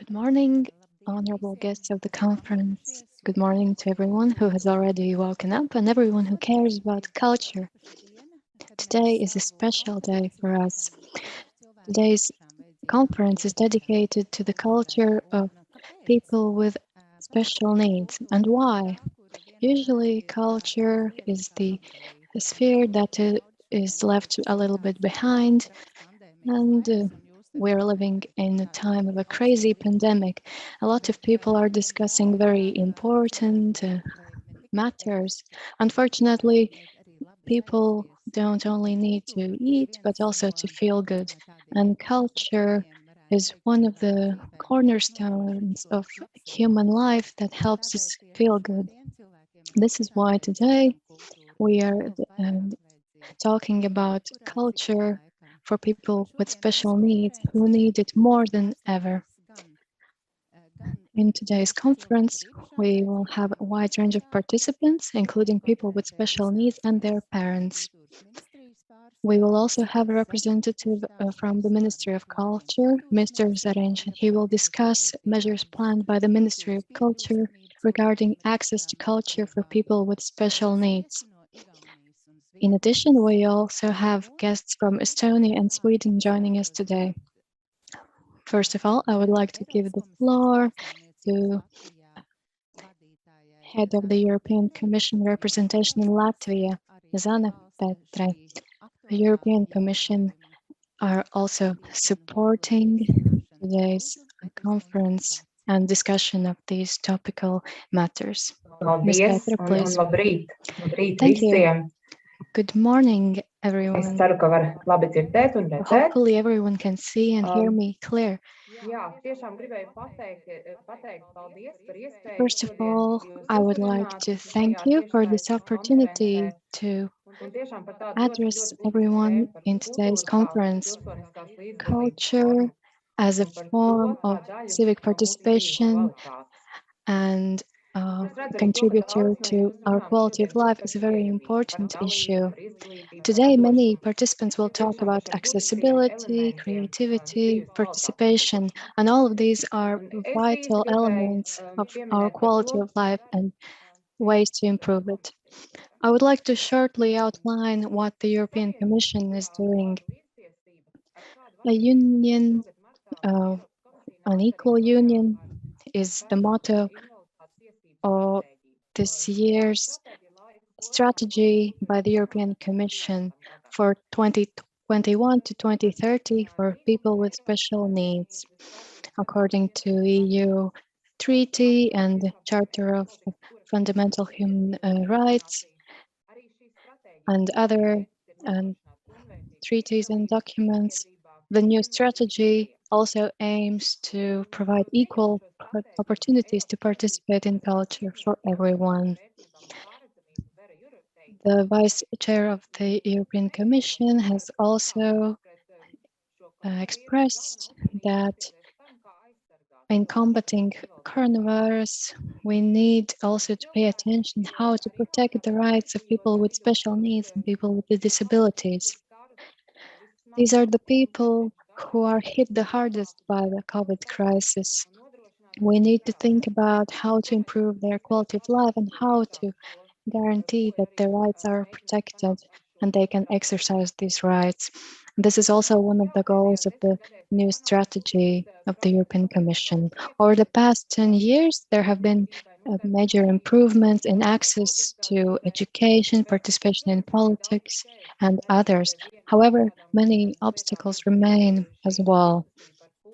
Good morning, honorable guests of the conference. Good morning to everyone who has already woken up and everyone who cares about culture. Today is a special day for us. Today's conference is dedicated to the culture of people with special needs. And why? Usually culture is the sphere that is left a little bit behind, and we're living in a time of a crazy pandemic. A lot of people are discussing very important matters. Unfortunately, people don't only need to eat, but also to feel good. And culture is one of the cornerstones of human life that helps us feel good. This is why today we are talking about culture for people with special needs who need it more than ever. In today's conference, we will have a wide range of participants, including people with special needs and their parents. We will also have a representative from the Ministry of Culture, Mr. Zariņš. He will discuss measures planned by the Ministry of Culture regarding access to culture for people with special needs. In addition, we also have guests from Estonia and Sweden joining us today. First of all, I would like to give the floor to Head of the European Commission representation in Latvia, Zane Petre. The European Commission are also supporting today's conference and discussion of these topical matters. Ms. Petre, please. Thank you. Good morning, everyone. Hopefully everyone can see and hear me clear. First of all, I would like to thank you for this opportunity to address everyone in today's conference. Culture as a form of civic participation and contributor to our quality of life is a very important issue. Today, many participants will talk about accessibility, creativity, participation, and all of these are vital elements of our quality of life and ways to improve it. I would like to shortly outline what the European Commission is doing. A union, an equal union is the motto of this year's strategy by the European Commission for 2021 to 2030 for people with special needs, according to EU Treaty and Charter of Fundamental Human Rights and other treaties and documents. The new strategy also aims to provide equal opportunities to participate in culture for everyone. The Vice Chair of the European Commission has also expressed that in combating coronavirus, we need also to pay attention how to protect the rights of people with special needs and people with disabilities. These are the people who are hit the hardest by the COVID crisis. We need to think about how to improve their quality of life and how to guarantee that their rights are protected and they can exercise these rights. This is also one of the goals of the new strategy of the European Commission. Over the past 10 years, there have been major improvements in access to education, participation in politics, and others. However, many obstacles remain as well.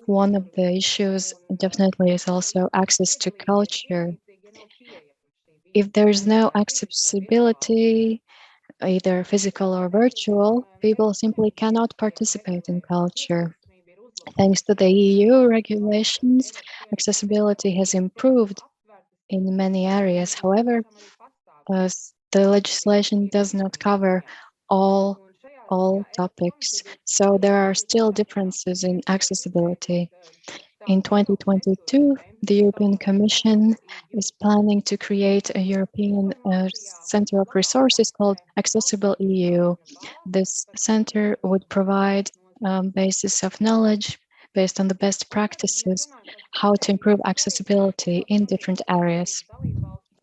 One of the issues definitely is also access to culture. If there is no accessibility, either physical or virtual, people simply cannot participate in culture. Thanks to the EU regulations, accessibility has improved in many areas. However, the legislation does not cover all topics, so there are still differences in accessibility. In 2022, the European Commission is planning to create a European Center of Resources called Accessible EU. This center would provide basis of knowledge, based on the best practices, how to improve accessibility in different areas.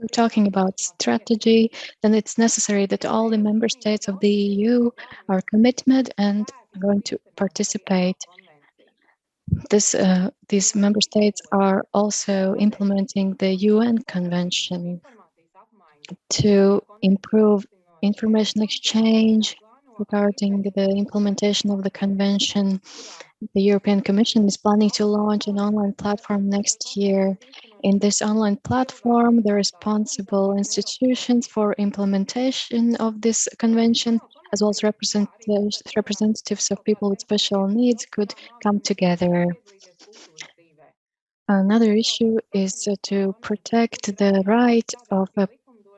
We're talking about strategy, then it's necessary that all the member states of the EU are committed and are going to participate. These member states are also implementing the UN Convention to improve information exchange regarding the implementation of the convention. The European Commission is planning to launch an online platform next year. In this online platform, the responsible institutions for implementation of this convention, as well as representatives of people with special needs, could come together. Another issue is to protect the right of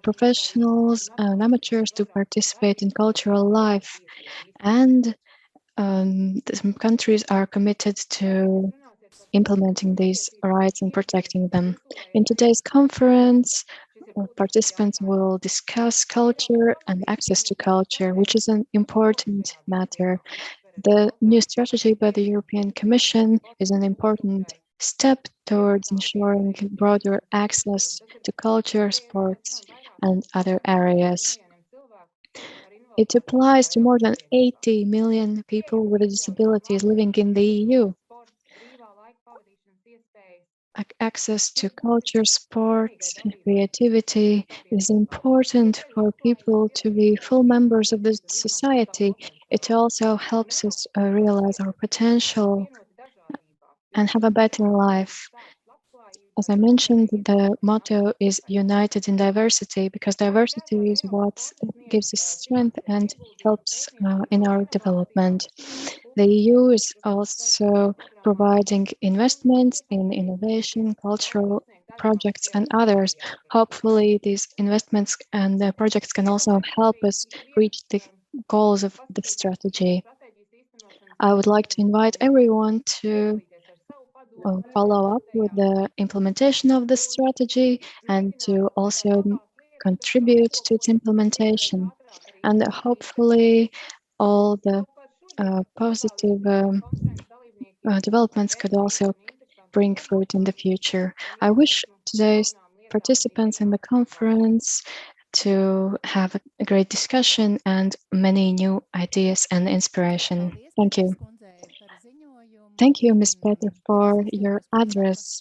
professionals and amateurs to participate in cultural life, and some countries are committed to implementing these rights and protecting them. In today's conference, participants will discuss culture and access to culture, which is an important matter. The new strategy by the European Commission is an important step towards ensuring broader access to culture, sports, and other areas. It applies to more than 80 million people with disabilities living in the EU. Access to culture, sports, and creativity is important for people to be full members of the society. It also helps us realize our potential and have a better life. As I mentioned, the motto is United in Diversity, because diversity is what gives us strength and helps in our development. The EU is also providing investments in innovation, cultural projects, and others. Hopefully, these investments and the projects can also help us reach the goals of the strategy. I would like to invite everyone to follow up with the implementation of the strategy and to also contribute to its implementation. And hopefully all the positive developments could also bring fruit in the future. I wish today's participants in the conference to have a great discussion and many new ideas and inspiration. Thank you. Thank you, Ms. Petre, for your address.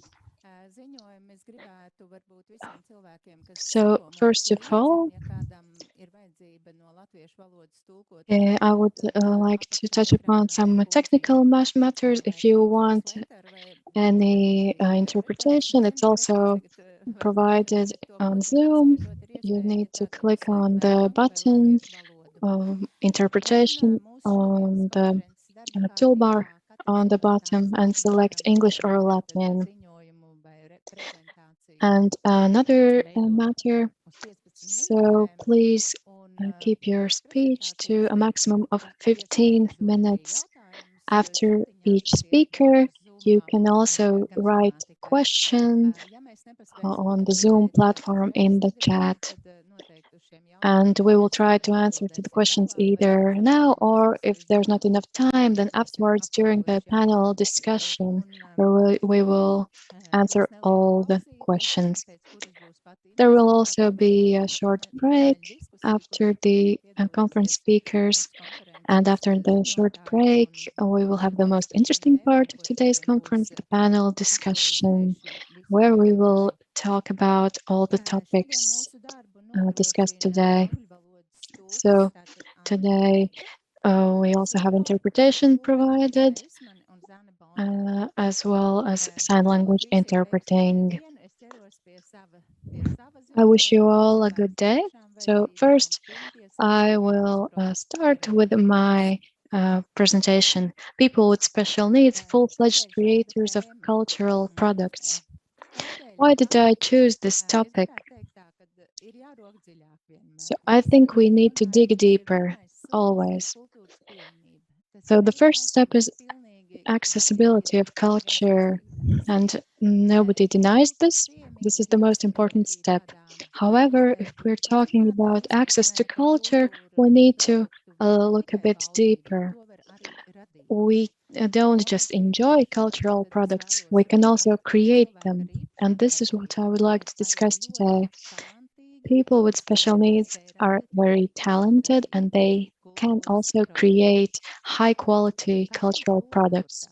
So, first of all, I would like to touch upon some technical matters. If you want any interpretation, it's also provided on Zoom. You need to click on the button interpretation on the toolbar on the bottom and select English or Latvian. And another matter, so please keep your speech to a maximum of 15 minutes. After each speaker, you can also write questions on the Zoom platform in the chat. And we will try to answer to the questions either now, or if there's not enough time, then afterwards during the panel discussion, where we will answer all the questions. There will also be a short break after the conference speakers. And after the short break, we will have the most interesting part of today's conference, the panel discussion, where we will talk about all the topics discussed today. So today we also have interpretation provided, as well as sign language interpreting. I wish you all a good day. So first, I will start with my presentation. People with special needs, full-fledged creators of cultural products. Why did I choose this topic? So I think we need to dig deeper, always. So the first step is accessibility of culture, and nobody denies this. This is the most important step. However, if we're talking about access to culture, we need to look a bit deeper. We don't just enjoy cultural products, we can also create them. And this is what I would like to discuss today. People with special needs are very talented and they can also create high quality cultural products.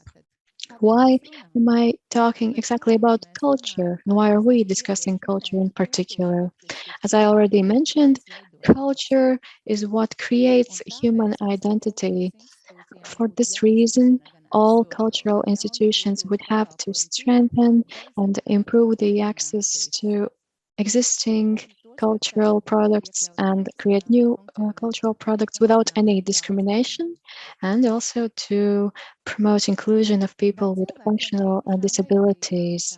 Why am I talking exactly about culture? And why are we discussing culture in particular? As I already mentioned, culture is what creates human identity. For this reason, all cultural institutions would have to strengthen and improve the access to existing cultural products and create new cultural products without any discrimination, and also to promote inclusion of people with functional disabilities.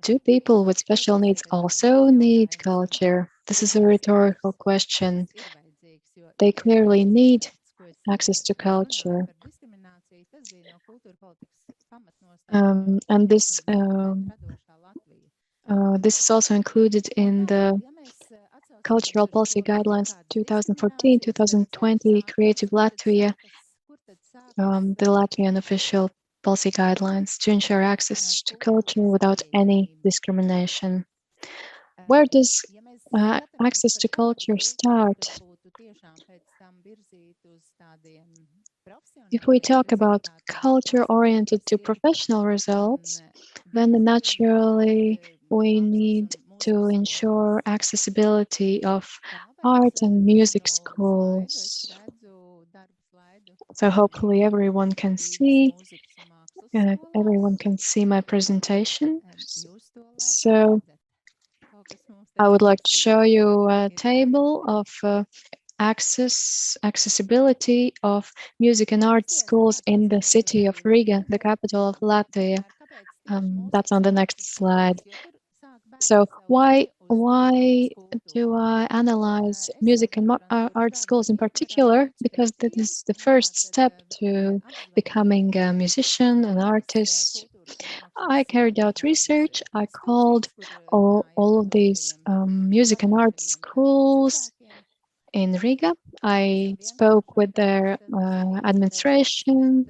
Do people with special needs also need culture? This is a rhetorical question. They clearly need access to culture. And this is also included in the Cultural Policy Guidelines 2014-2020, Creative Latvia, the Latvian official policy guidelines to ensure access to culture without any discrimination. Where does access to culture start? If we talk about culture oriented to professional results, then naturally we need to ensure accessibility of art and music schools. So hopefully everyone can see my presentation. So I would like to show you a table of accessibility of music and art schools in the city of Riga, the capital of Latvia. That's on the next slide. So why do I analyze music and art schools in particular? Because that is the first step to becoming a musician, an artist. I carried out research. I called all of these music and art schools in Riga. I spoke with their administration.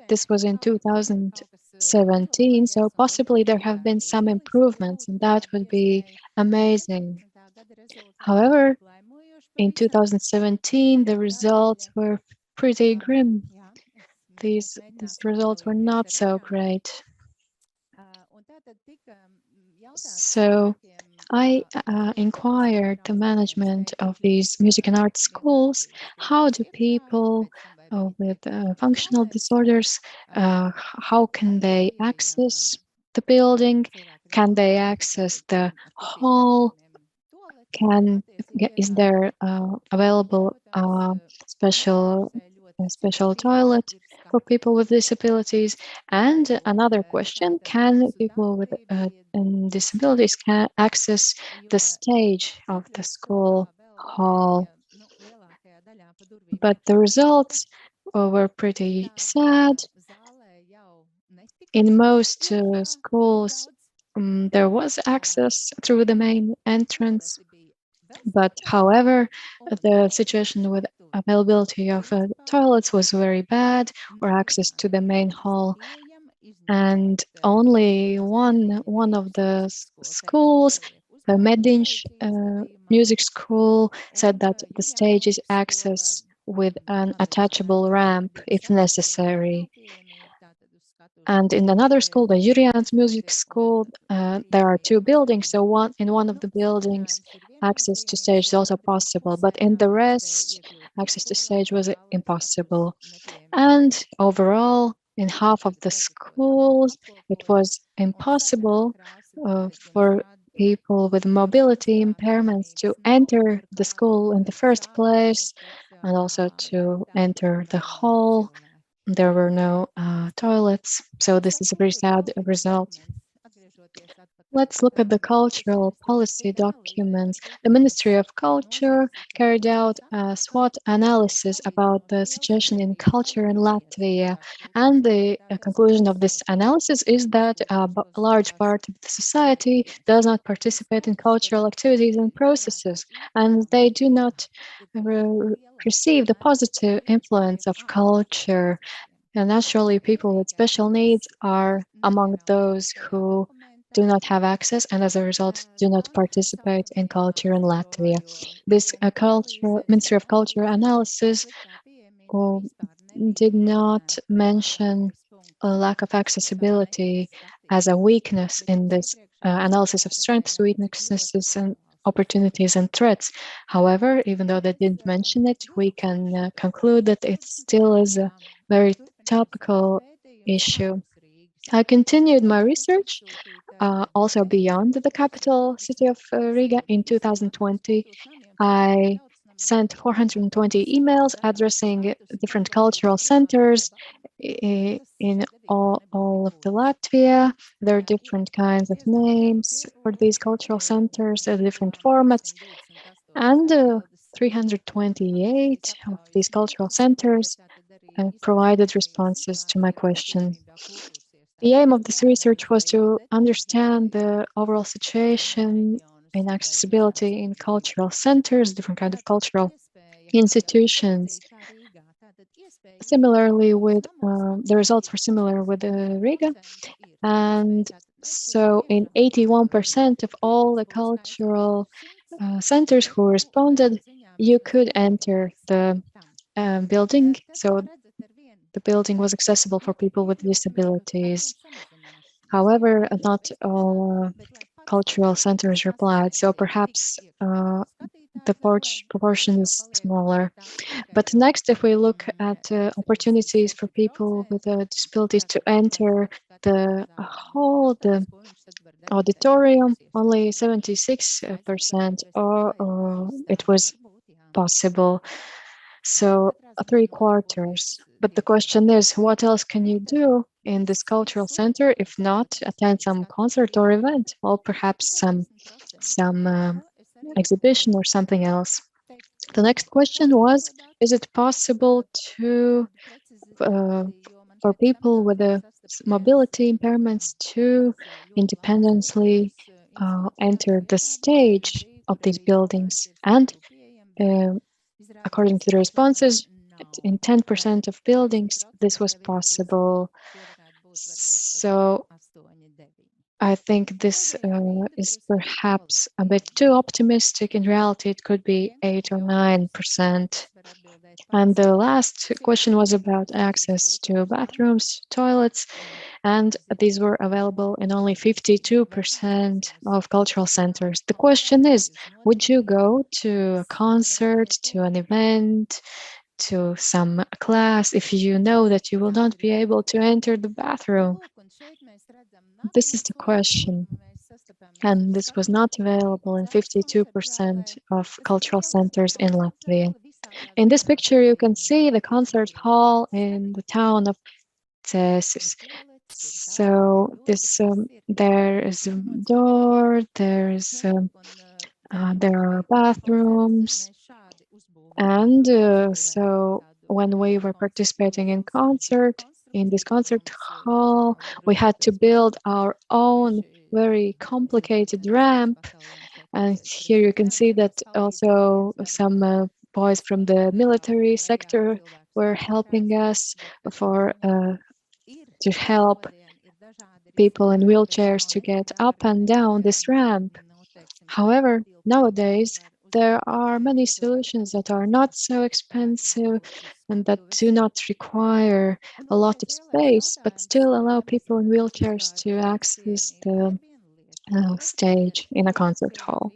This was in 2017, so possibly there have been some improvements, and that would be amazing. However, in 2017, the results were pretty grim. These results were not so great. So I inquired the management of these music and art schools. How do people with functional disorders, how can they access the building? Can they access the hall? Is there available special toilet for people with disabilities? And another question: can people with disabilities can access the stage of the school hall? But the results were pretty sad. In most schools, there was access through the main entrance. But however, the situation with availability of toilets was very bad, or access to the main hall. And only one of the schools, the Medinš music school, said that the stage is accessed with an attachable ramp if necessary. And in another school, the Jurijāns Music School, there are two buildings. So in one of the buildings, access to stage is also possible, but in the rest, access to stage was impossible. And overall, in half of the schools, it was impossible for people with mobility impairments to enter the school in the first place, and also to enter the hall. There were no toilets, so this is a very sad result. Let's look at the cultural policy documents. The Ministry of Culture carried out a SWOT analysis about the situation in culture in Latvia. And the conclusion of this analysis is that a large part of the society does not participate in cultural activities and processes, and they do not receive the positive influence of culture. And naturally, people with special needs are among those who do not have access and as a result do not participate in culture in Latvia. This Ministry of Culture analysis did not mention a lack of accessibility as a weakness in this analysis of strengths, weaknesses, and opportunities and threats. However, even though they didn't mention it, we can conclude that it still is a very topical issue. I continued my research also beyond the capital city of Riga. In 2020, I sent 420 emails addressing different cultural centers in all of the Latvia. There are different kinds of names for these cultural centers, different formats, and 328 of these cultural centers provided responses to my question. The aim of this research was to understand the overall situation in accessibility in cultural centers, different kind of cultural institutions. Similarly, with the results were similar with Riga, and so in 81% of all the cultural centers who responded, you could enter the building. So the building was accessible for people with disabilities. However, not all cultural centers replied, so perhaps the proportion is smaller. But next, if we look at opportunities for people with disabilities to enter the hall, the auditorium, only 76% or it was possible. So 3/4. But the question is, what else can you do in this cultural center if not attend some concert or event, or perhaps some exhibition or something else? The next question was, is it possible to for people with mobility impairments to independently enter the stage of these buildings? And according to the responses, in 10% of buildings, this was possible. So I think this is perhaps a bit too optimistic. In reality, it could be 8 or 9%. And the last question was about access to bathrooms, toilets, and these were available in only 52% of cultural centers. The question is, would you go to a concert, to an event, to some class if you know that you will not be able to enter the bathroom? This is the question. And this was not available in 52% of cultural centers in Latvia. In this picture, you can see the concert hall in the town of Cēsis. So this there is a door, there are bathrooms, and so when we were participating in this concert hall, we had to build our own very complicated ramp. And here you can see that also some boys from the military sector were helping us to help people in wheelchairs to get up and down this ramp. However, nowadays, there are many solutions that are not so expensive and that do not require a lot of space, but still allow people in wheelchairs to access the stage in a concert hall.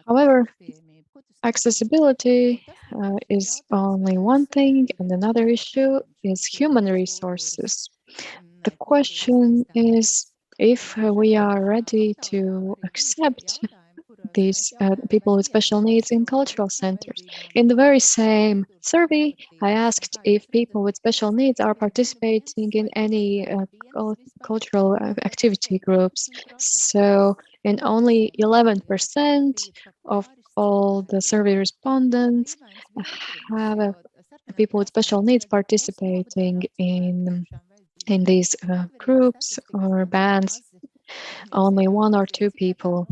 However, accessibility is only one thing, and another issue is human resources. The question is if we are ready to accept these people with special needs in cultural centers. In the very same survey, I asked if people with special needs are participating in any cultural activity groups. So in only 11% of all the survey respondents have people with special needs participating in these groups or bands. Only 1 or 2 people.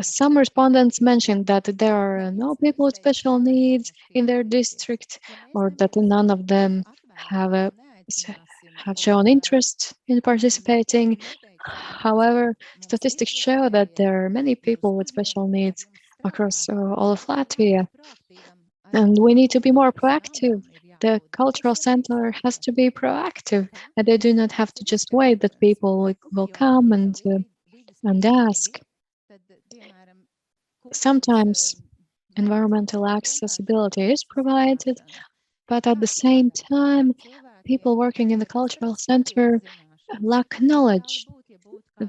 Some respondents mentioned that there are no people with special needs in their district, or that none of them have shown interest in participating. However, statistics show that there are many people with special needs across all of Latvia, and we need to be more proactive. The cultural center has to be proactive, and they do not have to just wait that people will come and ask. Sometimes environmental accessibility is provided, but at the same time, people working in the cultural center lack knowledge.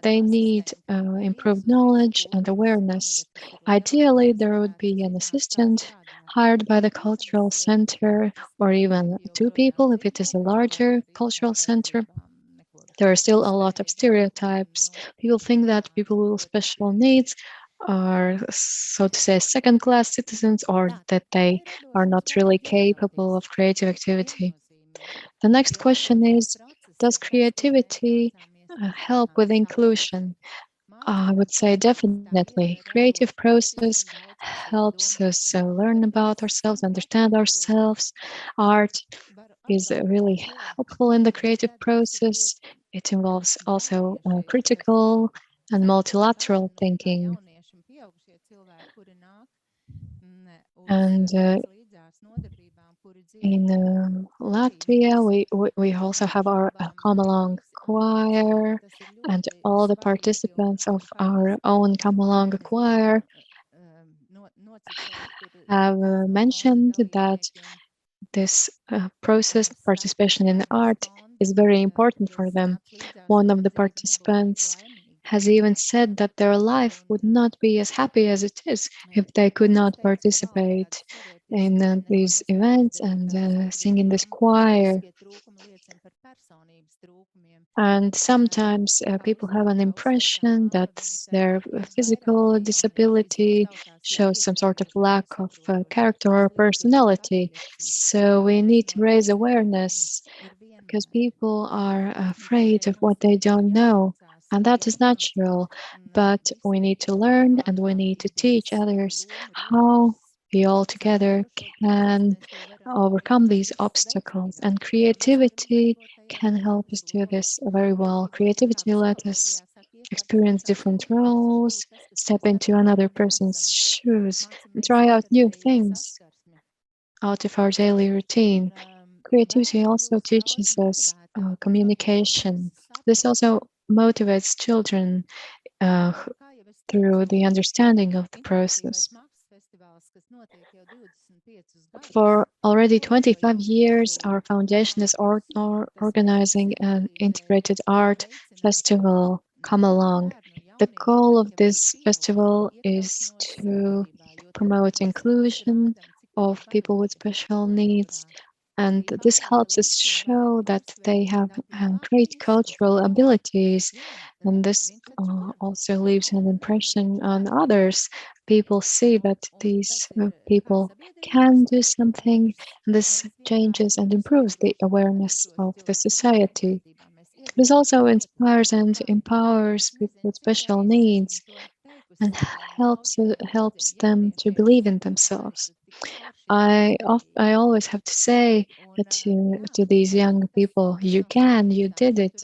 They need improved knowledge and awareness. Ideally, there would be an assistant hired by the cultural center, or even 2 people if it is a larger cultural center. There are still a lot of stereotypes. People think that people with special needs are, so to say, second-class citizens, or that they are not really capable of creative activity. The next question is, does creativity help with inclusion? I would say definitely. Creative process helps us learn about ourselves, understand ourselves. Art is really helpful in the creative process. It involves also critical and multilateral thinking. And in Latvia, we also have our Come Along choir, and all the participants of our own Come Along choir have mentioned that this process, participation in art, is very important for them. One of the participants has even said that their life would not be as happy as it is if they could not participate in these events and sing in this choir. And sometimes people have an impression that their physical disability shows some sort of lack of character or personality. So we need to raise awareness, because people are afraid of what they don't know. And that is natural, but we need to learn and we need to teach others how we all together can overcome these obstacles. And creativity can help us do this very well. Creativity let us experience different roles, step into another person's shoes, and try out new things out of our daily routine. Creativity also teaches us communication. This also motivates children through the understanding of the process. For already 25 years, our foundation is organizing an integrated art festival, Come Along. The goal of this festival is to promote inclusion of people with special needs, and this helps us show that they have great cultural abilities, and this also leaves an impression on others. People see that these people can do something, and this changes and improves the awareness of the society. This also inspires and empowers people with special needs and helps them to believe in themselves. I always have to say to these young people, you can, you did it.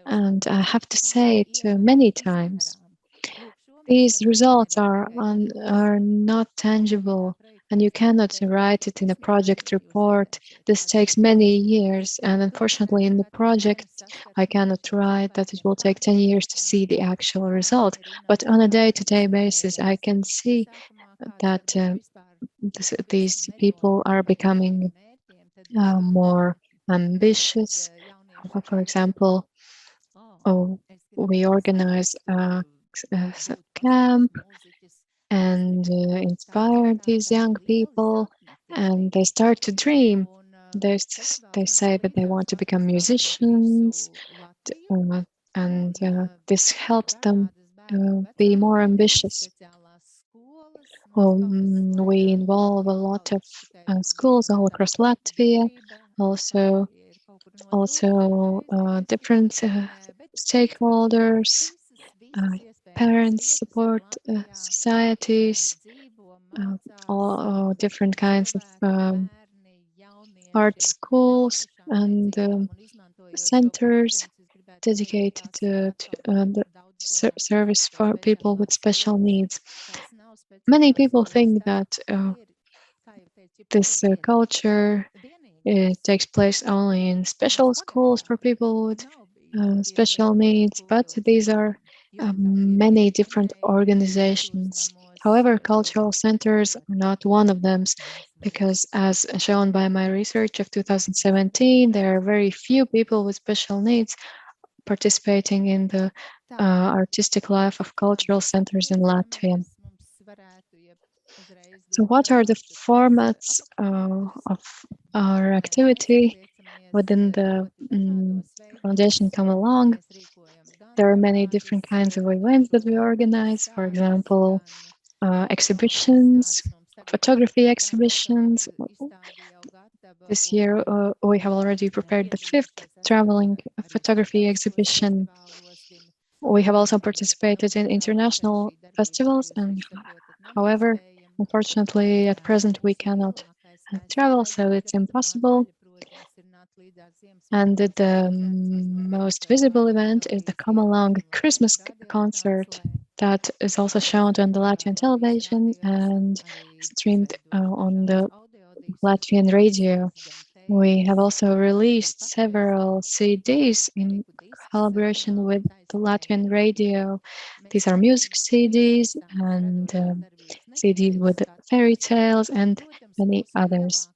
And I have to say it many times. These results are not tangible, and you cannot write it in a project report. This takes many years, and unfortunately in the project I cannot write that it will take 10 years to see the actual result. But on a day-to-day basis, I can see that these people are becoming more ambitious. For example, we organize camp and inspire these young people, and they start to dream. They say that they want to become musicians, and this helps them be more ambitious. We involve a lot of schools all across Latvia, also different stakeholders, parents, support societies, all different kinds of art schools and centers dedicated to the service for people with special needs. Many people think that this culture takes place only in special schools for people with special needs, but these are many different organizations. However, cultural centers are not one of them, because as shown by my research of 2017, there are very few people with special needs participating in the artistic life of cultural centers in Latvia. So what are the formats of our activity within the foundation Come Along? There are many different kinds of events that we organize. For example, exhibitions, photography exhibitions. This year, we have already prepared the 5th traveling photography exhibition. We have also participated in international festivals, and however, unfortunately, at present, we cannot travel, so it's impossible. And the most visible event is the Come Along Christmas concert that is also shown on the Latvian television and streamed on the Latvian radio. We have also released several CDs in collaboration with the Latvian radio. These are music CDs and CDs with fairy tales and many others.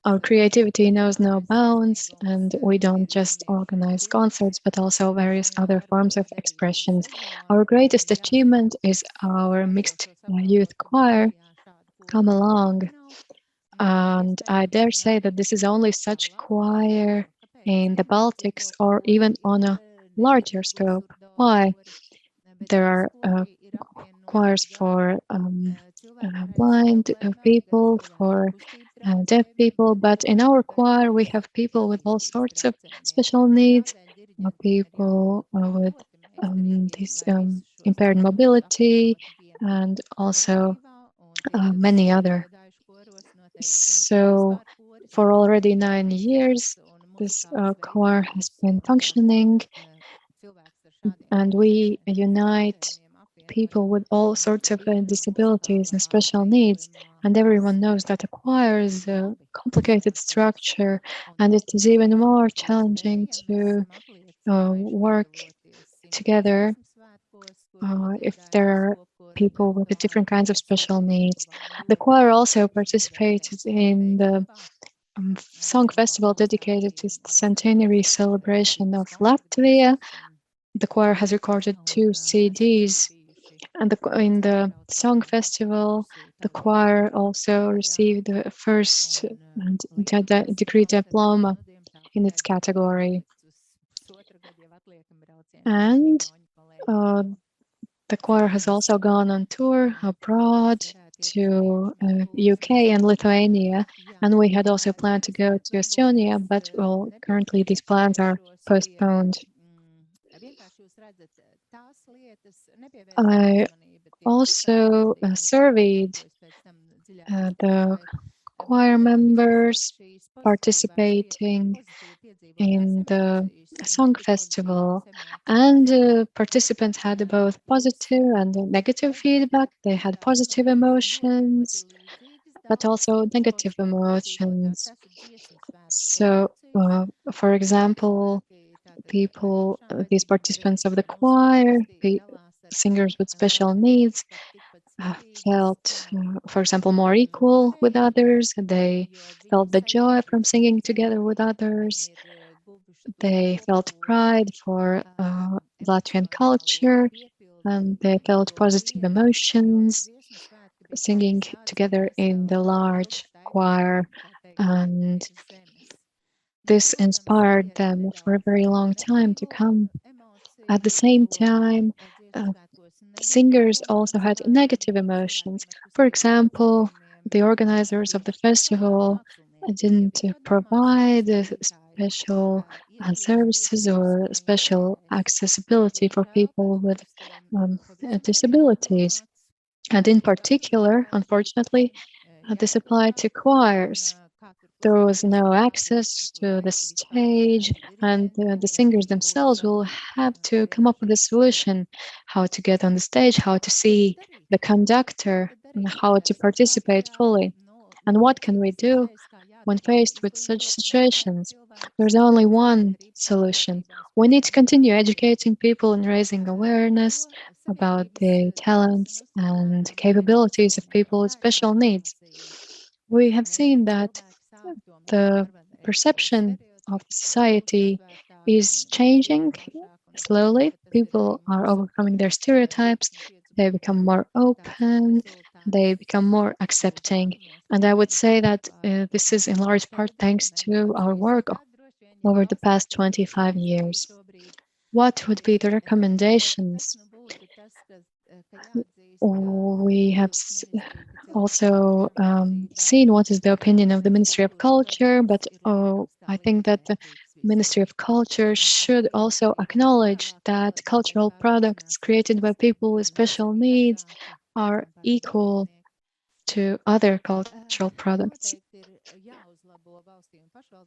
Our creativity knows no bounds, and we don't just organize concerts, but also various other forms of expressions. Our greatest achievement is our mixed youth choir, Come Along. And I dare say that this is only such choir in the Baltics or even on a larger scope. Why? There are choirs for blind people, for deaf people, but in our choir we have people with all sorts of special needs, people with this impaired mobility, and also many other. So for already 9 years, this choir has been functioning, and we unite people with all sorts of disabilities and special needs. And everyone knows that a choir is a complicated structure, and it is even more challenging to work together if there are people with different kinds of special needs. The choir also participated in the song festival dedicated to the centenary celebration of Latvia. The choir has recorded 2 CDs, and in the song festival, the choir also received the first degree diploma in its category. And the choir has also gone on tour abroad to UK and Lithuania, and we had also planned to go to Estonia, but well, currently these plans are postponed. I also surveyed the choir members participating in the song festival, and participants had both positive and negative feedback. They had positive emotions, but also negative emotions. So, for example, these participants of the choir, singers with special needs, felt, for example, more equal with others. They felt the joy from singing together with others. They felt pride for Latvian culture. and they felt positive emotions, singing together in the large choir, and this inspired them for a very long time to come. At the same time, singers also had negative emotions. For example, the organizers of the festival didn't provide special services or special accessibility for people with disabilities. And in particular, unfortunately, this applied to choirs. There was no access to the stage, and the singers themselves will have to come up with a solution how to get on the stage, how to see the conductor, and how to participate fully. And what can we do when faced with such situations? There's only one solution. We need to continue educating people and raising awareness about the talents and capabilities of people with special needs. We have seen that the perception of society is changing slowly. People are overcoming their stereotypes, they become more open, they become more accepting. And I would say that this is in large part thanks to our work over the past 25 years. What would be the recommendations? We have also seen what is the opinion of the Ministry of Culture, but I think that the Ministry of Culture should also acknowledge that cultural products created by people with special needs are equal to other cultural products.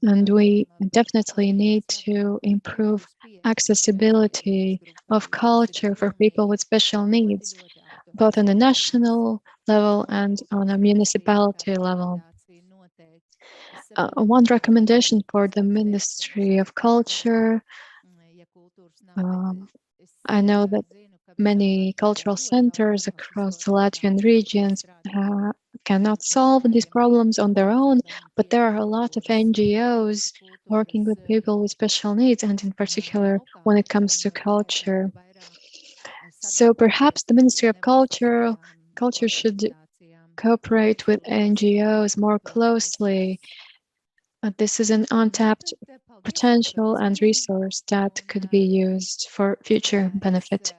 And we definitely need to improve accessibility of culture for people with special needs, both on a national level and on a municipality level. One recommendation for the Ministry of Culture, I know that many cultural centers across the Latvian regions cannot solve these problems on their own, but there are a lot of NGOs working with people with special needs, and in particular when it comes to culture. So perhaps the Ministry of Culture should cooperate with NGOs more closely. This is an untapped potential and resource that could be used for future benefit.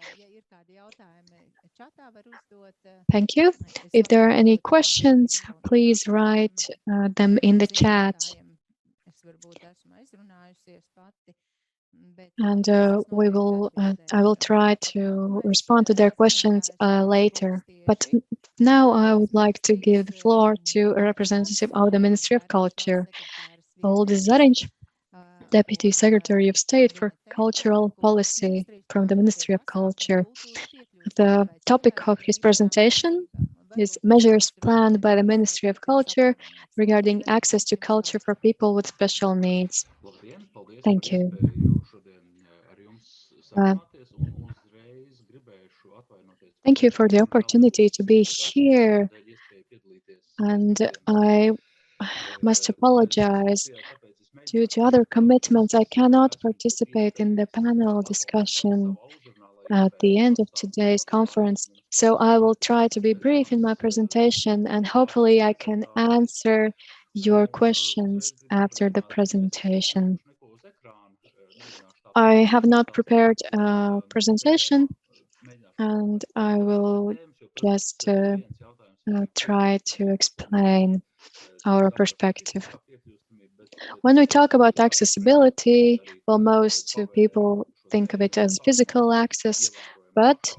Thank you. If there are any questions, please write them in the chat. And I will try to respond to their questions later. But now I would like to give the floor to a representative of the Ministry of Culture, Uldis Zariņš, Deputy Secretary of State for Cultural Policy from the Ministry of Culture. The topic of his presentation is measures planned by the Ministry of Culture regarding access to culture for people with special needs. Thank you. Thank you for the opportunity to be here. And I must apologize. Due to other commitments, I cannot participate in the panel discussion at the end of today's conference. So I will try to be brief in my presentation, and hopefully I can answer your questions after the presentation. I have not prepared a presentation, and I will just try to explain our perspective. When we talk about accessibility, well, most people think of it as physical access, but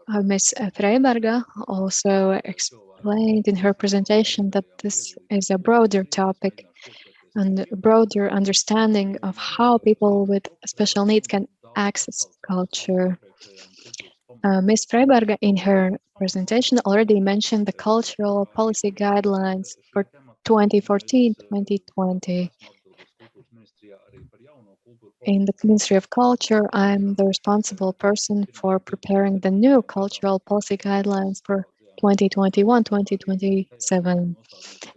Ms. Freiberga also explained in her presentation that this is a broader topic and a broader understanding of how people with special needs can access culture. Ms. Freiberga in her presentation already mentioned the cultural policy guidelines for 2014-2020. In the Ministry of Culture, I'm the responsible person for preparing the new cultural policy guidelines for 2021-2027.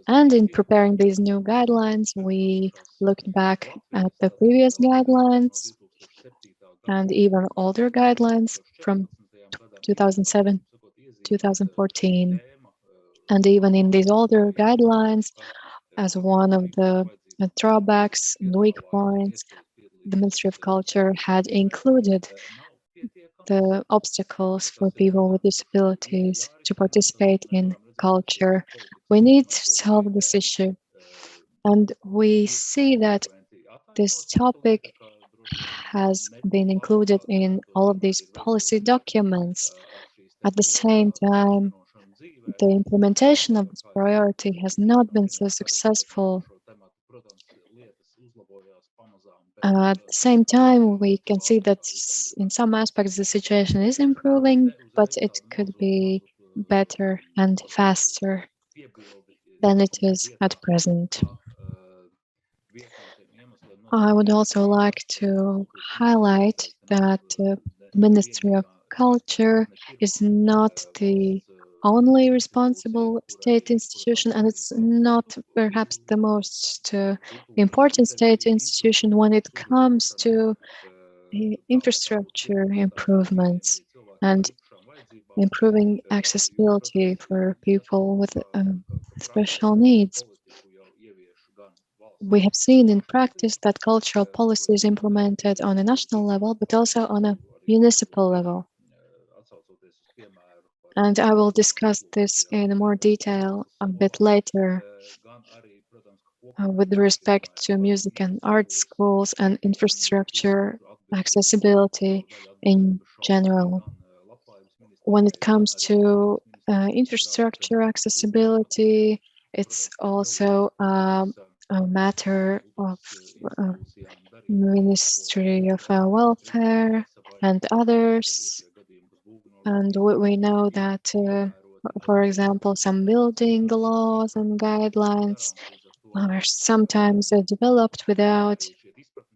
And in preparing these new guidelines, we looked back at the previous guidelines and even older guidelines from 2007, 2014. And even in these older guidelines, as one of the drawbacks and weak points, the Ministry of Culture had included the obstacles for people with disabilities to participate in culture. We need to solve this issue. And we see that this topic has been included in all of these policy documents. At the same time, the implementation of this priority has not been so successful. At the same time, we can see that in some aspects the situation is improving, but it could be better and faster than it is at present. I would also like to highlight that the Ministry of Culture is not the only responsible state institution, and it's not perhaps the most important state institution when it comes to infrastructure improvements and improving accessibility for people with special needs. We have seen in practice that cultural policy is implemented on a national level, but also on a municipal level. And I will discuss this in more detail a bit later with respect to music and art schools and infrastructure accessibility in general. When it comes to infrastructure accessibility, it's also a matter of Ministry of Welfare and others. And we know that, for example, some building laws and guidelines are sometimes developed without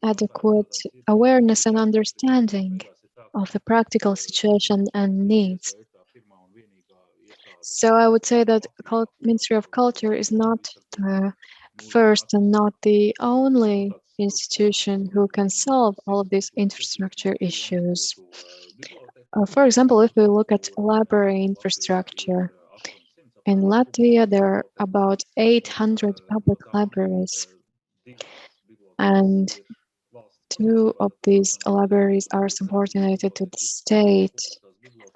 adequate awareness and understanding of the practical situation and needs. So I would say that Ministry of Culture is not the first and not the only institution who can solve all of these infrastructure issues. For example, if we look at library infrastructure, in Latvia there are about 800 public libraries, and 2 of these libraries are subordinated to the state,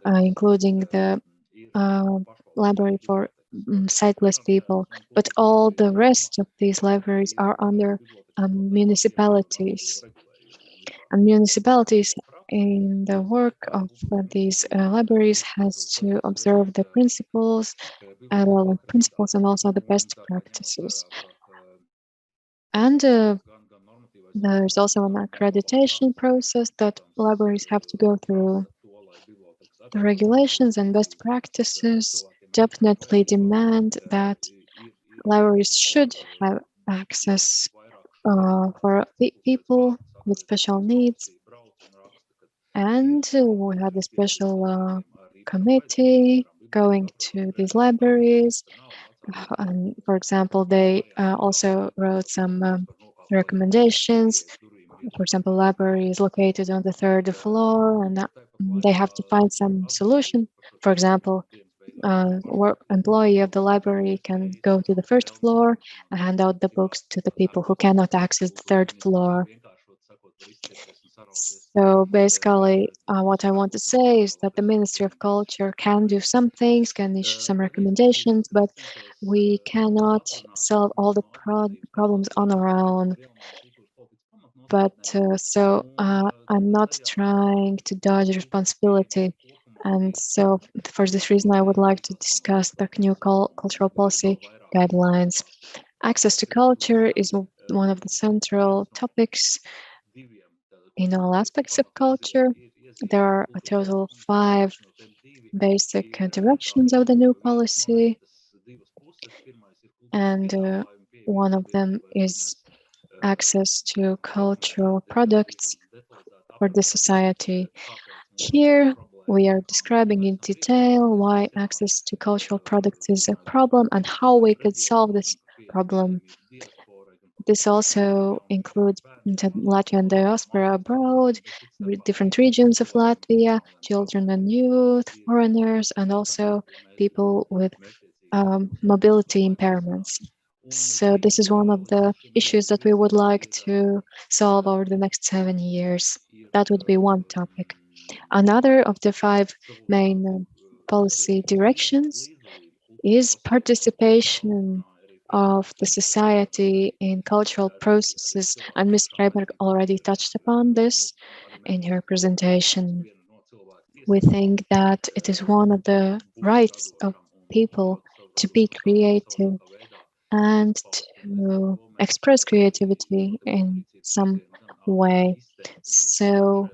including the library for sightless people, but all the rest of these libraries are under municipalities. And municipalities in the work of these libraries has to observe the principles and also the best practices. And there's also an accreditation process that libraries have to go through. The regulations and best practices definitely demand that libraries should have access for people with special needs. And we had a special committee going to these libraries. And for example, they also wrote some recommendations. For example, library is located on the 3rd floor, and they have to find some solution. For example, employee of the library can go to the 1st floor and hand out the books to the people who cannot access the 3rd floor. So basically, what I want to say is that the Ministry of Culture can do some things, can issue some recommendations, but we cannot solve all the problems on our own. But I'm not trying to dodge responsibility. And so for this reason, I would like to discuss the new cultural policy guidelines. Access to culture is one of the central topics in all aspects of culture. There are a total of 5 basic directions of the new policy. And one of them is access to cultural products for the society. Here, we are describing in detail why access to cultural products is a problem and how we could solve this problem. This also includes the Latvian diaspora abroad, different regions of Latvia, children and youth, foreigners, and also people with mobility impairments. So this is one of the issues that we would like to solve over the next 7 years. That would be one topic. Another of the 5 main policy directions is participation of the society in cultural processes, and Ms. Freiberg already touched upon this in her presentation. We think that it is one of the rights of people to be creative and to express creativity in some way. So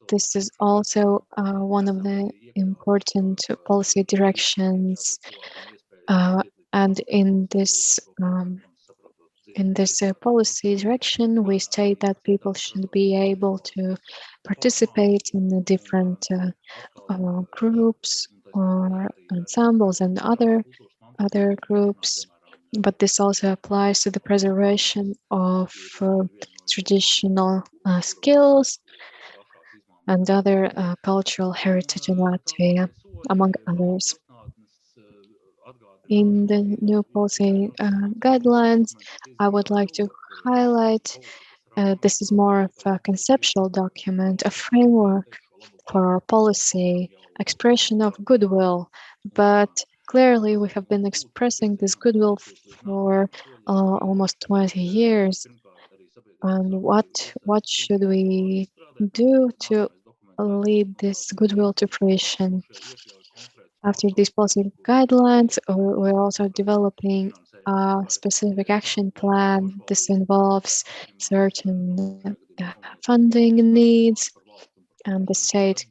this is also one of the important policy directions, and in this policy direction, we state that people should be able to participate in the different groups or ensembles and other groups. But this also applies to the preservation of traditional skills and other cultural heritage in Latvia, among others. In the new policy guidelines, I would like to highlight this is more of a conceptual document, a framework for our policy, expression of goodwill. But clearly, we have been expressing this goodwill for almost 20 years. And what should we do to lead this goodwill to fruition? After these policy guidelines, we're also developing a specific action plan. This involves certain funding needs, and the state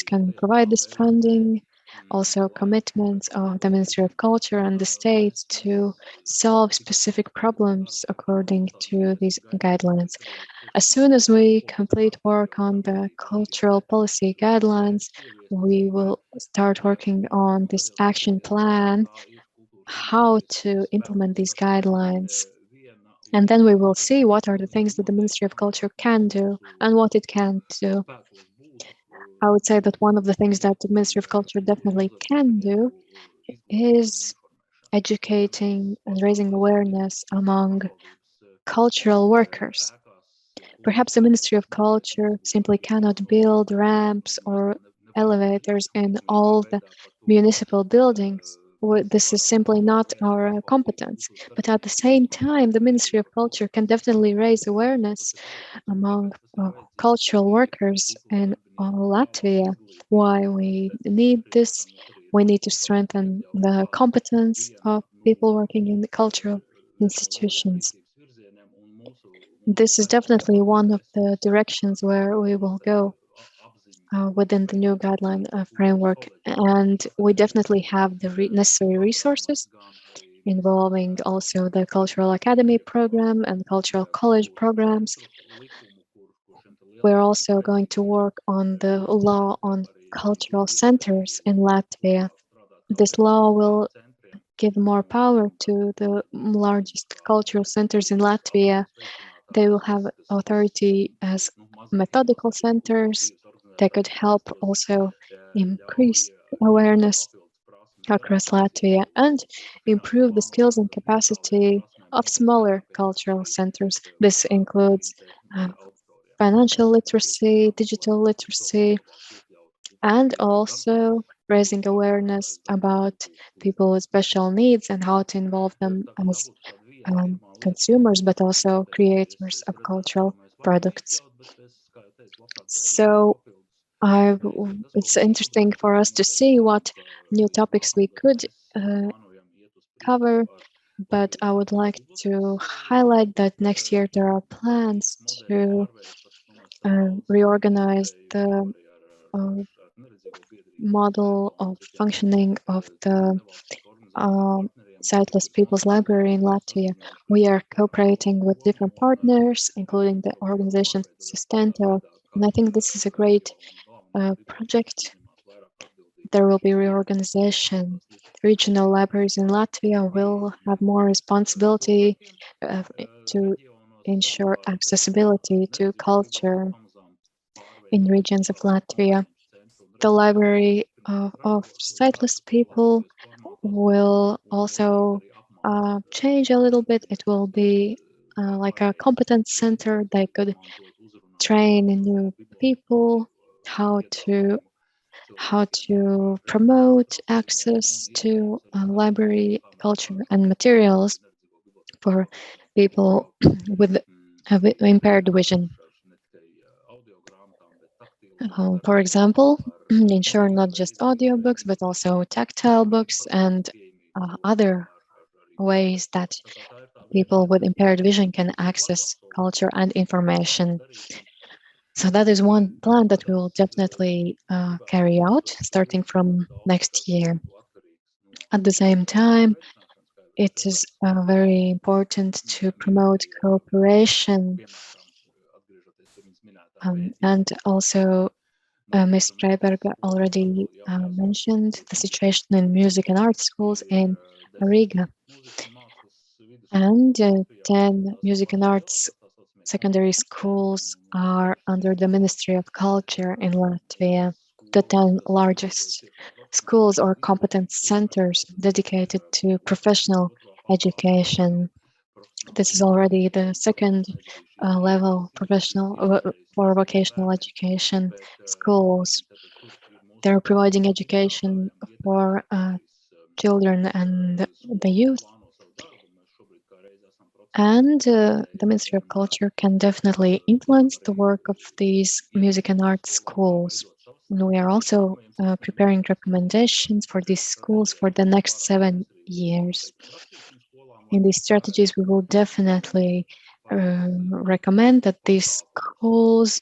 can provide this funding. Also, commitments of the Ministry of Culture and the states to solve specific problems according to these guidelines. As soon as we complete work on the cultural policy guidelines, we will start working on this action plan, how to implement these guidelines. And then we will see what are the things that the Ministry of Culture can do and what it can't do. I would say that one of the things that the Ministry of Culture definitely can do is educating and raising awareness among cultural workers. Perhaps the Ministry of Culture simply cannot build ramps or elevators in all the municipal buildings. This is simply not our competence. But at the same time, the Ministry of Culture can definitely raise awareness among cultural workers in Latvia why we need this. We need to strengthen the competence of people working in the cultural institutions. This is definitely one of the directions where we will go within the new guideline framework. And we definitely have the necessary resources involving also the Cultural Academy program and Cultural College programs. We're also going to work on the law on cultural centers in Latvia. This law will give more power to the largest cultural centers in Latvia. They will have authority as methodical centers. They could help also increase awareness across Latvia and improve the skills and capacity of smaller cultural centers. This includes financial literacy, digital literacy, and also raising awareness about people with special needs and how to involve them as consumers, but also creators of cultural products. So it's interesting for us to see what new topics we could cover, but I would like to highlight that next year there are plans to reorganize the model of functioning of the Sightless People's Library in Latvia. We are cooperating with different partners, including the organization Sustento, and I think this is a great project there will be reorganization. Regional libraries in Latvia will have more responsibility to ensure accessibility to culture in regions of Latvia. The library of sightless people will also change a little bit. It will be like a competence center. They could train new people how to promote access to library culture and materials for people with impaired vision. For example, ensure not just audiobooks, but also tactile books and other ways that people with impaired vision can access culture and information. So that is one plan that we will definitely carry out starting from next year. At the same time, it is very important to promote cooperation and also Ms. Freiberga already mentioned the situation in music and art schools in Riga. And 10 music and arts secondary schools are under the Ministry of Culture in Latvia. The 10 largest schools or competence centers dedicated to professional education. This is already the second level professional for vocational education schools. They're providing education for children and the youth. And the Ministry of Culture can definitely influence the work of these music and art schools. And we are also preparing recommendations for these schools for the next 7 years. In these strategies, we will definitely recommend that these schools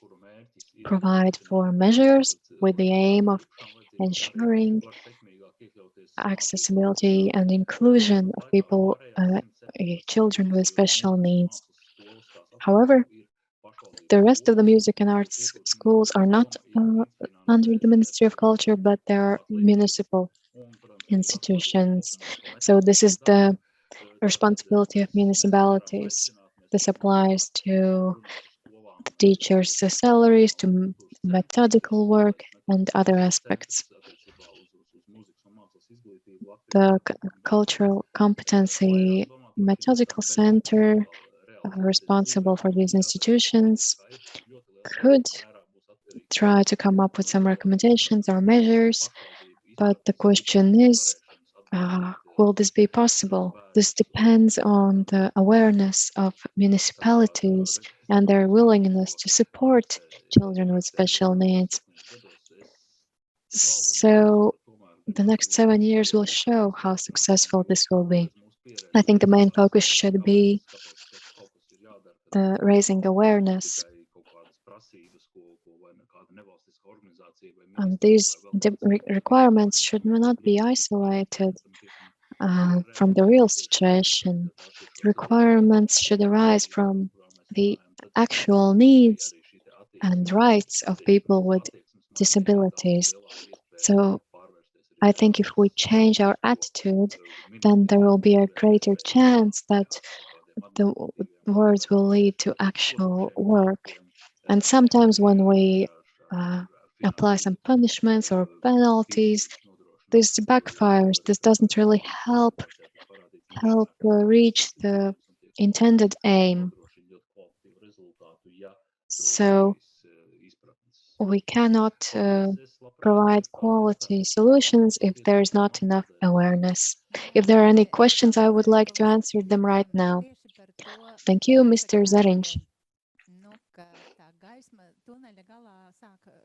provide for measures with the aim of ensuring accessibility and inclusion of people, children with special needs. However, the rest of the music and arts schools are not under the Ministry of Culture, but they're municipal institutions. So this is the responsibility of municipalities. This applies to the teachers' salaries, to methodical work, and other aspects. The Cultural Competency Methodical Center responsible for these institutions could try to come up with some recommendations or measures, but the question is, will this be possible? This depends on the awareness of municipalities and their willingness to support children with special needs. So the next 7 years will show how successful this will be. I think the main focus should be the raising awareness. And these requirements should not be isolated from the real situation. Requirements should arise from the actual needs and rights of people with disabilities. So I think if we change our attitude, then there will be a greater chance that the words will lead to actual work. And sometimes when we apply some punishments or penalties, this backfires. This doesn't really help reach the intended aim. So we cannot provide quality solutions if there is not enough awareness. If there are any questions, I would like to answer them right now. Thank you, Mr. Zariņš.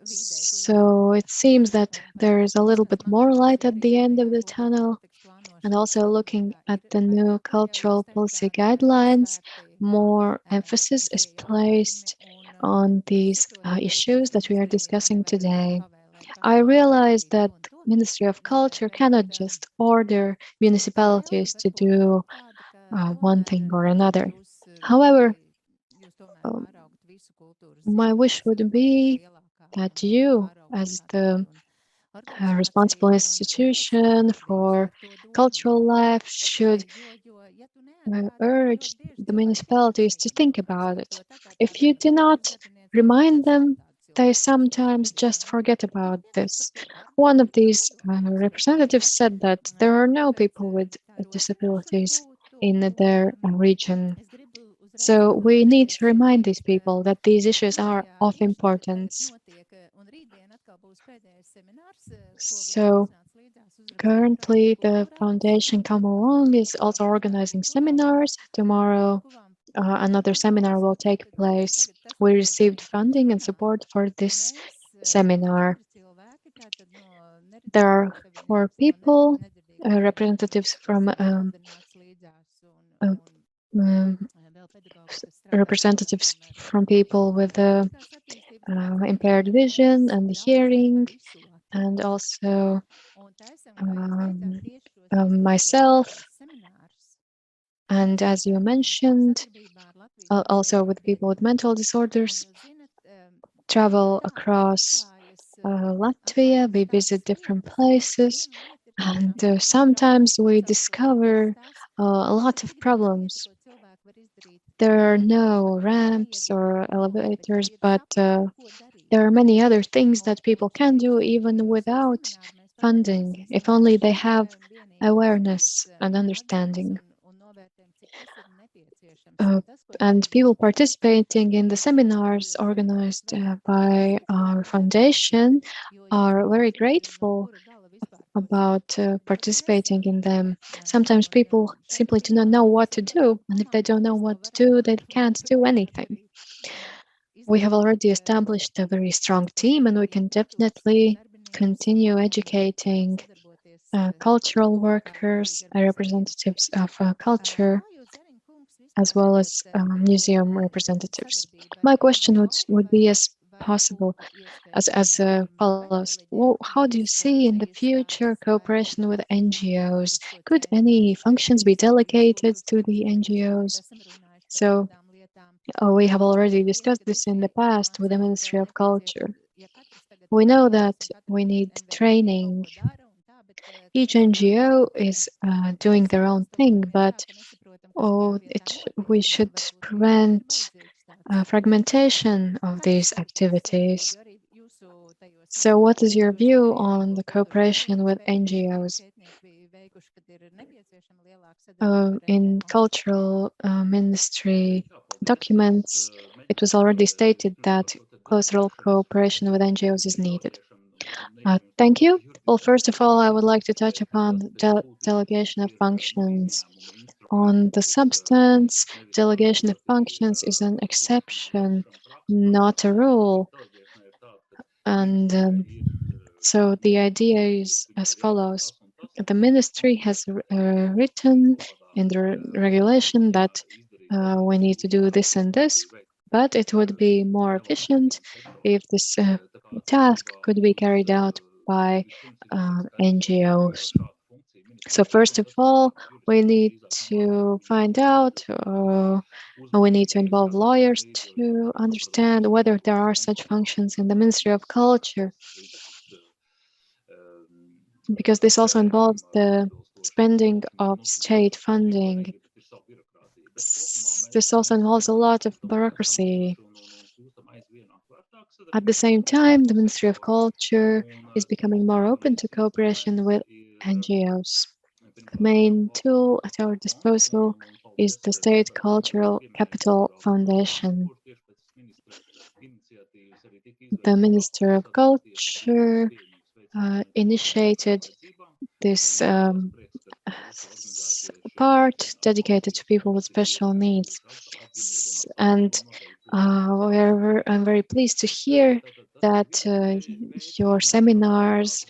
So it seems that there is a little bit more light at the end of the tunnel. And also looking at the new cultural policy guidelines, more emphasis is placed on these issues that we are discussing today. I realize that Ministry of Culture cannot just order municipalities to do one thing or another. However, my wish would be that you, as the responsible institution for cultural life should urge the municipalities to think about it. If you do not remind them, they sometimes just forget about this. One of these representatives said that there are no people with disabilities in their region. So we need to remind these people that these issues are of importance. So currently the foundation Come Along is also organizing seminars. Tomorrow another seminar will take place. We received funding and support for this seminar. There are 4 people, representatives from representatives from people with impaired vision and hearing, and also myself. And as you mentioned, also with people with mental disorders, travel across Latvia, we visit different places, and sometimes we discover a lot of problems. There are no ramps or elevators, but there are many other things that people can do even without funding, if only they have awareness and understanding. And people participating in the seminars organized by our foundation are very grateful about participating in them. Sometimes people simply do not know what to do, and if they don't know what to do, they can't do anything. We have already established a very strong team, and we can definitely continue educating cultural workers, representatives of culture, as well as museum representatives. My question would be as possible as follows. How do you see in the future cooperation with NGOs? Could any functions be delegated to the NGOs? So we have already discussed this in the past with the Ministry of Culture. We know that we need training. Each NGO is doing their own thing, but we should prevent fragmentation of these activities. So what is your view on the cooperation with NGOs? In cultural ministry documents, it was already stated that closer cooperation with NGOs is needed. Thank you. Well, first of all, I would like to touch upon the delegation of functions. On the substance, delegation of functions is an exception, not a rule. And so the idea is as follows. The ministry has written in the regulation that we need to do this and this, but it would be more efficient if this task could be carried out by NGOs. So first of all, we need to find out, we need to involve lawyers to understand whether there are such functions in the Ministry of Culture, because this also involves the spending of state funding. This also involves a lot of bureaucracy. At the same time, the Ministry of Culture is becoming more open to cooperation with NGOs. The main tool at our disposal is the State Cultural Capital Foundation. The Minister of Culture initiated this part dedicated to people with special needs. And I'm very pleased to hear that your seminars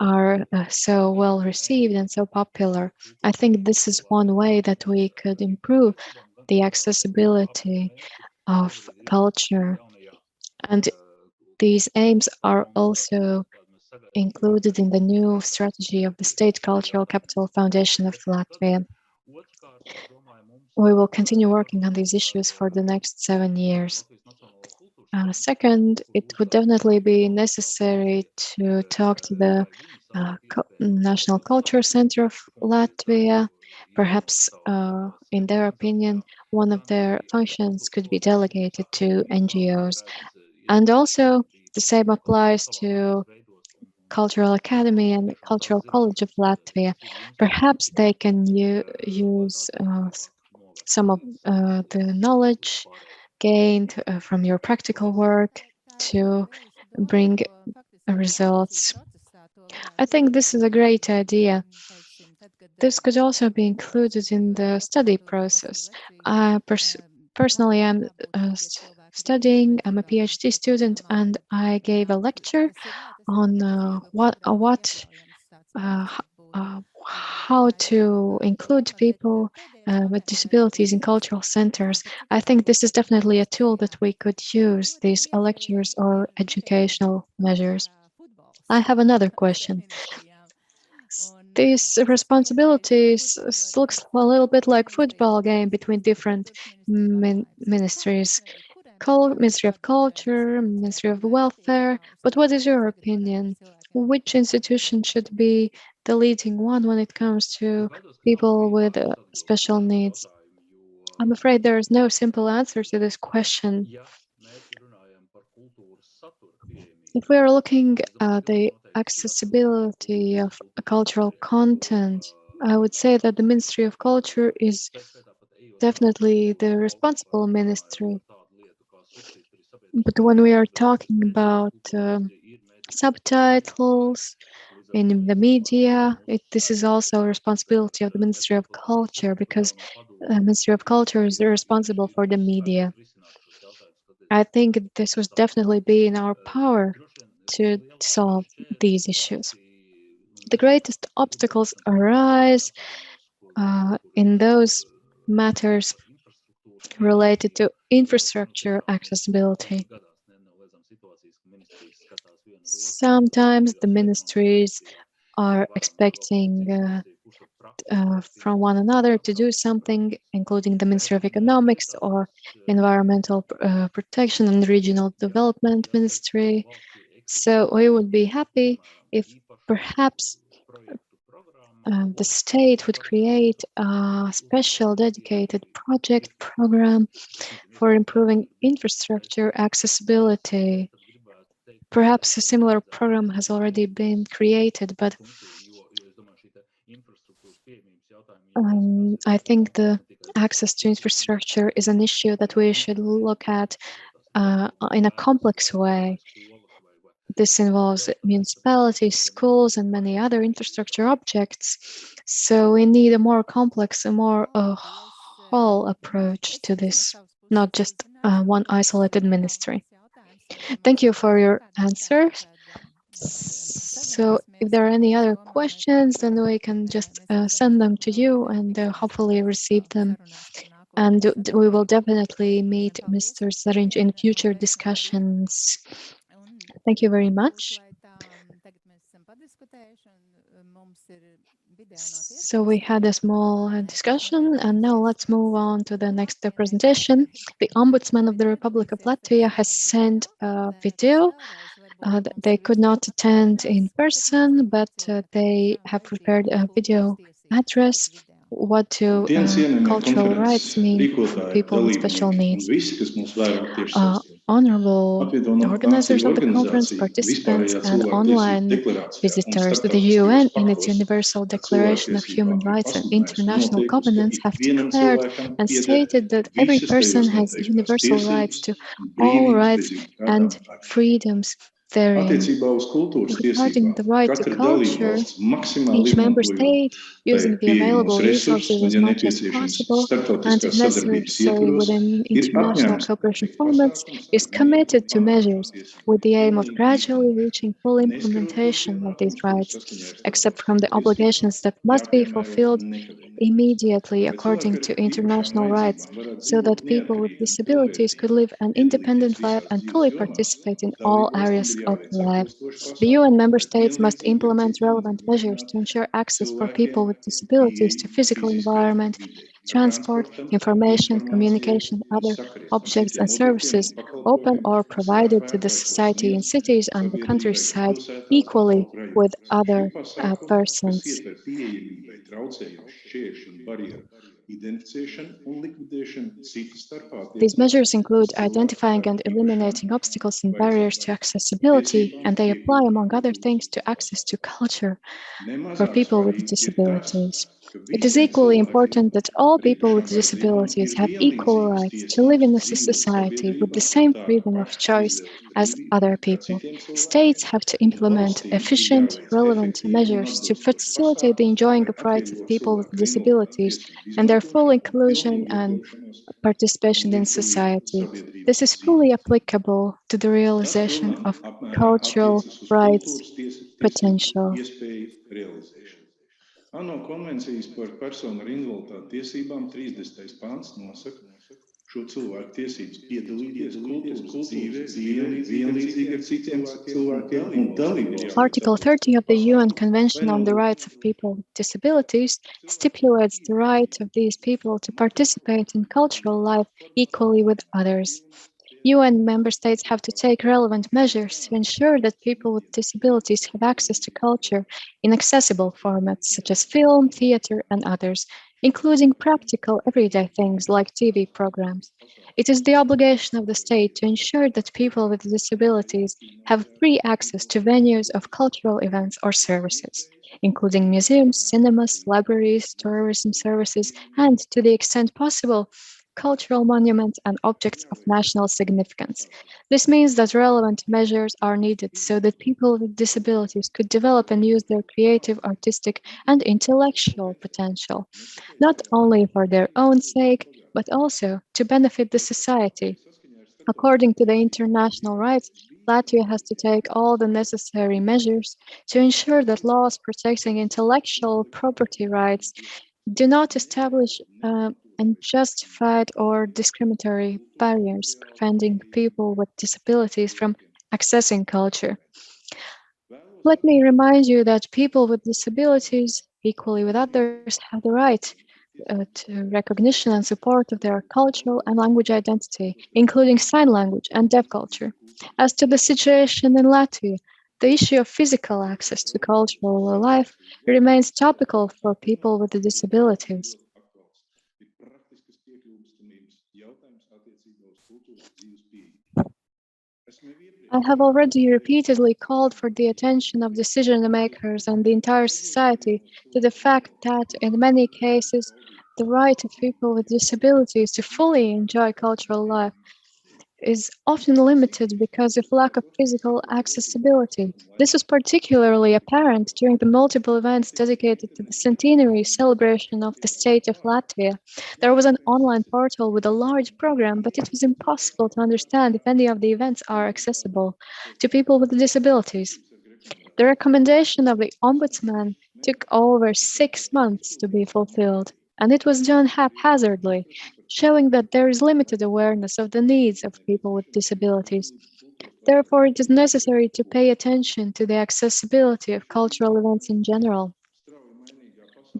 are so well received and so popular. I think this is one way that we could improve the accessibility of culture. And these aims are also included in the new strategy of the State Cultural Capital Foundation of Latvia. We will continue working on these issues for the next 7 years. Second, it would definitely be necessary to talk to the National Culture Center of Latvia. Perhaps, in their opinion, one of their functions could be delegated to NGOs. And also, the same applies to Cultural Academy and Cultural College of Latvia. Perhaps they can use some of the knowledge gained from your practical work to bring results. I think this is a great idea. This could also be included in the study process. Personally, I'm studying, I'm a PhD student, and I gave a lecture on how to include people with disabilities in cultural centers. I think this is definitely a tool that we could use, these lectures or educational measures. I have another question. These responsibilities looks a little bit like football game between different ministries. Ministry of Culture, Ministry of Welfare. But what is your opinion? Which institution should be the leading one when it comes to people with special needs? I'm afraid there is no simple answer to this question. If we are looking at the accessibility of cultural content, I would say that the Ministry of Culture is definitely the responsible ministry. But when we are talking about subtitles in the media, this is also a responsibility of the Ministry of Culture, because the Ministry of Culture is responsible for the media. I think this would definitely be in our power to solve these issues. The greatest obstacles arise in those matters related to infrastructure accessibility. Sometimes the ministries are expecting from one another to do something, including the Ministry of Economics or Environmental Protection and Regional Development Ministry. So we would be happy if perhaps the state would create a special dedicated program for improving infrastructure accessibility. Perhaps a similar program has already been created, but I think the access to infrastructure is an issue that we should look at in a complex way. This involves municipalities, schools, and many other infrastructure objects. So we need a more complex, a more whole approach to this, not just one isolated ministry. Thank you for your answers. So if there are any other questions, then we can just send them to you and hopefully receive them. And we will definitely meet Mr. Zariņš in future discussions. Thank you very much. So we had a small discussion, and now let's move on to the next presentation. The Ombudsman of the Republic of Latvia has sent a video. They could not attend in person, but they have prepared a video address. What do cultural rights mean for people with special needs? Honorable organizers of the conference, participants, and online visitors, the UN in its Universal Declaration of Human Rights and international covenants have declared and stated that every person has universal rights to all rights and freedoms therein. Regarding the right to culture, each member state, using the available resources as much as possible and if necessary within international cooperation formats, is committed to measures with the aim of gradually reaching full implementation of these rights, except from the obligations that must be fulfilled immediately according to international rights, so that people with disabilities could live an independent life and fully participate in all areas of life. The UN member states must implement relevant measures to ensure access for people with disabilities to physical environment, transport, information, communication, other objects and services open or provided to the society in cities and the countryside equally with other persons. These measures include identifying and eliminating obstacles and barriers to accessibility, and they apply, among other things, to access to culture for people with disabilities. It is equally important that all people with disabilities have equal rights to live in a society with the same freedom of choice as other people. States have to implement efficient, relevant measures to facilitate the enjoying of rights of people with disabilities and their full inclusion and participation in society. This is fully applicable to the realization of cultural rights potential. ANO konvencijas par personu ar invaliditāti tiesībām 30. pants nosaka šo cilvēku tiesības piedalīties kultūras dzīvē vienlīdzīgi ar citiem cilvēkiem un dalībvalstīm. Article 30 of the UN Convention on the Rights of People with Disabilities stipulates the right of these people to participate in cultural life equally with others. UN member states have to take relevant measures to ensure that people with disabilities have access to culture in accessible formats such as film, theater, and others, including practical everyday things like TV programs. It is the obligation of the state to ensure that people with disabilities have free access to venues of cultural events or services, including museums, cinemas, libraries, tourism services, and, to the extent possible, cultural monuments and objects of national significance. This means that relevant measures are needed so that people with disabilities could develop and use their creative, artistic, and intellectual potential, not only for their own sake, but also to benefit the society. According to the international rights, Latvia has to take all the necessary measures to ensure that laws protecting intellectual property rights do not establish unjustified or discriminatory barriers preventing people with disabilities from accessing culture. Let me remind you that people with disabilities, equally with others, have the right to recognition and support of their cultural and language identity, including sign language and deaf culture. As to the situation in Latvia, the issue of physical access to cultural life remains topical for people with disabilities. I have already repeatedly called for the attention of decision makers and the entire society to the fact that, in many cases, the right of people with disabilities to fully enjoy cultural life is often limited because of lack of physical accessibility. This was particularly apparent during the multiple events dedicated to the centenary celebration of the state of Latvia. There was an online portal with a large program, but it was impossible to understand if any of the events are accessible to people with disabilities. The recommendation of the Ombudsman took over 6 months to be fulfilled, and it was done haphazardly, showing that there is limited awareness of the needs of people with disabilities. Therefore, it is necessary to pay attention to the accessibility of cultural events in general.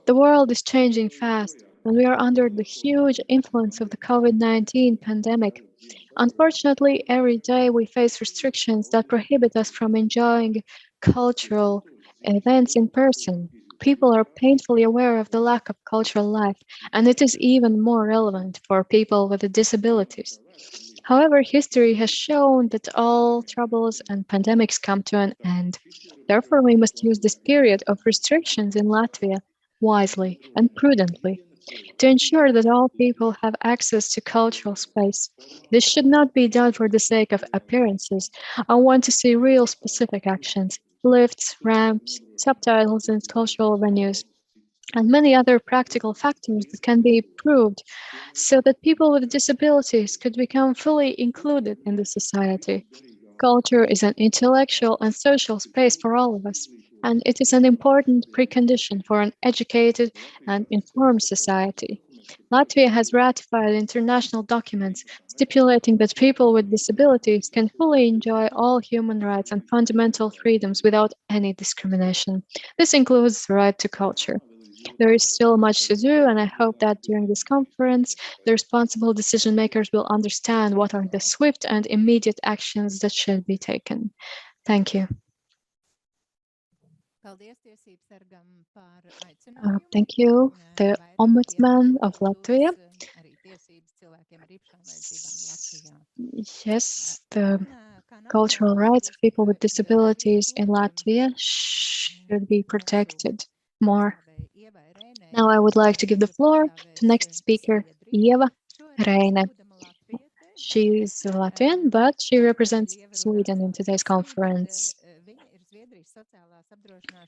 The world is changing fast, and we are under the huge influence of the COVID-19 pandemic. Unfortunately, every day we face restrictions that prohibit us from enjoying cultural events in person. People are painfully aware of the lack of cultural life, and it is even more relevant for people with disabilities. However, history has shown that all troubles and pandemics come to an end. Therefore, we must use this period of restrictions in Latvia wisely and prudently to ensure that all people have access to cultural space. This should not be done for the sake of appearances. I want to see real specific actions, lifts, ramps, subtitles in cultural venues, and many other practical factors that can be improved so that people with disabilities could become fully included in the society. Culture is an intellectual and social space for all of us, and it is an important precondition for an educated and informed society. Latvia has ratified international documents stipulating that people with disabilities can fully enjoy all human rights and fundamental freedoms without any discrimination. This includes the right to culture. There is still much to do, and I hope that during this conference, the responsible decision makers will understand what are the swift and immediate actions that should be taken. Thank you. Thank you, the Ombudsman of Latvia. Yes, the cultural rights of people with disabilities in Latvia should be protected more. Now I would like to give the floor to next speaker, Ieva Reine. She is Latvian, but she represents Sweden in today's conference.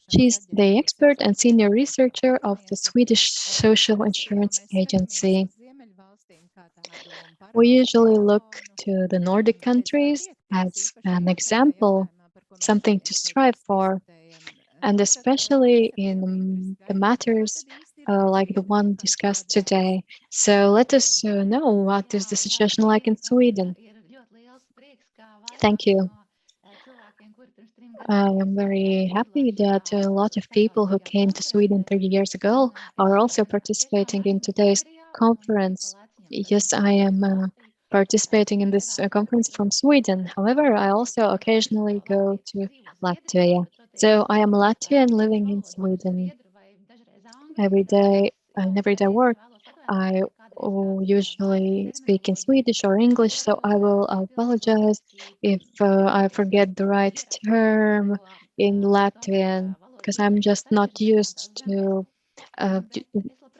She's the expert and senior researcher of the Swedish Social Insurance Agency. We usually look to the Nordic countries as an example, something to strive for, and especially in the matters like the one discussed today. So let us know what is the situation like in Sweden. Thank you. I am very happy that a lot of people who came to Sweden 30 years ago are also participating in today's conference. Yes, I am participating in this conference from Sweden. However, I also occasionally go to Latvia. So I am Latvian living in Sweden. Every day, in everyday work, I usually speak in Swedish or English, so I will apologize if I forget the right term in Latvian, because I'm just not used to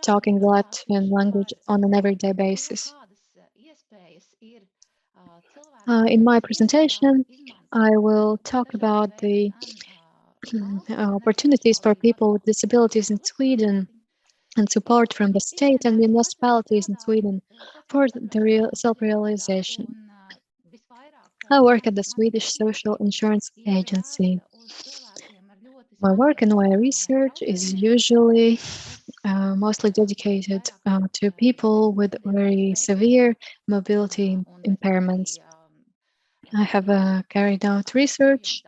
talking the Latvian language on an everyday basis. In my presentation, I will talk about the opportunities for people with disabilities in Sweden and support from the state and municipalities in Sweden for the self-realization. I work at the Swedish Social Insurance Agency. My work and my research is usually mostly dedicated to people with very severe mobility impairments. I have carried out research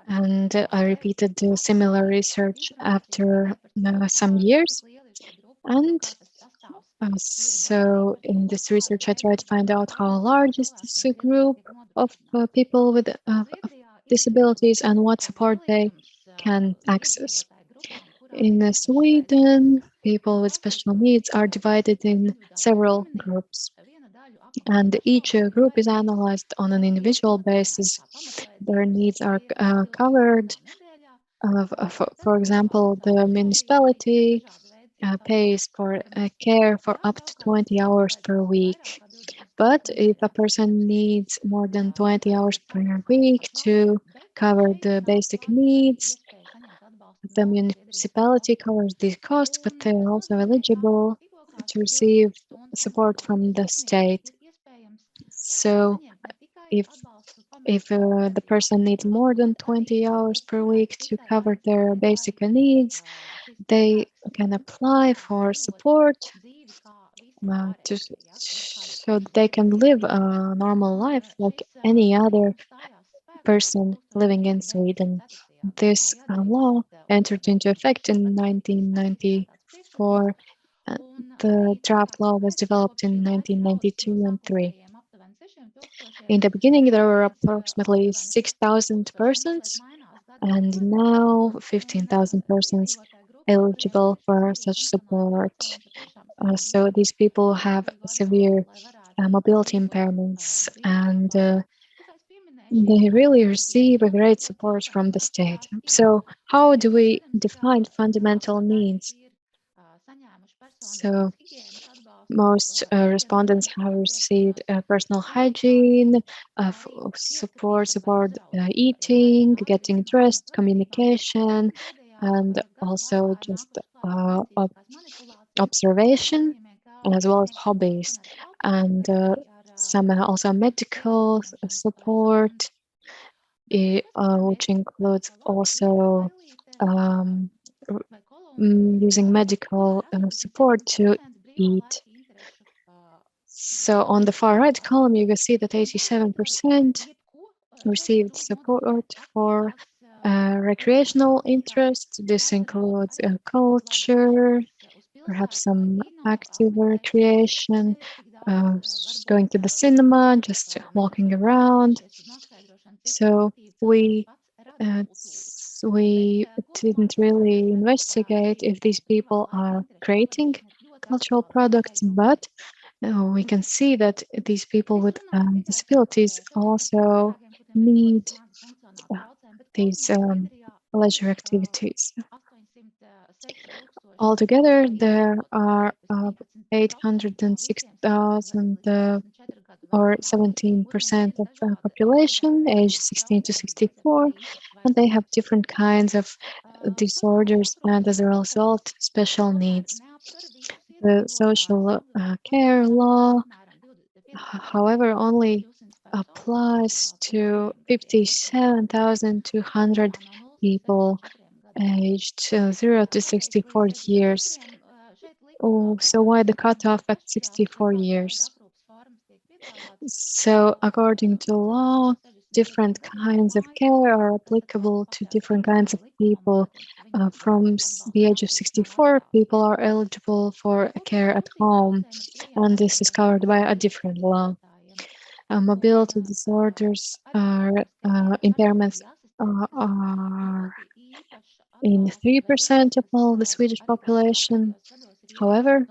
and I repeated similar research after some years. And so in this research, I tried to find out how large is this group of people with disabilities and what support they can access. In Sweden, people with special needs are divided in several groups. And each group is analyzed on an individual basis. Their needs are covered. For example, the municipality pays for care for up to 20 hours per week. But if a person needs more than 20 hours per week to cover the basic needs, the municipality covers these costs, but they're also eligible to receive support from the state. So if the person needs more than 20 hours per week to cover their basic needs, they can apply for support so they can live a normal life like any other person living in Sweden. This law entered into effect in 1994. The draft law was developed in 1992 and 3. In the beginning, there were approximately 6,000 persons, and now 15,000 persons eligible for such support. So these people have severe mobility impairments, and they really receive a great support from the state. So how do we define fundamental needs? So most respondents have received personal hygiene, support eating, getting dressed, communication, and also just observation, as well as hobbies, and some also medical support, which includes also using medical support to eat. So on the far right column, you can see that 87% received support for recreational interests. This includes culture, perhaps some active recreation, going to the cinema, just walking around. So we didn't really investigate if these people are creating cultural products, but we can see that these people with disabilities also need these leisure activities. Altogether, there are 806,000 or 17% of the population aged 16 to 64, and they have different kinds of disorders and as a result, special needs. The social care law, however, only applies to 57,200 people aged 0 to 64 years. Oh, so why the cutoff at 64 years? So according to law, different kinds of care are applicable to different kinds of people. From the age of 64, people are eligible for care at home, and this is covered by a different law. Mobility disorders impairments are in 3% of all the Swedish population. However,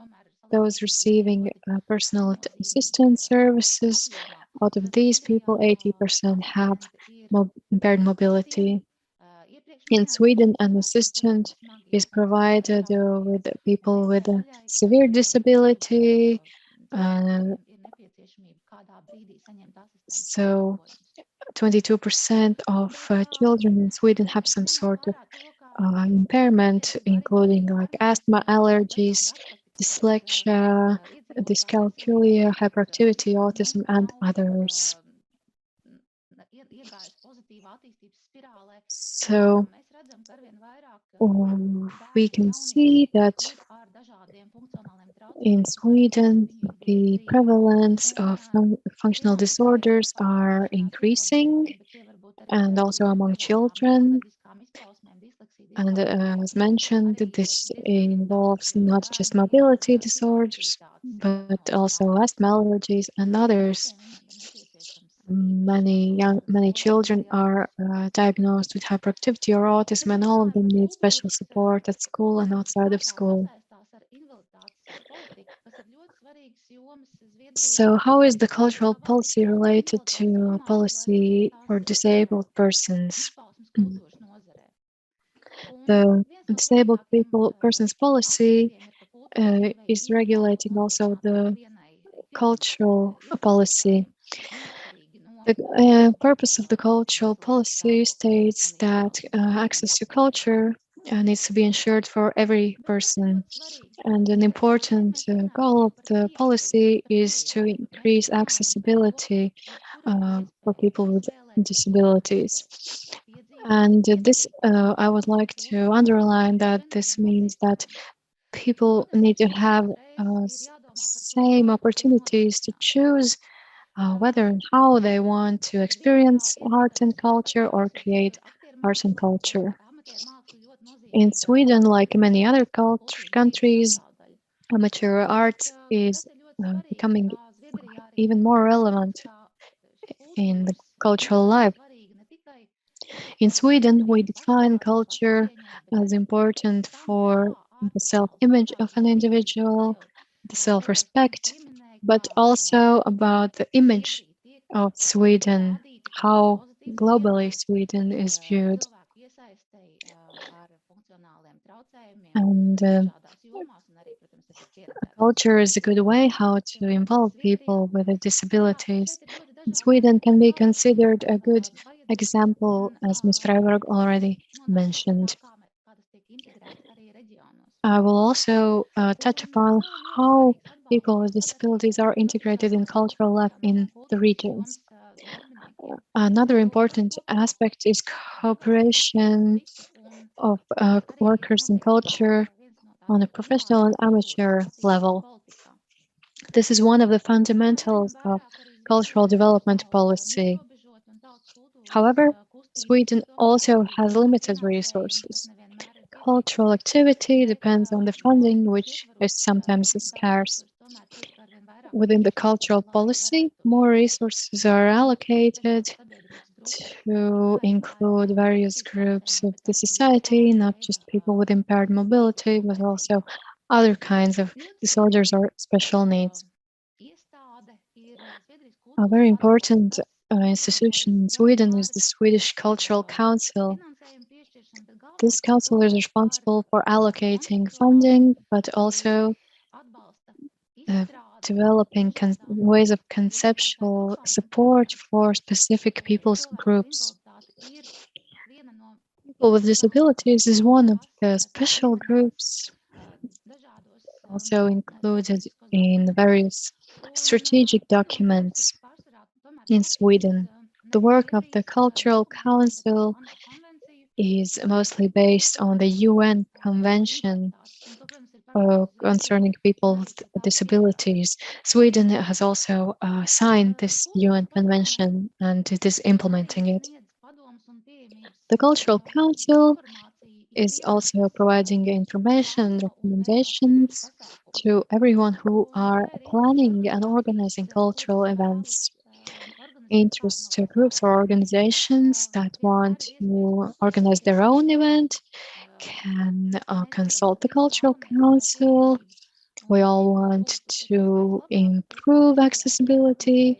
those receiving personal assistance services, out of these people, 80% have impaired mobility. In Sweden, an assistant is provided with people with a severe disability. So 22% of children in Sweden have some sort of impairment, including like asthma, allergies, dyslexia, dyscalculia, hyperactivity, autism, and others. So we can see that in Sweden, the prevalence of functional disorders are increasing, and also among children. And as mentioned, this involves not just mobility disorders, but also asthma, allergies, and others. Many children are diagnosed with hyperactivity or autism, and all of them need special support at school and outside of school. So how is the cultural policy related to policy for disabled persons? The disabled persons policy is regulating also the cultural policy. The purpose of the cultural policy states that access to culture needs to be ensured for every person. And an important goal of the policy is to increase accessibility for people with disabilities. And this, I would like to underline that this means that people need to have same opportunities to choose whether and how they want to experience art and culture or create art and culture. In Sweden, like many other countries, amateur art is becoming even more relevant in the cultural life. In Sweden, we define culture as important for the self-image of an individual, the self-respect, but also about the image of Sweden, how globally Sweden is viewed. And culture is a good way how to involve people with disabilities. Sweden can be considered a good example, as Ms. Freiberg already mentioned. I will also touch upon how people with disabilities are integrated in cultural life in the regions. Another important aspect is cooperation of workers in culture on a professional and amateur level. This is one of the fundamentals of cultural development policy. However, Sweden also has limited resources. Cultural activity depends on the funding, which is sometimes scarce. Within the cultural policy, more resources are allocated to include various groups of the society, not just people with impaired mobility, but also other kinds of disorders or special needs. A very important institution in Sweden is the Swedish Cultural Council. This council is responsible for allocating funding, but also developing ways of conceptual support for specific people's groups. People with disabilities is one of the special groups also included in various strategic documents in Sweden. The work of the Cultural Council is mostly based on the UN Convention concerning people with disabilities. Sweden has also signed this UN Convention and it is implementing it. The Cultural Council is also providing information and recommendations to everyone who are planning and organizing cultural events. Interest groups or organizations that want to organize their own event can consult the Cultural Council. We all want to improve accessibility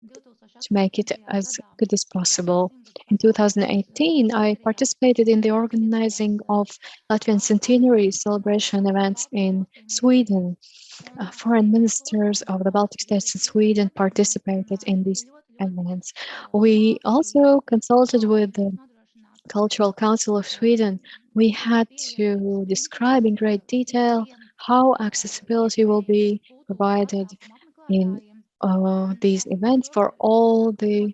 to make it as good as possible. In 2018, I participated in the organizing of Latvian centenary celebration events in Sweden. Foreign ministers of the Baltic states and Sweden participated in these events. We also consulted with the Cultural Council of Sweden. We had to describe in great detail how accessibility will be provided in these events for all the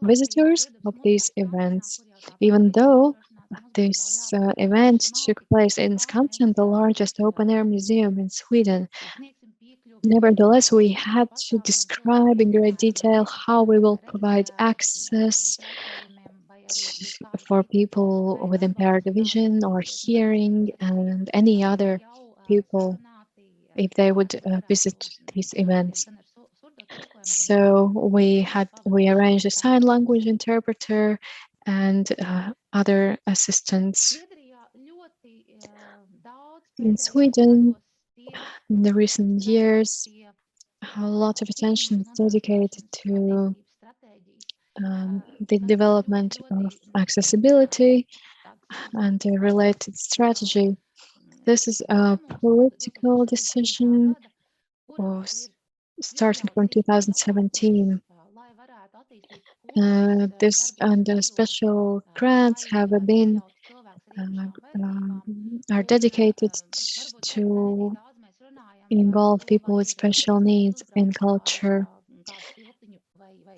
visitors of these events. Even though this event took place in Skansen, the largest open-air museum in Sweden, nevertheless, we had to describe in great detail how we will provide access for people with impaired vision or hearing and any other people if they would visit these events. So we arranged a sign language interpreter and other assistants. In Sweden, in the recent years, a lot of attention is dedicated to the development of accessibility and the related strategy. This is a political decision starting from 2017. This and the special grants have been are dedicated to involve people with special needs in culture.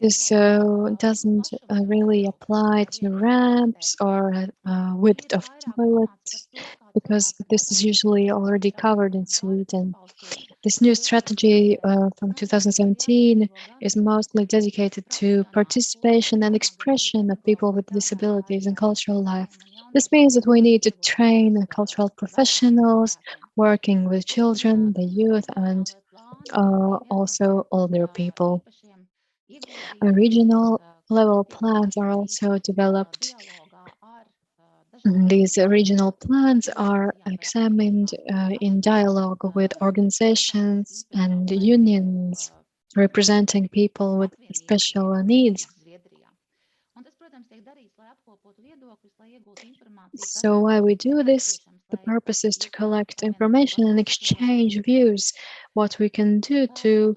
This doesn't really apply to ramps or width of toilets because this is usually already covered in Sweden. This new strategy from 2017 is mostly dedicated to participation and expression of people with disabilities in cultural life. This means that we need to train cultural professionals working with children, the youth, and also older people. Regional level plans are also developed. These regional plans are examined in dialogue with organizations and unions representing people with special needs. So why we do this? The purpose is to collect information and exchange views, what we can do to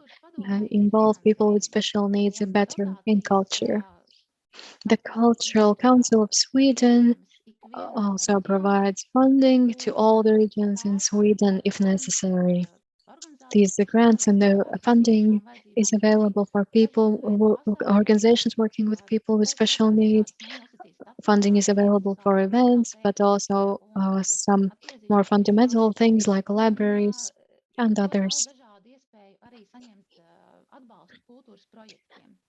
involve people with special needs better in culture. The Cultural Council of Sweden also provides funding to all the regions in Sweden if necessary. These grants and the funding is available for people, organizations working with people with special needs, funding is available for events, but also some more fundamental things like libraries and others.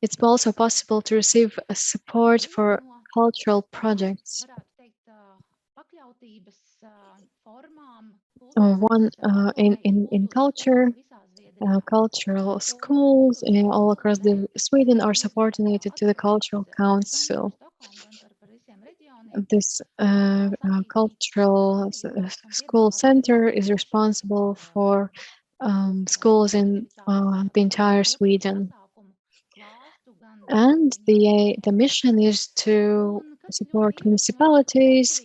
It's also possible to receive support for cultural projects. One in culture, cultural schools all across Sweden are subordinated to the Cultural Council. This cultural school center is responsible for schools in the entire Sweden. And the mission is to support municipalities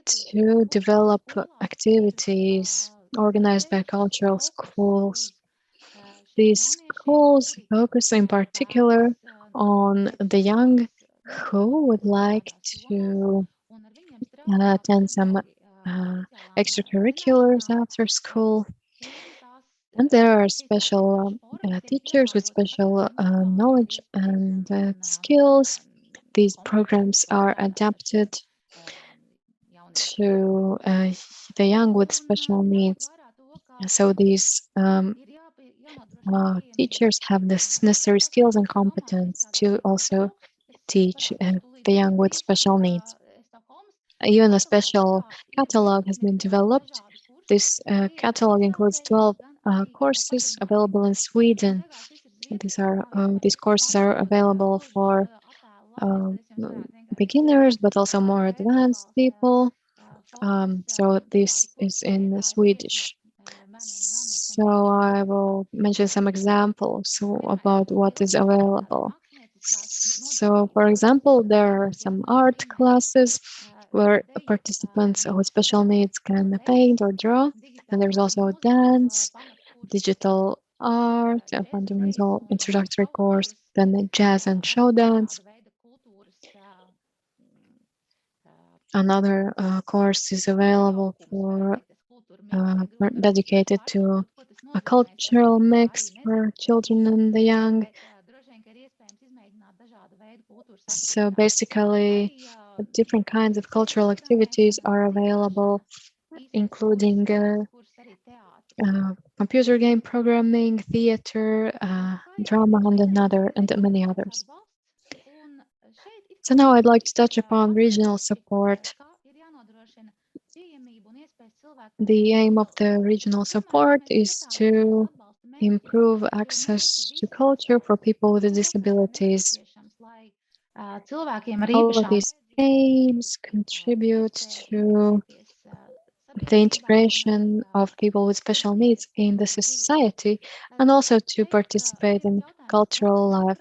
to develop activities organized by cultural schools. These schools focus in particular on the young who would like to attend some extracurriculars after school. And there are special teachers with special knowledge and skills. These programs are adapted to the young with special needs. So these teachers have the necessary skills and competence to also teach the young with special needs. Even a special catalog has been developed. This catalog includes 12 courses available in Sweden. These courses are available for beginners, but also more advanced people. So this is in Swedish. So I will mention some examples about what is available. So, for example, there are some art classes where participants with special needs can paint or draw. And there's also dance, digital art, a fundamental introductory course, then jazz and show dance. Another course is available dedicated to a cultural mix for children and the young. So basically, different kinds of cultural activities are available, including computer game programming, theater, drama, and many others. So now I'd like to touch upon regional support. The aim of the regional support is to improve access to culture for people with disabilities. All of these aims contribute to the integration of people with special needs in the society and also to participate in cultural life.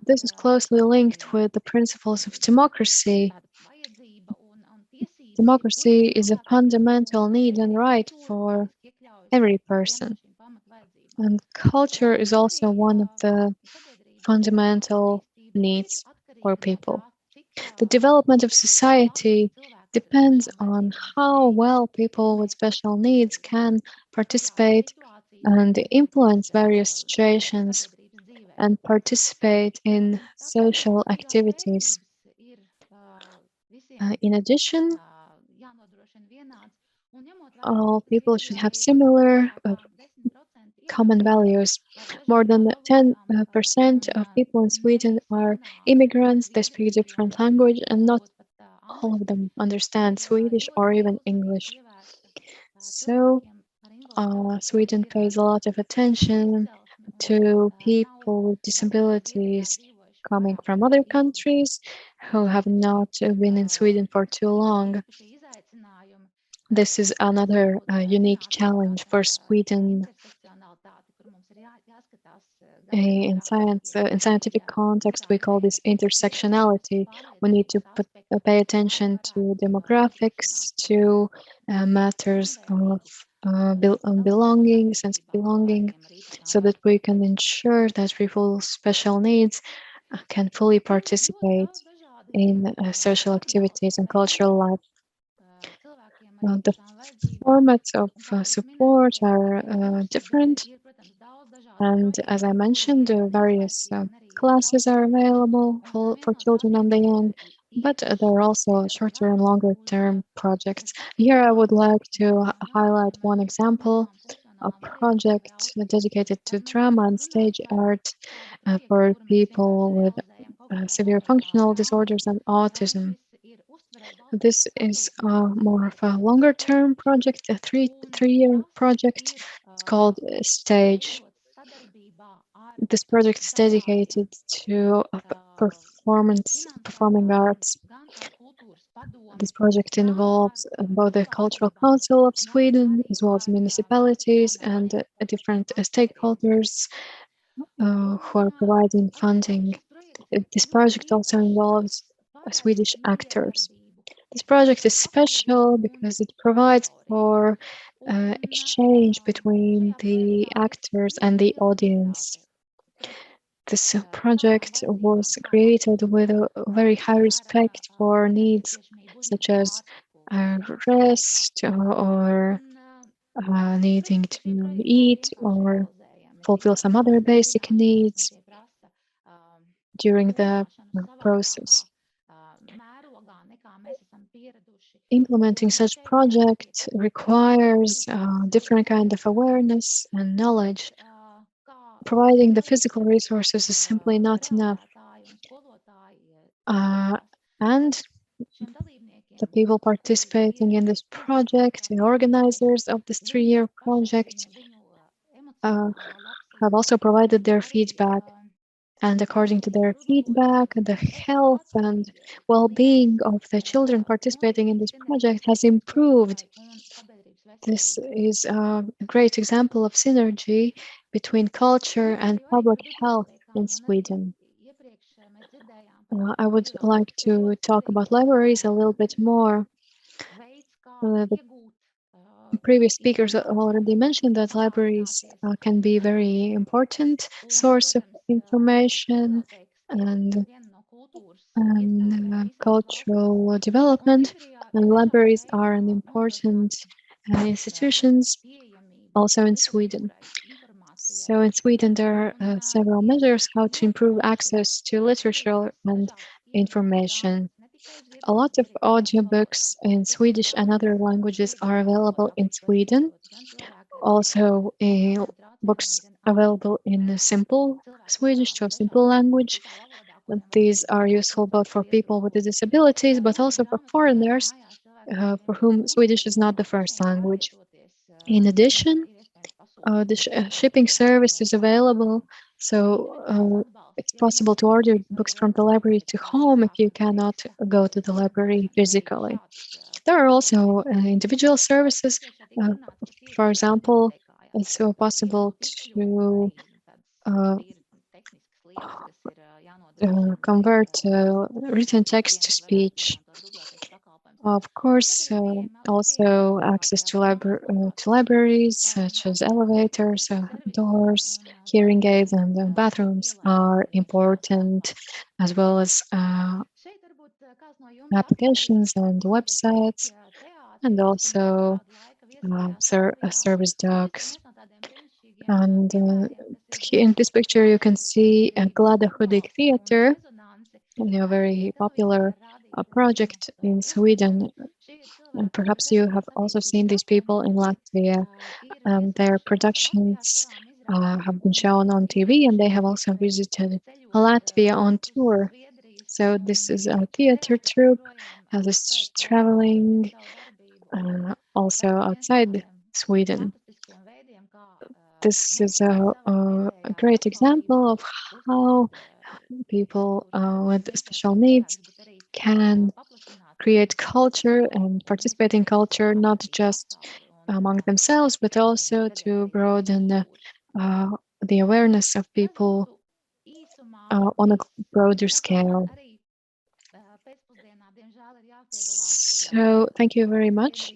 This is closely linked with the principles of democracy. Democracy is a fundamental need and right for every person. And culture is also one of the fundamental needs for people. The development of society depends on how well people with special needs can participate and influence various situations and participate in social activities. In addition, all people should have similar common values. More than 10% of people in Sweden are immigrants. They speak different language and not all of them understand Swedish or even English. So Sweden pays a lot of attention to people with disabilities coming from other countries who have not been in Sweden for too long. This is another unique challenge for Sweden. In scientific context, we call this intersectionality. We need to pay attention to demographics, to matters of belonging, sense of belonging, so that we can ensure that people with special needs can fully participate in social activities and cultural life. The formats of support are different. And as I mentioned, various classes are available for children and the young, but there are also shorter and longer term projects. Here I would like to highlight one example, a project dedicated to drama and stage art for people with severe functional disorders and autism. This is more of a longer term project, a three-year project. It's called Stage. This project is dedicated to performing arts. This project involves both the Cultural Council of Sweden, as well as municipalities and different stakeholders who are providing funding. This project also involves Swedish actors. This project is special because it provides for exchange between the actors and the audience. This project was created with a very high respect for needs such as rest or needing to eat or fulfill some other basic needs during the process. Implementing such project requires different kind of awareness and knowledge. Providing the physical resources is simply not enough. And the people participating in this project, the organizers of this 3-year project, have also provided their feedback. And according to their feedback, the health and well-being of the children participating in this project has improved. This is a great example of synergy between culture and public health in Sweden. I would like to talk about libraries a little bit more. The previous speakers already mentioned that libraries can be a very important source of information and cultural development. And libraries are an important institutions also in Sweden. So in Sweden, there are several measures how to improve access to literature and information. A lot of audiobooks in Swedish and other languages are available in Sweden. Also, books available in simple Swedish, to a simple language. These are useful both for people with disabilities, but also for foreigners for whom Swedish is not the first language. In addition, the shipping service is available, so it's possible to order books from the library to home if you cannot go to the library physically. There are also individual services. For example, it's possible to convert written text to speech. Of course, also access to libraries such as elevators, doors, hearing aids, and bathrooms are important, as well as applications and websites, and also service dogs. And in this picture, you can see a Glada Hudik Theater, a very popular project in Sweden. And perhaps you have also seen these people in Latvia. Their productions have been shown on TV, and they have also visited Latvia on tour. So this is a theater troupe that is traveling also outside Sweden. This is a great example of how people with special needs can create culture and participate in culture, not just among themselves, but also to broaden the awareness of people on a broader scale. So thank you very much.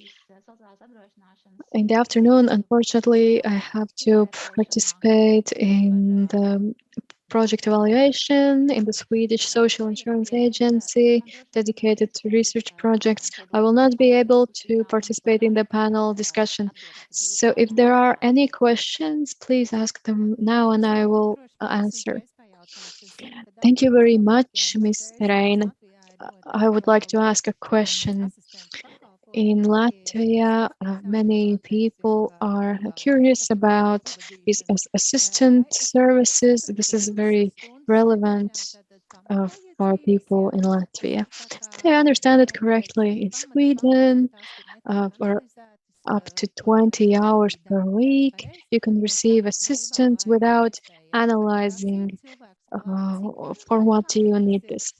In the afternoon, unfortunately, I have to participate in the project evaluation in the Swedish Social Insurance Agency dedicated to research projects. I will not be able to participate in the panel discussion. So if there are any questions, please ask them now and I will answer. Thank you very much, Ms. Reine. I would like to ask a question. In Latvia, many people are curious about these assistant services. This is very relevant for people in Latvia. Did I understand it correctly? In Sweden, for up to 20 hours per week, you can receive assistance without analyzing for what do you need this.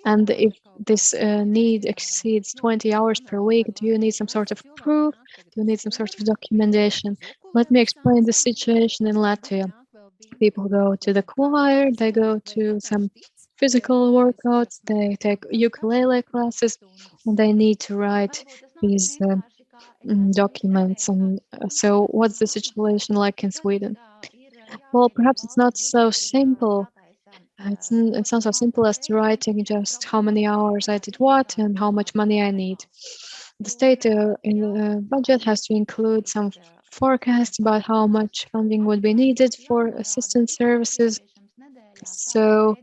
And if this need exceeds 20 hours per week, do you need some sort of proof? Do you need some sort of documentation? Let me explain the situation in Latvia. People go to the choir, they go to some physical workouts, they take ukulele classes, and they need to write these documents. And so what's the situation like in Sweden? Well, perhaps it's not so simple. It's not so simple as to writing just how many hours I did what and how much money I need. The state in the budget has to include some forecasts about how much funding would be needed for assistance services. So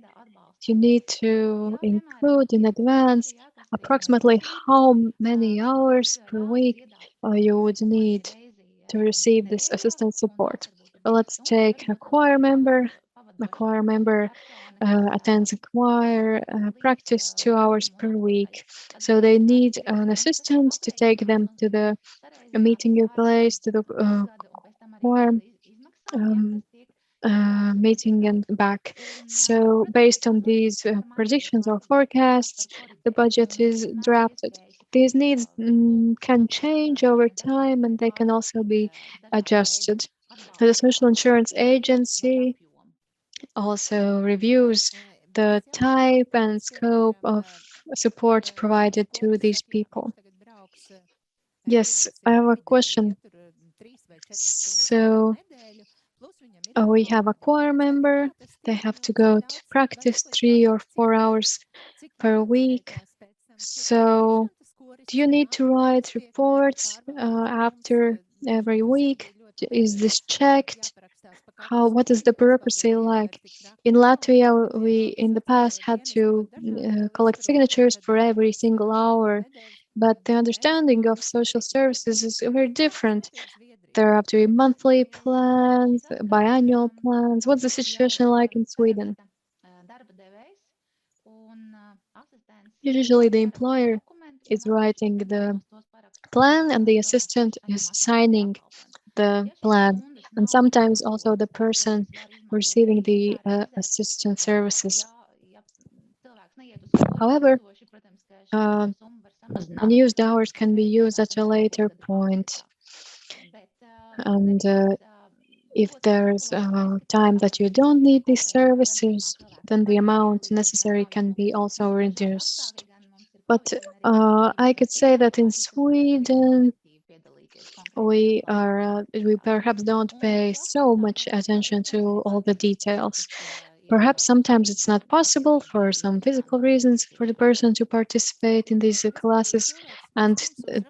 you need to include in advance approximately how many hours per week you would need to receive this assistance support. Well, let's take a choir member. A choir member attends a choir practice 2 hours per week. So they need an assistant to take them to the meeting place, to the choir meeting and back. So based on these predictions or forecasts, the budget is drafted. These needs can change over time and they can also be adjusted. The Social Insurance Agency also reviews the type and scope of support provided to these people. Yes, I have a question. So we have a choir member. They have to go to practice 3 or 4 hours per week. So do you need to write reports after every week? Is this checked? What is the bureaucracy like? In Latvia, we in the past had to collect signatures for every single hour, but the understanding of social services is very different. There have to be monthly plans, biannual plans. What's the situation like in Sweden? Usually the employer is writing the plan and the assistant is signing the plan. And sometimes also the person receiving the assistant services. However, unused hours can be used at a later point. And if there's time that you don't need these services, then the amount necessary can be also reduced. But I could say that in Sweden, we perhaps don't pay so much attention to all the details. Perhaps sometimes it's not possible for some physical reasons for the person to participate in these classes, and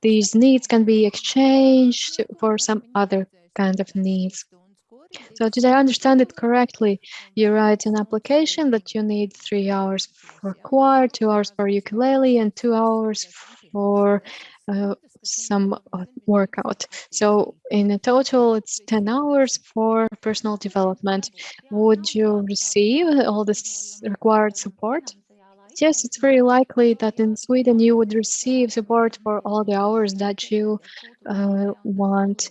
these needs can be exchanged for some other kind of needs. So did I understand it correctly? You write an application that you need 3 hours for choir, 2 hours for ukulele, and 2 hours for some workout. So in a total, it's 10 hours for personal development. Would you receive all this required support? Yes, it's very likely that in Sweden you would receive support for all the hours that you want.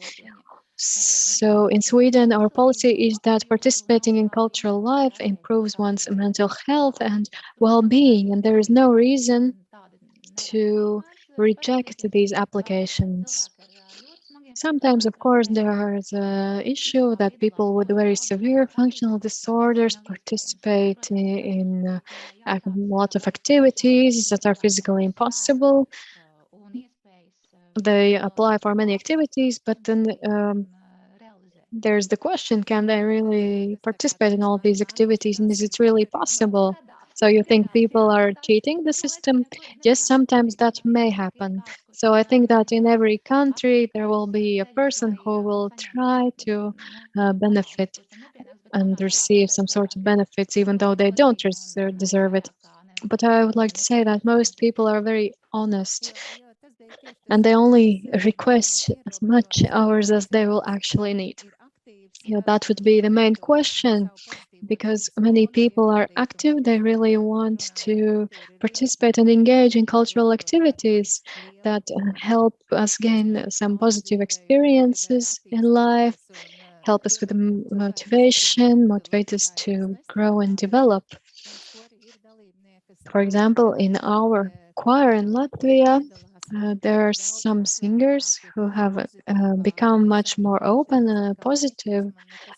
So in Sweden, our policy is that participating in cultural life improves one's mental health and well-being, and there is no reason to reject these applications. Sometimes, of course, there is an issue that people with very severe functional disorders participate in a lot of activities that are physically impossible. They apply for many activities, but then there's the question, can they really participate in all these activities, and is it really possible? So you think people are cheating the system? Yes, sometimes that may happen. So I think that in every country there will be a person who will try to benefit and receive some sort of benefits, even though they don't deserve it. But I would like to say that most people are very honest, and they only request as much hours as they will actually need. That would be the main question, because many people are active. They really want to participate and engage in cultural activities that help us gain some positive experiences in life, help us with the motivation, motivate us to grow and develop. For example, in our choir in Latvia, there are some singers who have become much more open and positive.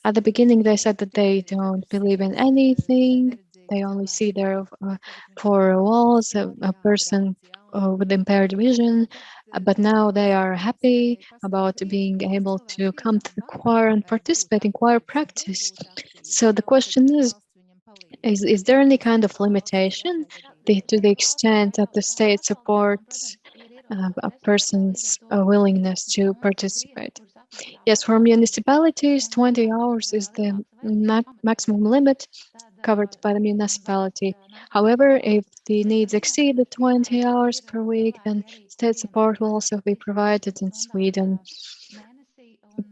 At the beginning, they said that they don't believe in anything. They only see their four walls, a person with impaired vision. But now they are happy about being able to come to the choir and participate in choir practice. So the question is there any kind of limitation to the extent that the state supports a person's willingness to participate? Yes, for municipalities, 20 hours is the maximum limit covered by the municipality. However, if the needs exceed the 20 hours per week, then state support will also be provided in Sweden.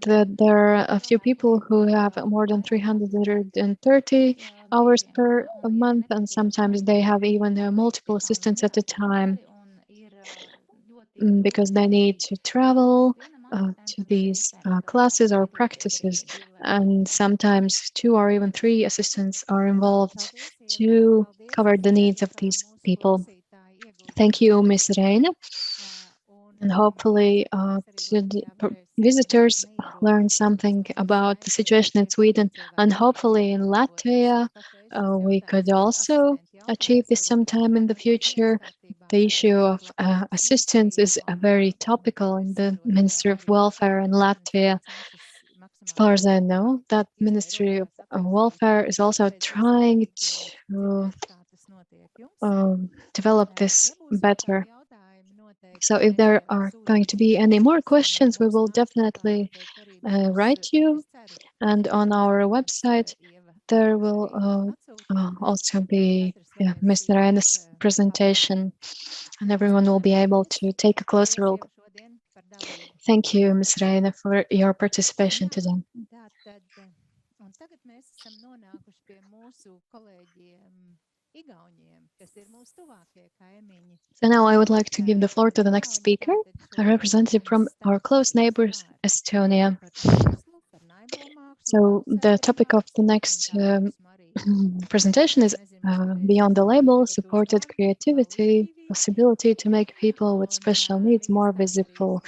There are a few people who have more than 330 hours per month, and sometimes they have even multiple assistants at a time because they need to travel to these classes or practices, and sometimes 2 or even 3 assistants are involved to cover the needs of these people. Thank you, Ms. Reine. And hopefully visitors learn something about the situation in Sweden, and hopefully in Latvia we could also achieve this sometime in the future. The issue of assistance is very topical in the Ministry of Welfare in Latvia. As far as I know, that Ministry of Welfare is also trying to develop this better. So if there are going to be any more questions, we will definitely write you. And on our website, there will also be Mr. Reine's presentation, and everyone will be able to take a closer look. Thank you, Ms. Reine, for your participation today. So now I would like to give the floor to the next speaker, a representative from our close neighbors, Estonia. So the topic of the next presentation is Beyond the Label, Supported Creativity, Possibility to make people with special needs more visible.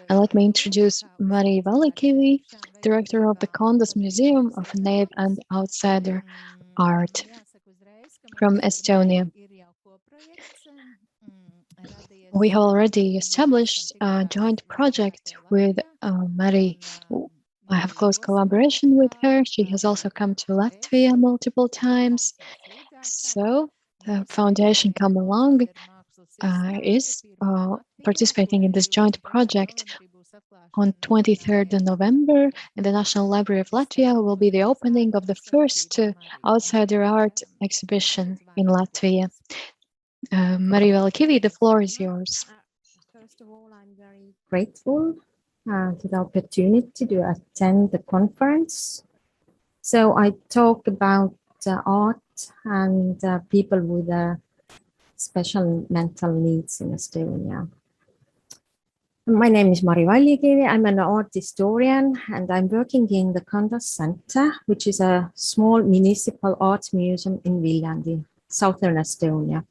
And let me introduce Mari Vallikivi, Director of the Kondas Museum of Naive and Outsider Art from Estonia. We have already established a joint project with Mari. I have close collaboration with her. She has also come to Latvia multiple times. So the foundation Come Along is participating in this joint project. On 23rd of November, in the National Library of Latvia, will be the opening of the first outsider art exhibition in Latvia. Mari Vallikivi, the floor is yours. First of all, I'm very grateful to the opportunity to attend the conference. So I talk about art and people with special mental needs in Estonia. My name is Mari Vallikivi. I'm an art historian, and I'm working in the Kondas Center, which is a small municipal arts museum in Viljandi, southern Estonia,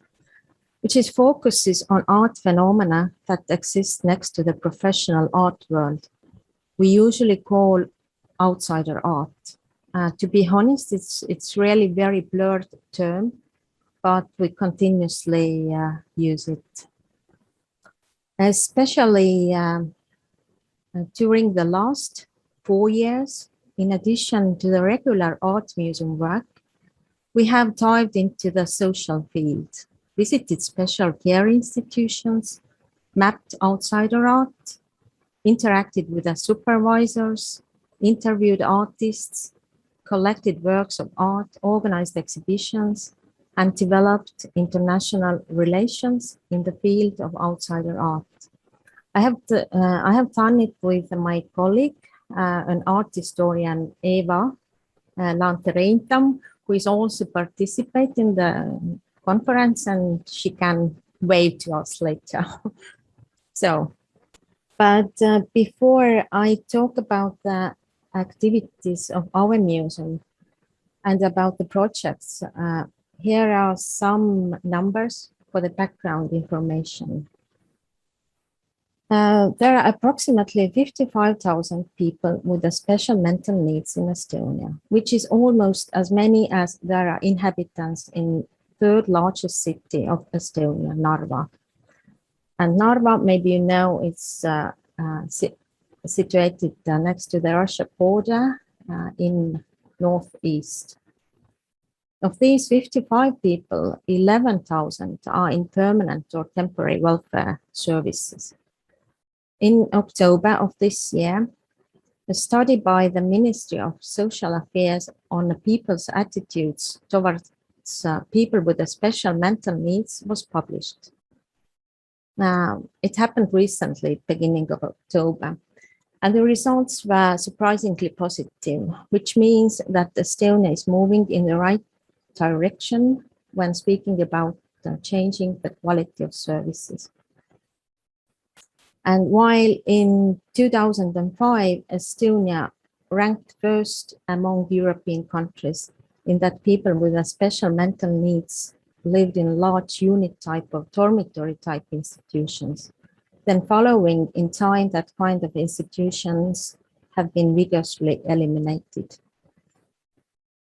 which focuses on art phenomena that exist next to the professional art world. We usually call outsider art. To be honest, it's really very blurred term, but we continuously use it. Especially during the last 4 years in addition to the regular art museum work, we have dived into the social field, visited special care institutions, mapped outsider art, interacted with the supervisors, interviewed artists, collected works of art, organized exhibitions, and developed international relations in the field of outsider art. I have done it with my colleague, an art historian, Ieva Reine, who is also participating in the conference, and she can wave to us later. But before I talk about the activities of our museum and about the projects, here are some numbers for the background information. There are approximately 55,000 people with a special mental needs in Estonia, which is almost as many as there are inhabitants in third largest city of Estonia, Narva. And Narva, maybe you know, it's situated next to the Russia border in northeast. Of these 55 people, 11,000 are in permanent or temporary welfare services. In October of this year, a study by the Ministry of Social Affairs on the people's attitudes towards people with a special mental needs was published. It happened recently, beginning of October, and the results were surprisingly positive, which means that Estonia is moving in the right direction when speaking about changing the quality of services. And while in 2005, Estonia ranked first among European countries in that people with a special mental needs lived in large unit type of dormitory type institutions, then following in time that kind of institutions have been vigorously eliminated.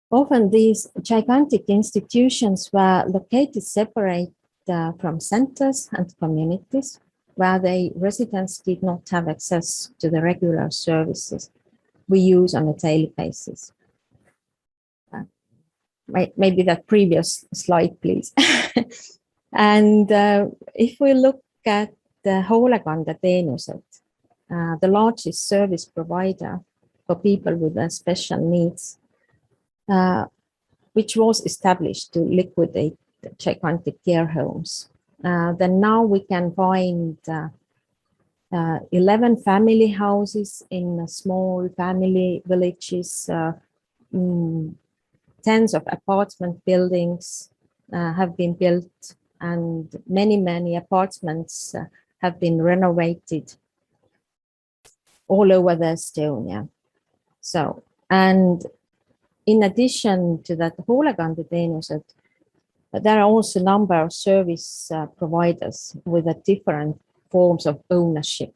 Often these gigantic institutions were located separate from centers and communities, where the residents did not have access to the regular services we use on a daily basis. Maybe that previous slide, please. And if we look at the hoolekandeteenused, the largest service provider for people with special needs, which was established to liquidate gigantic care homes. Then now we can find 11 family houses in small family villages, tens of apartment buildings have been built, and many apartments have been renovated all over the Estonia. So, and in addition to that, hoolekandeteenused, there are also a number of service providers with different forms of ownership.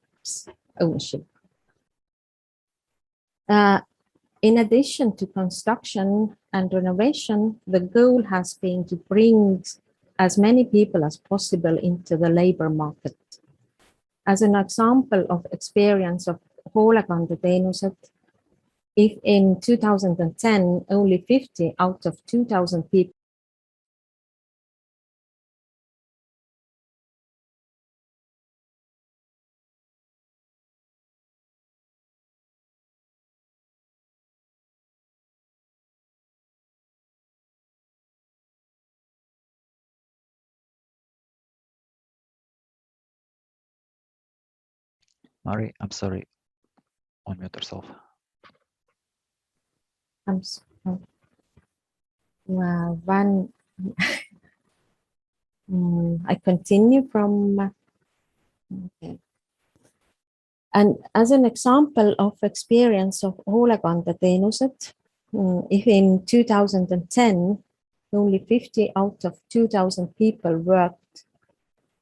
In addition to construction and renovation, the goal has been to bring as many people as possible into the labor market. As an example of experience of hoolekandeteenused, if in 2010 only 50 out of 2,000 people Mari, I'm sorry. Unmute yourself. I'm sorry. Well, one, I continue from, okay. And as an example of experience of hoolekandeteenused, if in 2010, only 50 out of 2,000 people worked,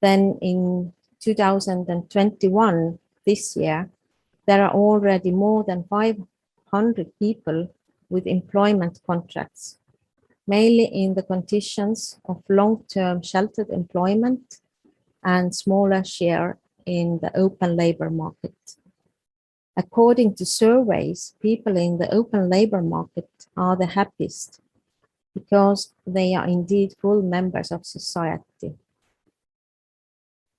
then in 2021, this year, there are already more than 500 people with employment contracts, mainly in the conditions of long-term sheltered employment and smaller share in the open labor market. According to surveys, people in the open labor market are the happiest because they are indeed full members of society.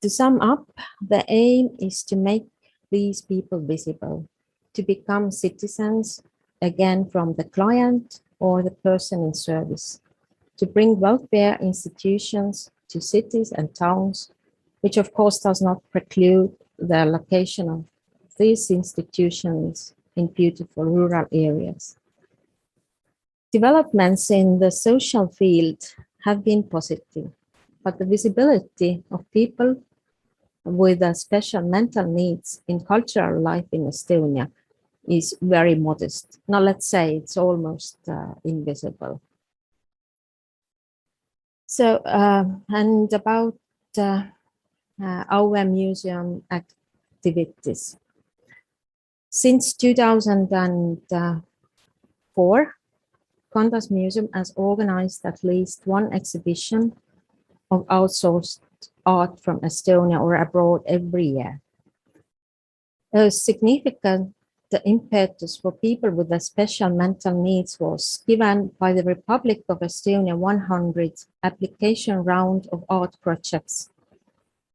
To sum up, the aim is to make these people visible, to become citizens again from the client or the person in service, to bring welfare institutions to cities and towns, which of course does not preclude the location of these institutions in beautiful rural areas. Developments in the social field have been positive, but the visibility of people with special mental needs in cultural life in Estonia is very modest. Now, let's say it's almost invisible. So, and about our museum activities. Since 2004, Kondas Museum has organized at least one exhibition of outsourced art from Estonia or abroad every year. A significant impetus for people with the special mental needs was given by the Republic of Estonia 100th application round of art projects,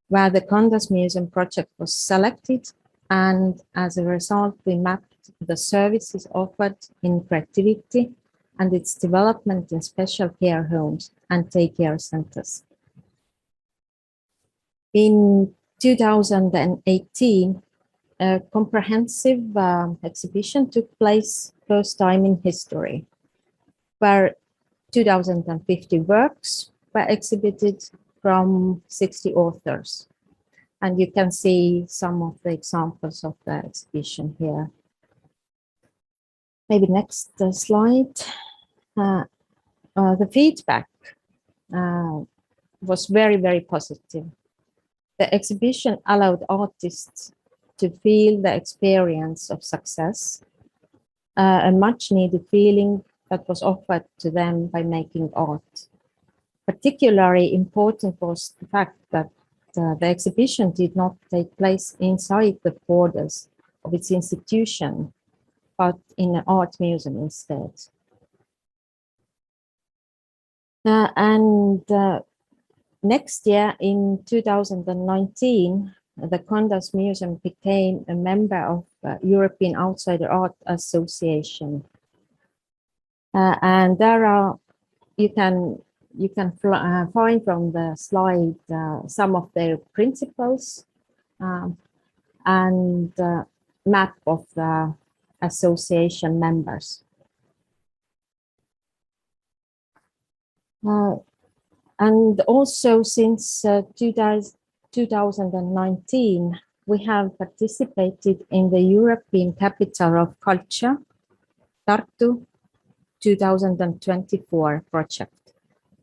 where the Kondas Museum project was selected, and as a result, we mapped the services offered in creativity and its development in special care homes and daycare centers. In 2018, a comprehensive exhibition took place first time in history, where 2,050 works were exhibited from 60 authors. And you can see some of the examples of the exhibition here. Maybe next slide. The feedback was very, very positive. The exhibition allowed artists to feel the experience of success, a much needed feeling that was offered to them by making art. Particularly important was the fact that the exhibition did not take place inside the borders of its institution, but in an art museum instead. Next year, in 2019, the Kondas Museum became a member of European Outsider Art Association. And there are, you can find from the slide some of their principles and map of the association members. And also since 2019, we have participated in the European Capital of Culture, Tartu 2024 project.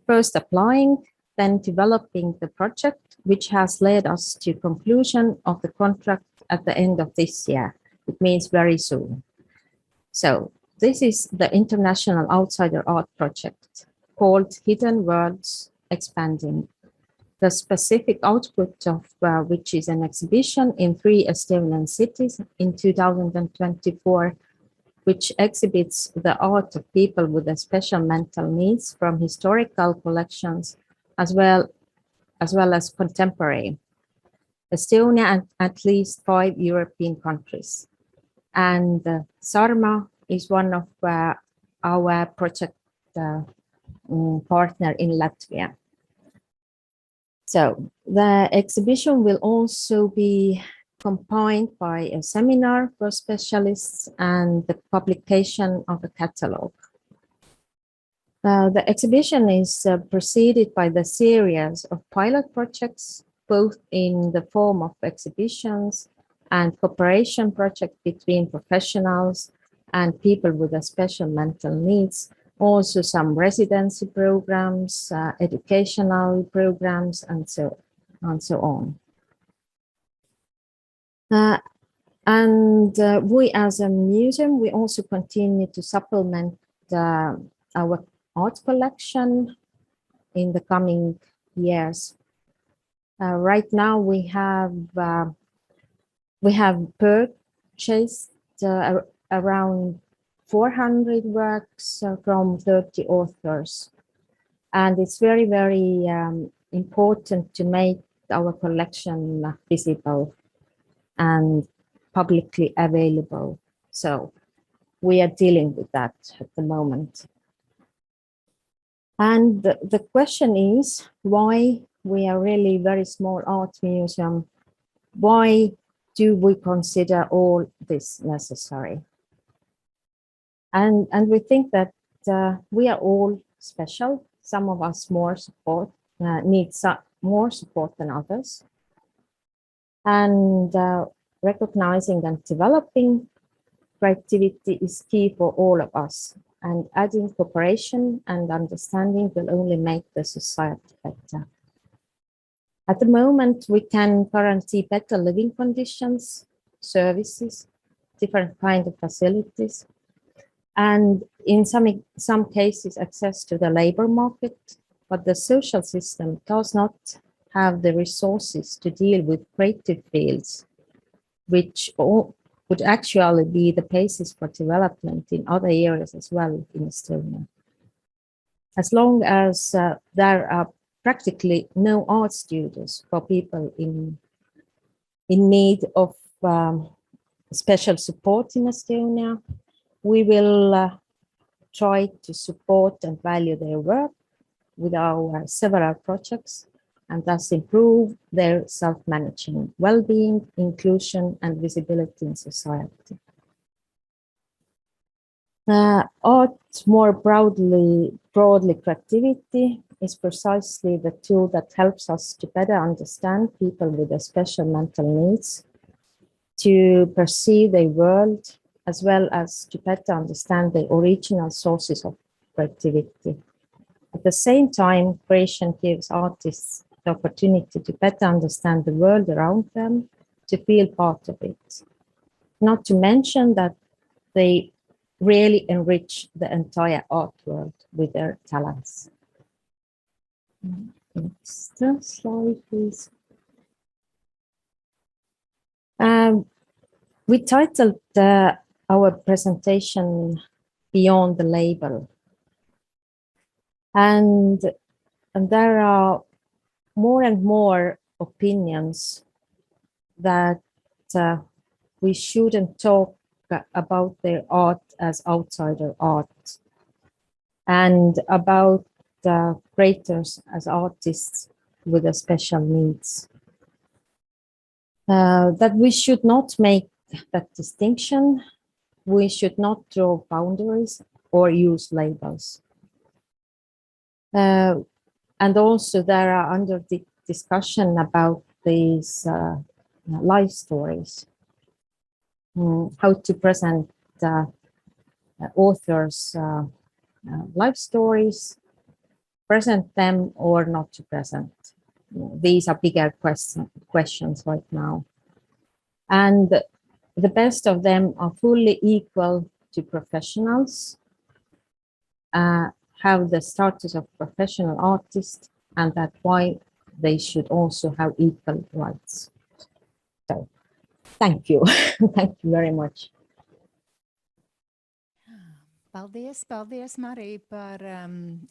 First applying, then developing the project, which has led us to conclusion of the contract at the end of this year. It means very soon. So this is the International Outsider Art Project called Hidden Worlds Expanding. The specific output of which is an exhibition in 3 Estonian cities in 2024, which exhibits the art of people with special mental needs from historical collections as well as contemporary. Estonia and at least 5 European countries. And Sarma is one of our project partner in Latvia. So the exhibition will also be combined by a seminar for specialists and the publication of a catalog. The exhibition is preceded by the series of pilot projects, both in the form of exhibitions and cooperation projects between professionals and people with special mental needs, also some residency programs, educational programs, and so on. We as a museum, we also continue to supplement our art collection in the coming years. Right now we have showcased around 400 works from 30 authors. And it's very, very important to make our collection visible and publicly available. So we are dealing with that at the moment. And the question is why we are really very small art museum. Why do we consider all this necessary? And we think that we are all special. Some of us more support, need more support than others. And recognizing and developing creativity is key for all of us. And adding cooperation and understanding will only make the society better. At the moment, we can guarantee better living conditions, services, different kinds of facilities, and in some cases, access to the labor market. But the social system does not have the resources to deal with creative fields, which would actually be the basis for development in other areas as well in Estonia. As long as there are practically no art studios for people in need of special support in Estonia, we will try to support and value their work with our several projects and thus improve their self-managing well-being, inclusion, and visibility in society. Art, more broadly creativity, is precisely the tool that helps us to better understand people with special mental needs, to perceive their world, as well as to better understand the original sources of creativity. At the same time, creation gives artists the opportunity to better understand the world around them, to feel part of it. Not to mention that they really enrich the entire art world with their talents. Next slide, please. We titled our presentation Beyond the Label. And there are more and more opinions that we shouldn't talk about their art as outsider art and about creators as artists with a special needs. That we should not make that distinction. We should not draw boundaries or use labels. And also there are under the discussion about these life stories, how to present authors' life stories, present them or not to present. These are bigger questions right now. And the best of them are fully equal to professionals, have the status of professional artist, and that's why they should also have equal rights. So, thank you. Thank you very much. Paldies, Marija, par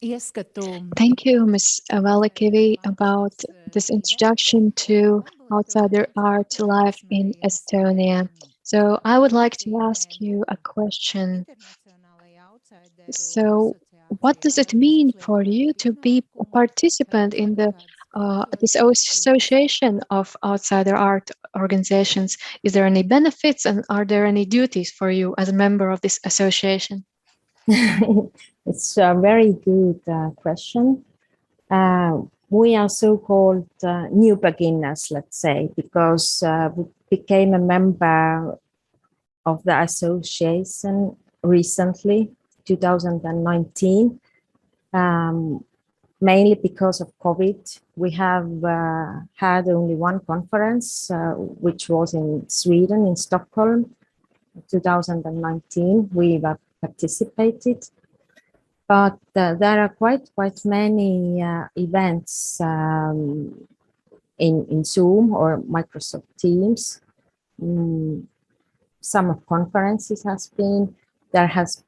ieskatu. Thank you, Ms. Vallikivi, about this introduction to outsider art life in Estonia. So I would like to ask you a question. So what does it mean for you to be a participant in the this association of outsider art organizations? Is there any benefits and are there any duties for you as a member of this association? It's a very good question. We are so-called new beginners, let's say, because we became a member of the association recently, 2019, mainly because of COVID. We have had only one conference, which was in Sweden, in Stockholm, 2019. We were participated, but there are quite many events in Zoom or Microsoft Teams. summer conferences has been. There has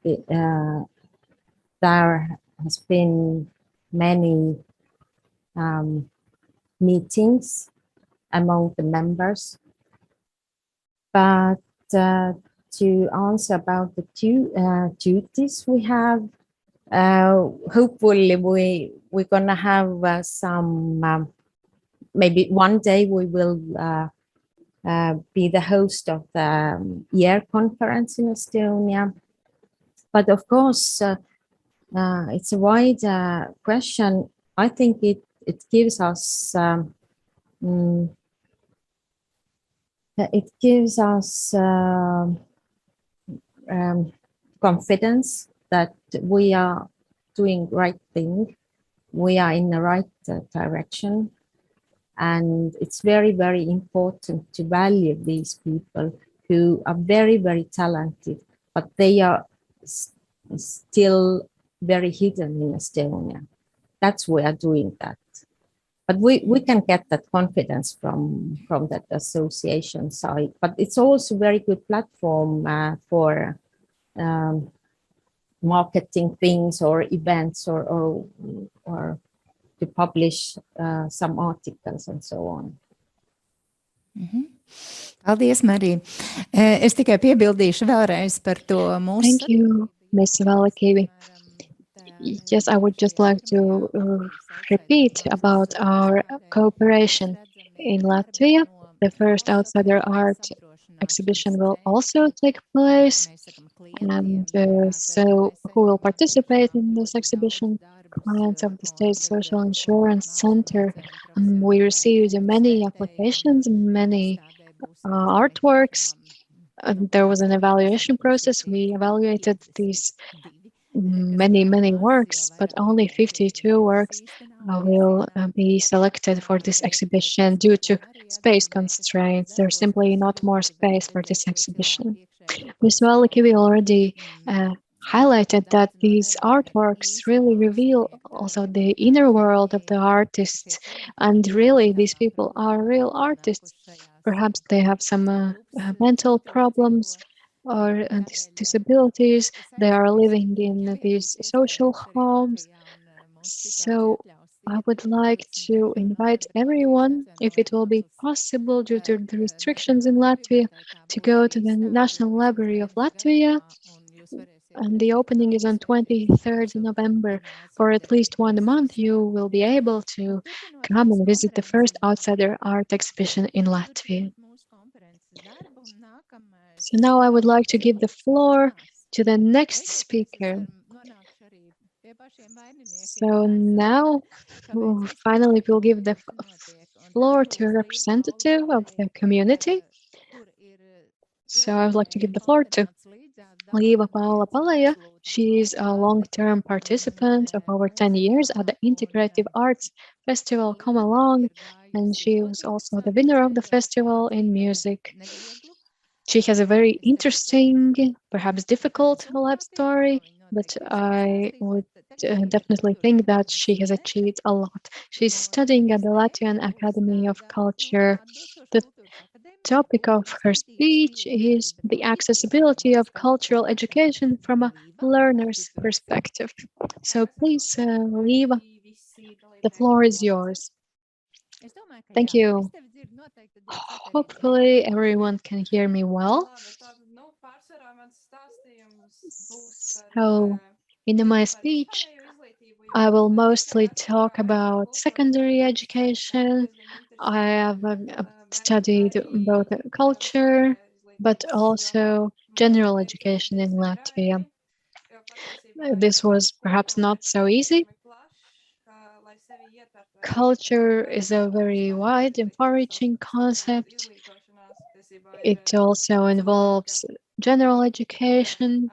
been many meetings among the members. But to answer about the duties we have, hopefully we're gonna have some. Maybe one day we will be the host of the year conference in Estonia. But of course, it's a wide question. I think it gives us confidence that we are doing right thing, we are in the right direction, and it's very, very important to value these people who are very, very talented, but they are still very hidden in Estonia. That's why we are doing that. But we can get that confidence from that association side. But it's also a very good platform for marketing things or events or to publish some articles and so on. Paldies, Marija. Es tikai piebildīšu vēlreiz par to mūsu. Thank you, Ms. Vallikivi. Yes, I would just like to repeat about our cooperation in Latvia. The first Outsider Art exhibition will also take place. And so who will participate in this exhibition? Clients of the State Social Insurance Center. We received many applications, many artworks. There was an evaluation process. We evaluated these many works, but only 52 works will be selected for this exhibition due to space constraints. There's simply not more space for this exhibition. Ms. Vallikivi already highlighted that these artworks really reveal also the inner world of the artists, and really these people are real artists. Perhaps they have some mental problems or disabilities. They are living in these social homes. So I would like to invite everyone, if it will be possible due to the restrictions in Latvia, to go to the National Library of Latvia. And the opening is on 23rd November. For at least 1 month, you will be able to come and visit the first Outsider Art exhibition in Latvia. So now I would like to give the floor to the next speaker. So now, finally, we'll give the floor to a representative of the community. So I would like to give the floor to Lieva Paula Paleja. She is a long-term participant of over 10 years at the Integrative Arts Festival Come Along, and she was also the winner of the festival in music. She has a very interesting, perhaps difficult life story, but I would definitely think that she has achieved a lot. She's studying at the Latvian Academy of Culture. The topic of her speech is the accessibility of cultural education from a learner's perspective. So please, Lieva, the floor is yours. Thank you. Hopefully everyone can hear me well. So in my speech, I will mostly talk about secondary education. I have studied both culture, but also general education in Latvia. This was perhaps not so easy. Culture is a very wide and far-reaching concept. It also involves general education,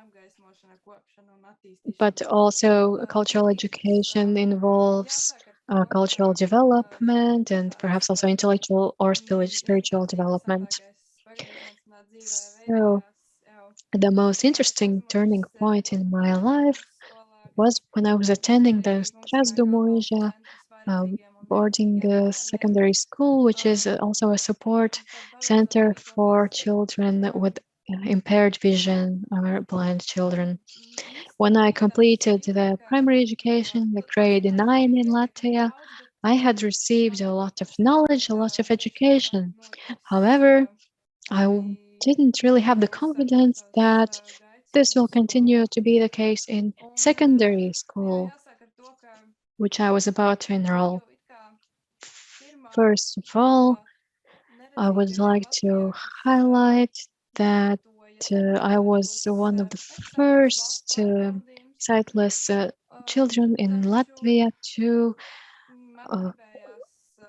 but also cultural education involves cultural development and perhaps also intellectual or spiritual development. So the most interesting turning point in my life was when I was attending the Strasdumuža boarding secondary school, which is also a support center for children with impaired vision or blind children. When I completed the primary education, the grade 9 in Latvia, I had received a lot of knowledge, a lot of education. However, I didn't really have the confidence that this will continue to be the case in secondary school, which I was about to enroll. First of all, I would like to highlight that I was one of the first sightless children in Latvia to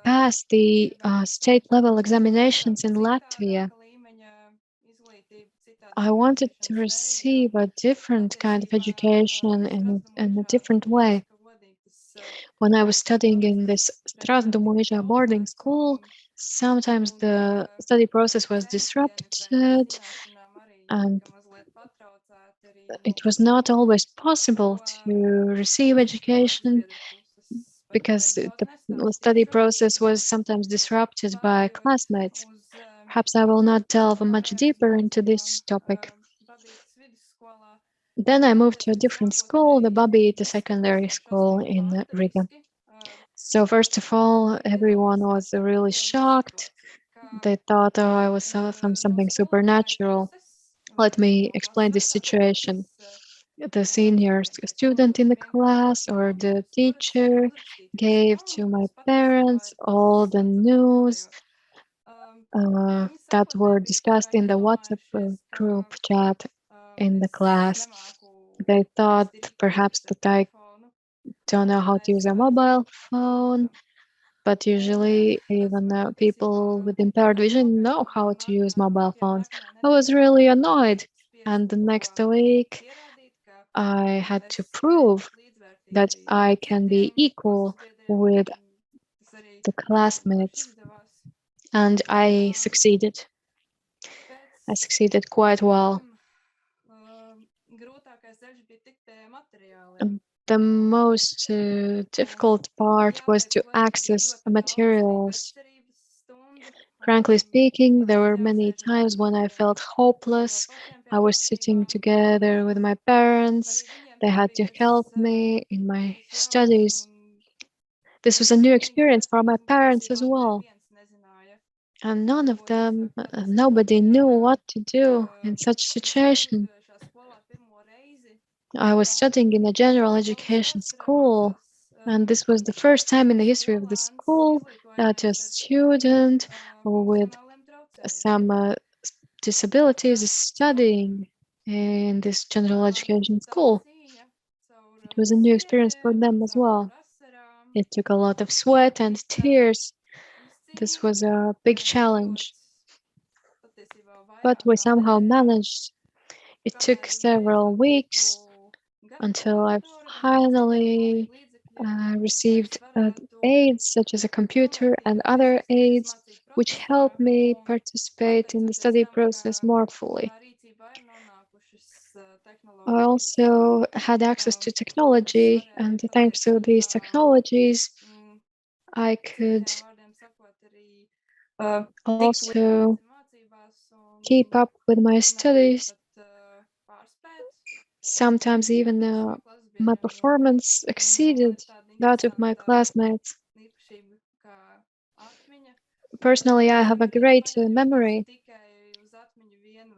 pass the state level examinations in Latvia. I wanted to receive a different kind of education in a different way. When I was studying in this Strasbourg boarding school, sometimes the study process was disrupted, and it was not always possible to receive education because the study process was sometimes disrupted by classmates. Perhaps I will not delve much deeper into this topic. Then I moved to a different school, the Baiba secondary school in Riga. So first of all, everyone was really shocked. They thought, oh, I was from something supernatural. Let me explain this situation. The senior student in the class or the teacher gave to my parents all the news that were discussed in the WhatsApp group chat in the class. They thought perhaps that I don't know how to use a mobile phone, but usually even people with impaired vision know how to use mobile phones. I was really annoyed, and the next week I had to prove that I can be equal with the classmates, and I succeeded. I succeeded quite well. The most difficult part was to access materials. Frankly speaking, there were many times when I felt hopeless. I was sitting together with my parents. They had to help me in my studies. This was a new experience for my parents as well. And none of them, nobody knew what to do in such situation. I was studying in a general education school, and this was the first time in the history of the school that a student with some disabilities is studying in this general education school. It was a new experience for them as well. It took a lot of sweat and tears. This was a big challenge, but we somehow managed. It took several weeks until I finally received aids such as a computer and other aids, which helped me participate in the study process more fully. I also had access to technology, and thanks to these technologies, I could also keep up with my studies. Sometimes even my performance exceeded that of my classmates. Personally, I have a great memory.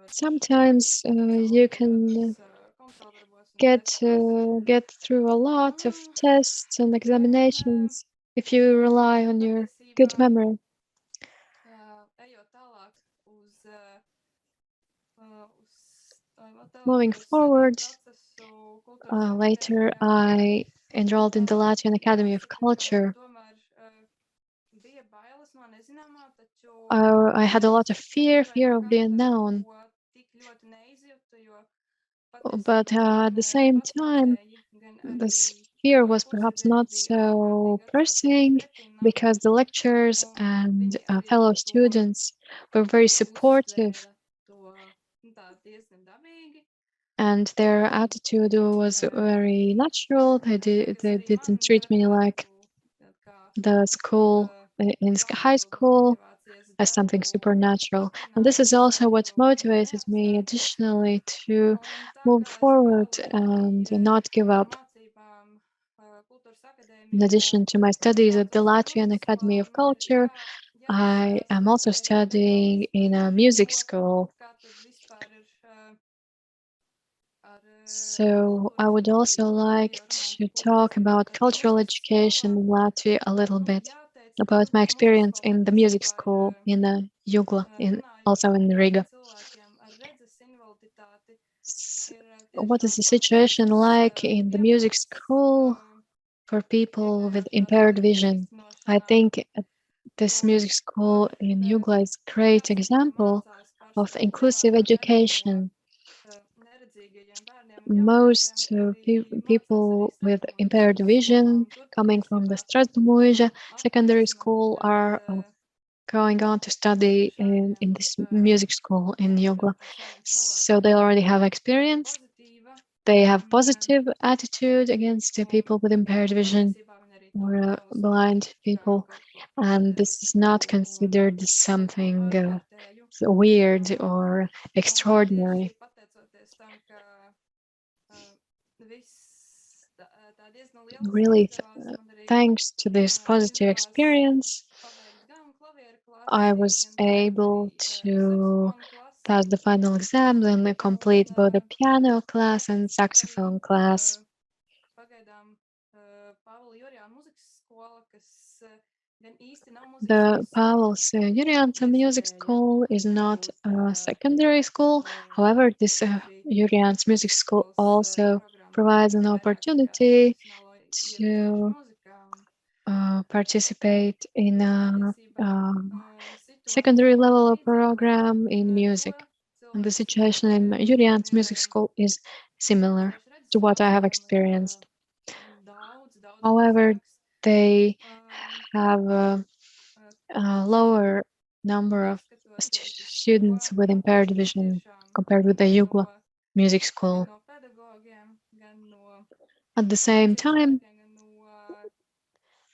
Sometimes you can get through a lot of tests and examinations if you rely on your good memory. Moving forward, later I enrolled in the Latvian Academy of Culture. I had a lot of fear of the unknown. But at the same time, this fear was perhaps not so pressing because the lecturers and fellow students were very supportive, and their attitude was very natural. They didn't treat me like the school in high school. as something supernatural. And this is also what motivated me additionally to move forward and not give up. In addition to my studies at the Latvian Academy of Culture, I am also studying in a music school. So I would also like to talk about cultural education in Latvia a little bit, about my experience in the music school in Jugla, also in Riga. What is the situation like in the music school for people with impaired vision? I think this music school in Jugla is a great example of inclusive education. Most people with impaired vision coming from the Strasbourg secondary school are going on to study in this music school in Jugla. So they already have experience. They have positive attitude against the people with impaired vision or blind people, and this is not considered something weird or extraordinary. Really, thanks to this positive experience, I was able to pass the final exams and complete both the piano class and saxophone class. The Pāvils Jurjāns Music School is not a secondary school. However, this Jurjāns Music School also provides an opportunity to participate in a secondary level program in music. And the situation in Jurjāns Music School is similar to what I have experienced. However, they have a lower number of students with impaired vision compared with the Jugla Music School. At the same time,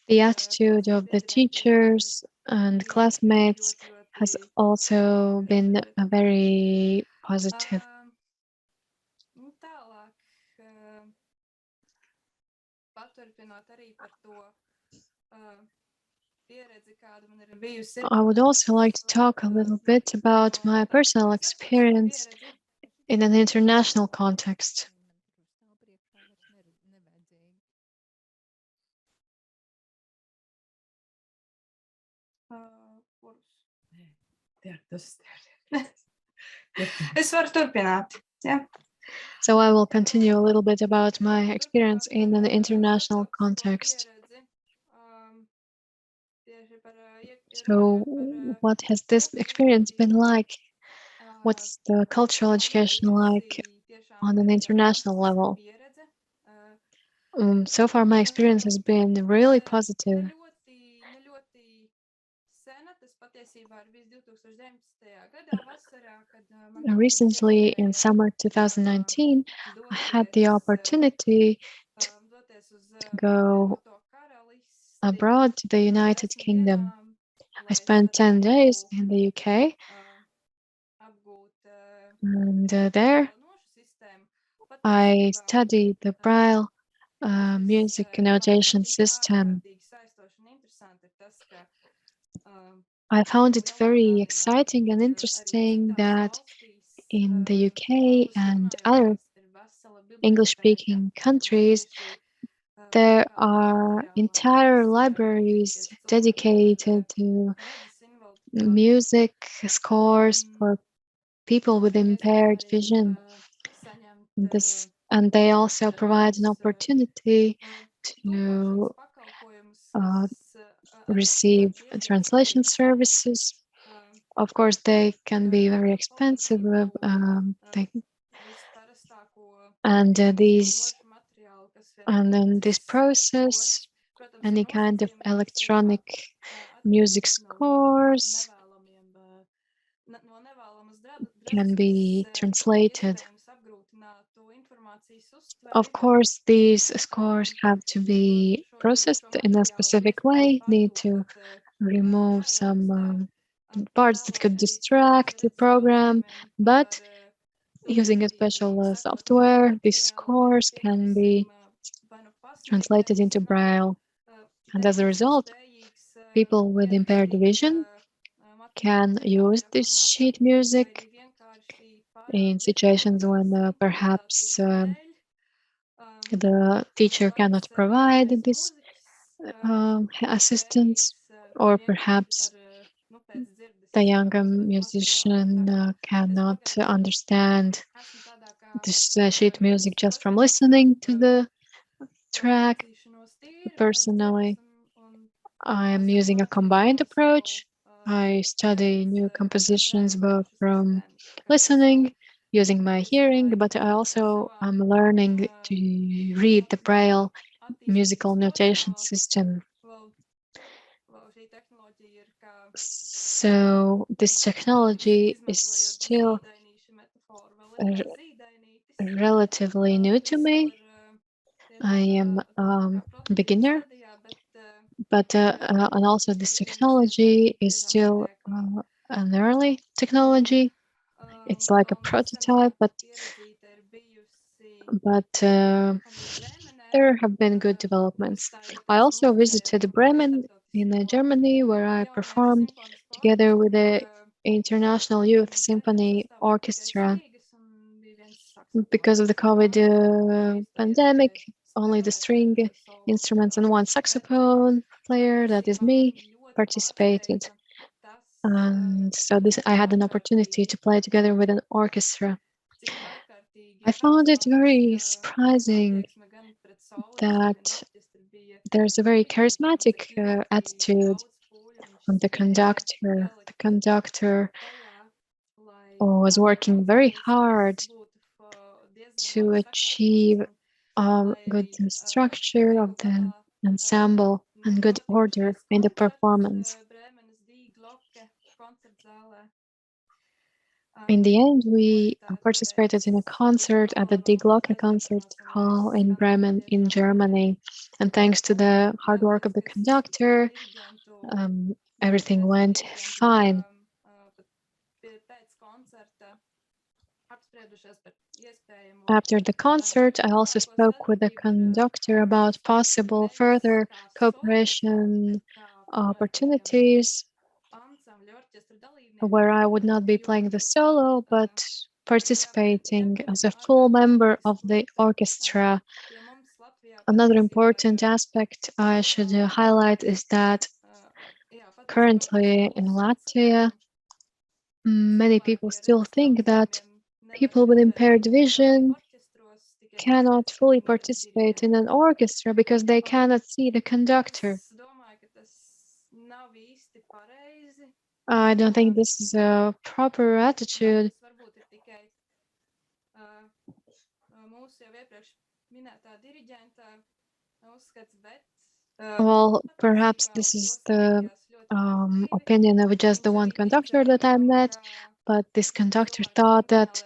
the attitude of the teachers and classmates has also been very positive. I would also like to talk a little bit about my personal experience in an international context. So I will continue a little bit about my experience in an international context. So what has this experience been like? What's the cultural education like on an international level? So far, my experience has been really positive. Recently, in summer 2019, I had the opportunity to go abroad to the United Kingdom. I spent 10 days in the UK, and there I studied the Braille music notation system. I found it very exciting and interesting that in the UK and other English-speaking countries, there are entire libraries dedicated to music scores for people with impaired vision. And they also provide an opportunity to receive translation services. Of course, they can be very expensive, and then this process, any kind of electronic music scores can be translated. Of course, these scores have to be processed in a specific way, need to remove some parts that could distract the program, but using a special software, this course can be translated into Braille. And as a result, people with impaired vision can use this sheet music in situations when perhaps the teacher cannot provide this assistance, or perhaps the younger musician cannot understand this sheet music just from listening to the track. Personally, I am using a combined approach. I study new compositions both from listening, using my hearing, but I also am learning to read the Braille musical notation system. So this technology is still relatively new to me. I am a beginner, but and also this technology is still an early technology. It's like a prototype, but there have been good developments. I also visited Bremen in Germany, where I performed together with the International Youth Symphony Orchestra. Because of the COVID pandemic, only the string instruments and one saxophone player, that is me, participated. And so I had an opportunity to play together with an orchestra. I found it very surprising that there's a very charismatic attitude from the conductor. The conductor was working very hard to achieve good structure of the ensemble and good order in the performance. In the end, we participated in a concert at the Die Glocke concert hall in Bremen in Germany. And thanks to the hard work of the conductor, everything went fine. After the concert, I also spoke with the conductor about possible further cooperation opportunities where I would not be playing the solo, but participating as a full member of the orchestra. Another important aspect I should highlight is that currently in Latvia, many people still think that people with impaired vision cannot fully participate in an orchestra because they cannot see the conductor. I don't think this is a proper attitude. Well, perhaps this is the opinion of just the one conductor that I met, but this conductor thought that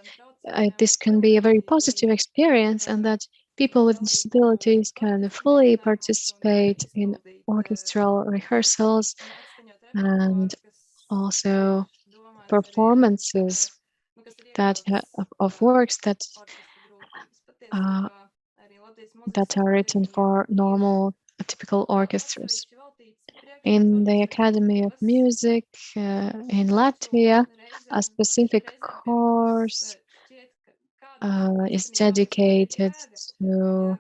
this can be a very positive experience and that people with disabilities can fully participate in orchestral rehearsals and also performances that of works that are written for normal typical orchestras. In the Academy of Music in Latvia, a specific course is dedicated to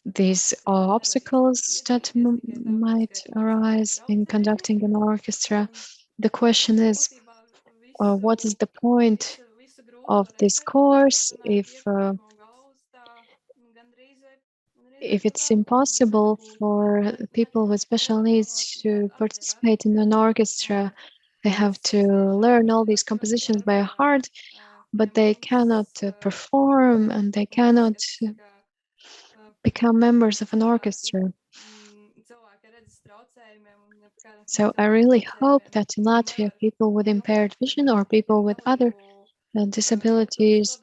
these obstacles that might arise in conducting an orchestra. The question is, what is the point of this course if it's impossible for people with special needs to participate in an orchestra? They have to learn all these compositions by heart, but they cannot perform and they cannot become members of an orchestra. So I really hope that in Latvia, people with impaired vision or people with other disabilities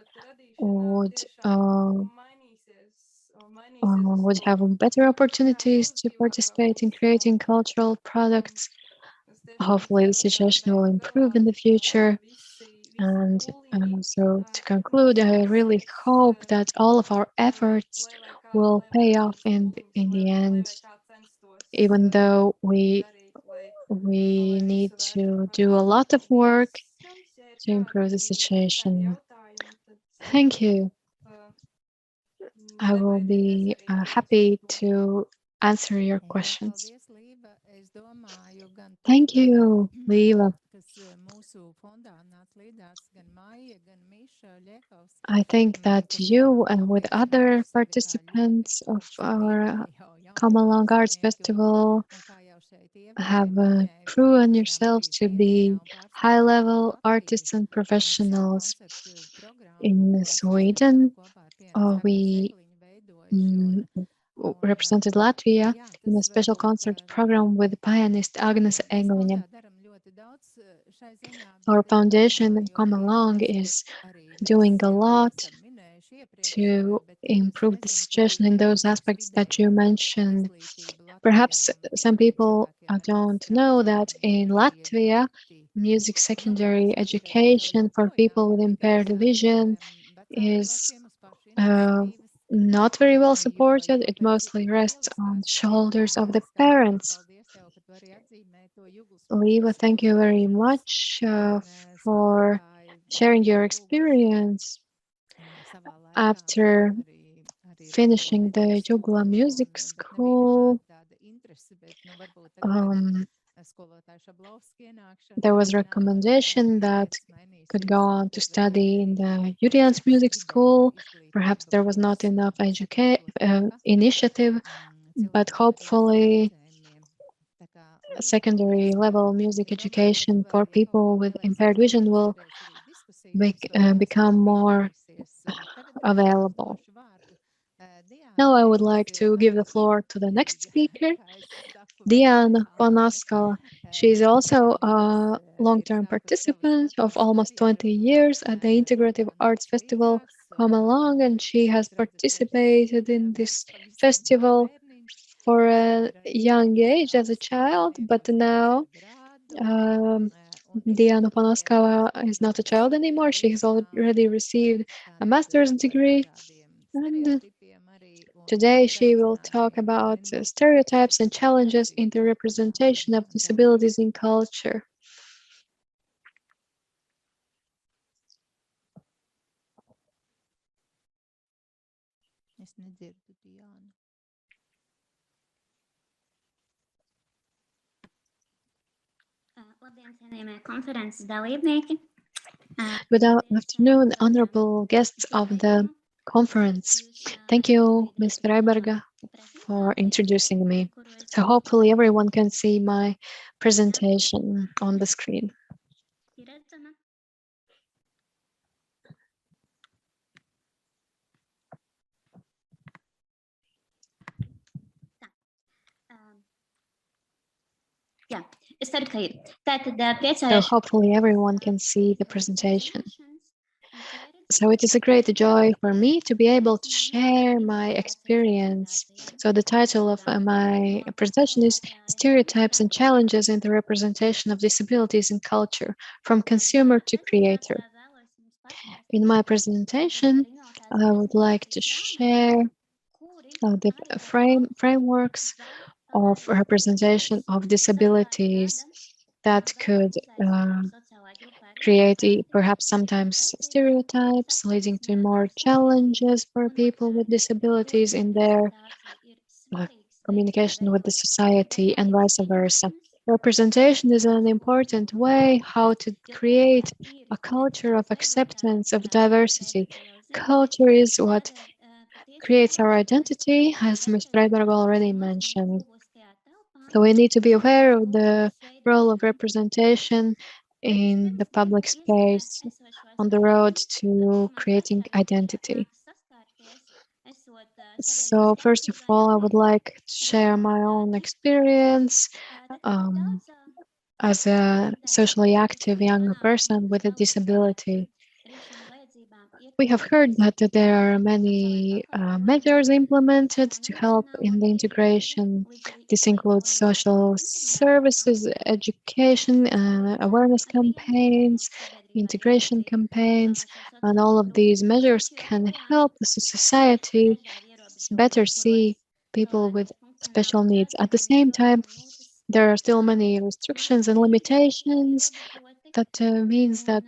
would have better opportunities to participate in creating cultural products hopefully the situation will improve in the future. And so to conclude, I really hope that all of our efforts will pay off in the end, even though we need to do a lot of work to improve the situation. Thank you. I will be happy to answer your questions. Thank you, Līva. I think that you and with other participants of our Come Along Arts Festival have proven yourselves to be high-level artists and professionals. In Sweden, we represented Latvia in a special concert program with pianist Agnese Eglene. Our foundation, Come Along, is doing a lot to improve the situation in those aspects that you mentioned. Perhaps some people don't know that in Latvia, music secondary education for people with impaired vision is not very well supported. It mostly rests on the shoulders of the parents. Līva, thank you very much for sharing your experience. After finishing the Jugla Music School, there was a recommendation that could go on to study in the Julian's Music School. Perhaps there was not enough initiative, but hopefully secondary level music education for people with impaired vision will become more available. Now I would like to give the floor to the next speaker, Diāna Ponaskova. She is also a long-term participant of almost 20 years at the Integrative Arts Festival Come Along, and she has participated in this festival for a young age as a child, but now Diāna Ponaskova is not a child anymore. She has already received a master's degree, and today she will talk about stereotypes and challenges in the representation of disabilities in culture. Good afternoon, honorable guests of the conference. Thank you, Ms. Freiberga, for introducing me. So hopefully everyone can see my presentation on the screen. So hopefully everyone can see the presentation. So it is a great joy for me to be able to share my experience. So the title of my presentation is Stereotypes and Challenges in the Representation of Disabilities in Culture, from Consumer to Creator. In my presentation, I would like to share the frameworks of representation of disabilities that could create perhaps sometimes stereotypes, leading to more challenges for people with disabilities in their communication with the society and vice versa. Representation is an important way how to create a culture of acceptance of diversity. Culture is what creates our identity, as Ms. Freiberga already mentioned. So we need to be aware of the role of representation in the public space on the road to creating identity. So first of all, I would like to share my own experience as a socially active young person with a disability. We have heard that there are many measures implemented to help in the integration. This includes social services, education, awareness campaigns, integration campaigns, and all of these measures can help the society better see people with special needs. At the same time, there are still many restrictions and limitations that means that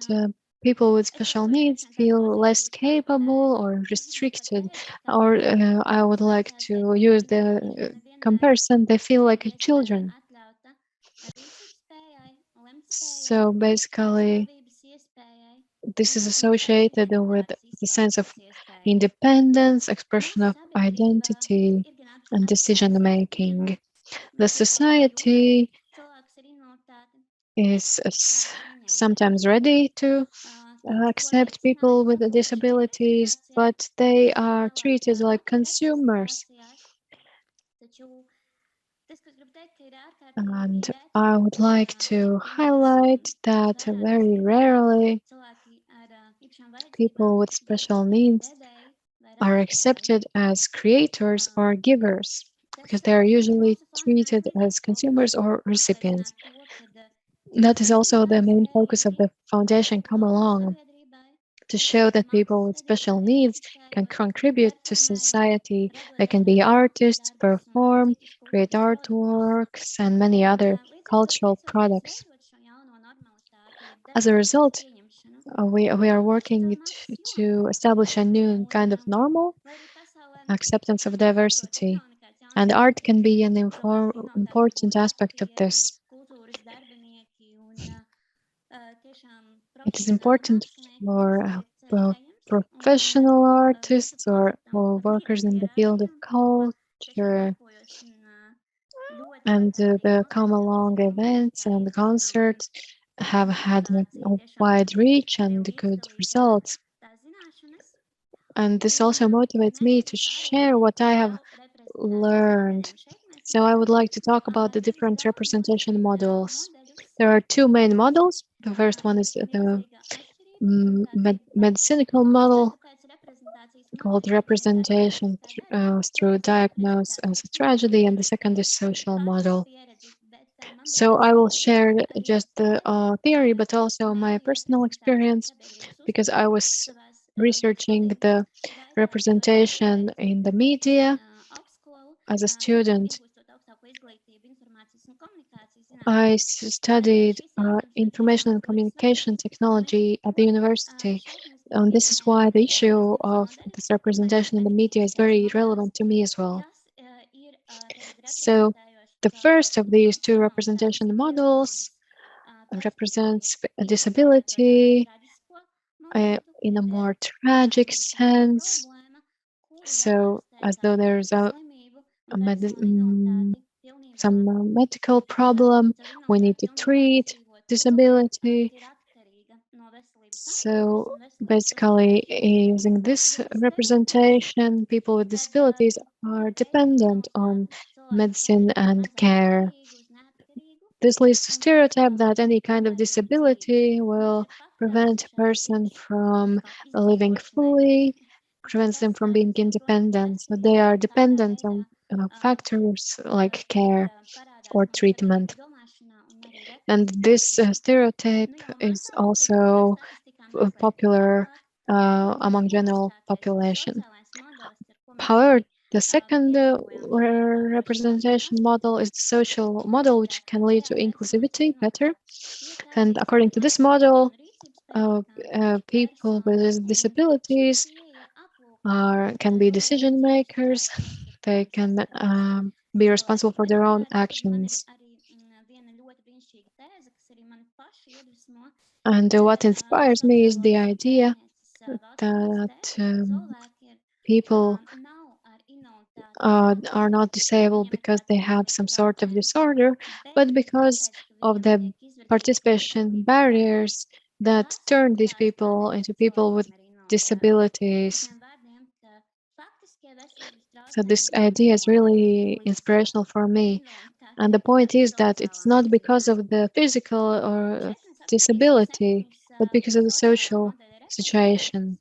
people with special needs feel less capable or restricted, or I would like to use the comparison, they feel like children. So basically, this is associated with the sense of independence, expression of identity, and decision making. The society is sometimes ready to accept people with disabilities, but they are treated like consumers. And I would like to highlight that very rarely people with special needs are accepted as creators or givers, because they are usually treated as consumers or recipients. That is also the main focus of the foundation Come Along, to show that people with special needs can contribute to society. They can be artists, perform, create artworks, and many other cultural products. As a result, we are working to establish a new kind of normal, acceptance of diversity, and art can be an important aspect of this. It is important for professional artists or workers in the field of culture, and the Come Along events and concerts have had a wide reach and good results. And this also motivates me to share what I have learned. So I would like to talk about the different representation models. There are two main models. The first one is the medicinal model, called representation through diagnosis as a tragedy, and the second is social model. So I will share just the theory, but also my personal experience, because I was researching the representation in the media as a student. I studied information and communication technology at the university. And this is why the issue of this representation in the media is very relevant to me as well. So the first of these two representation models represents a disability in a more tragic sense. So as though there's some medical problem, we need to treat disability. So basically, using this representation, people with disabilities are dependent on medicine and care. This leads to stereotype that any kind of disability will prevent a person from living fully, prevents them from being independent. So they are dependent on factors like care or treatment. And this stereotype is also popular among general population. However, the second representation model is the social model, which can lead to inclusivity better. And according to this model, people with disabilities can be decision makers. They can be responsible for their own actions. And what inspires me is the idea that people are not disabled because they have some sort of disorder, but because of the participation barriers that turn these people into people with disabilities. So this idea is really inspirational for me. And the point is that it's not because of the physical or disability, but because of the social situation.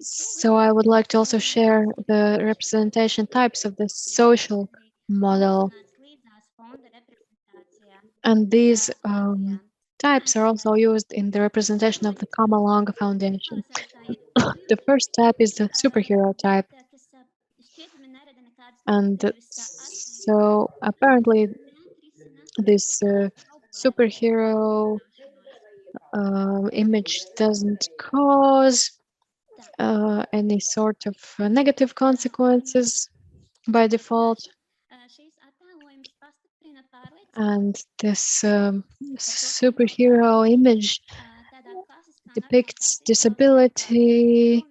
So I would like to also share the representation types of the social model. And these types are also used in the representation of the Kamalanga Foundation. The first type is the superhero type. And so apparently this superhero image doesn't cause any sort of negative consequences by default. And this superhero image depicts disability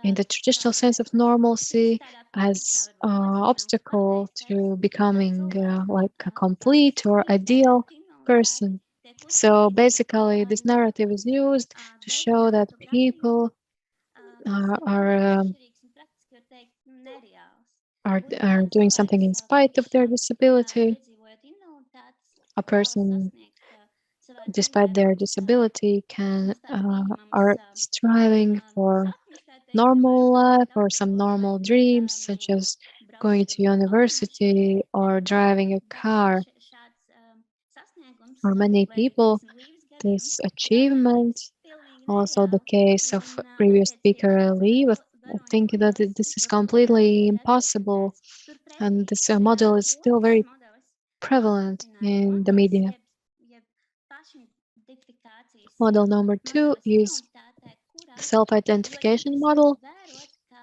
in the traditional sense of normalcy as an obstacle to becoming like a complete or ideal person. So basically, this narrative is used to show that people are doing something in spite of their disability. A person, despite their disability, are striving for normal life or some normal dreams, such as going to university or driving a car. For many people, this achievement, also the case of previous speaker Līva, I think that this is completely impossible, and this model is still very prevalent in the media. Model number 2 is the self-identification model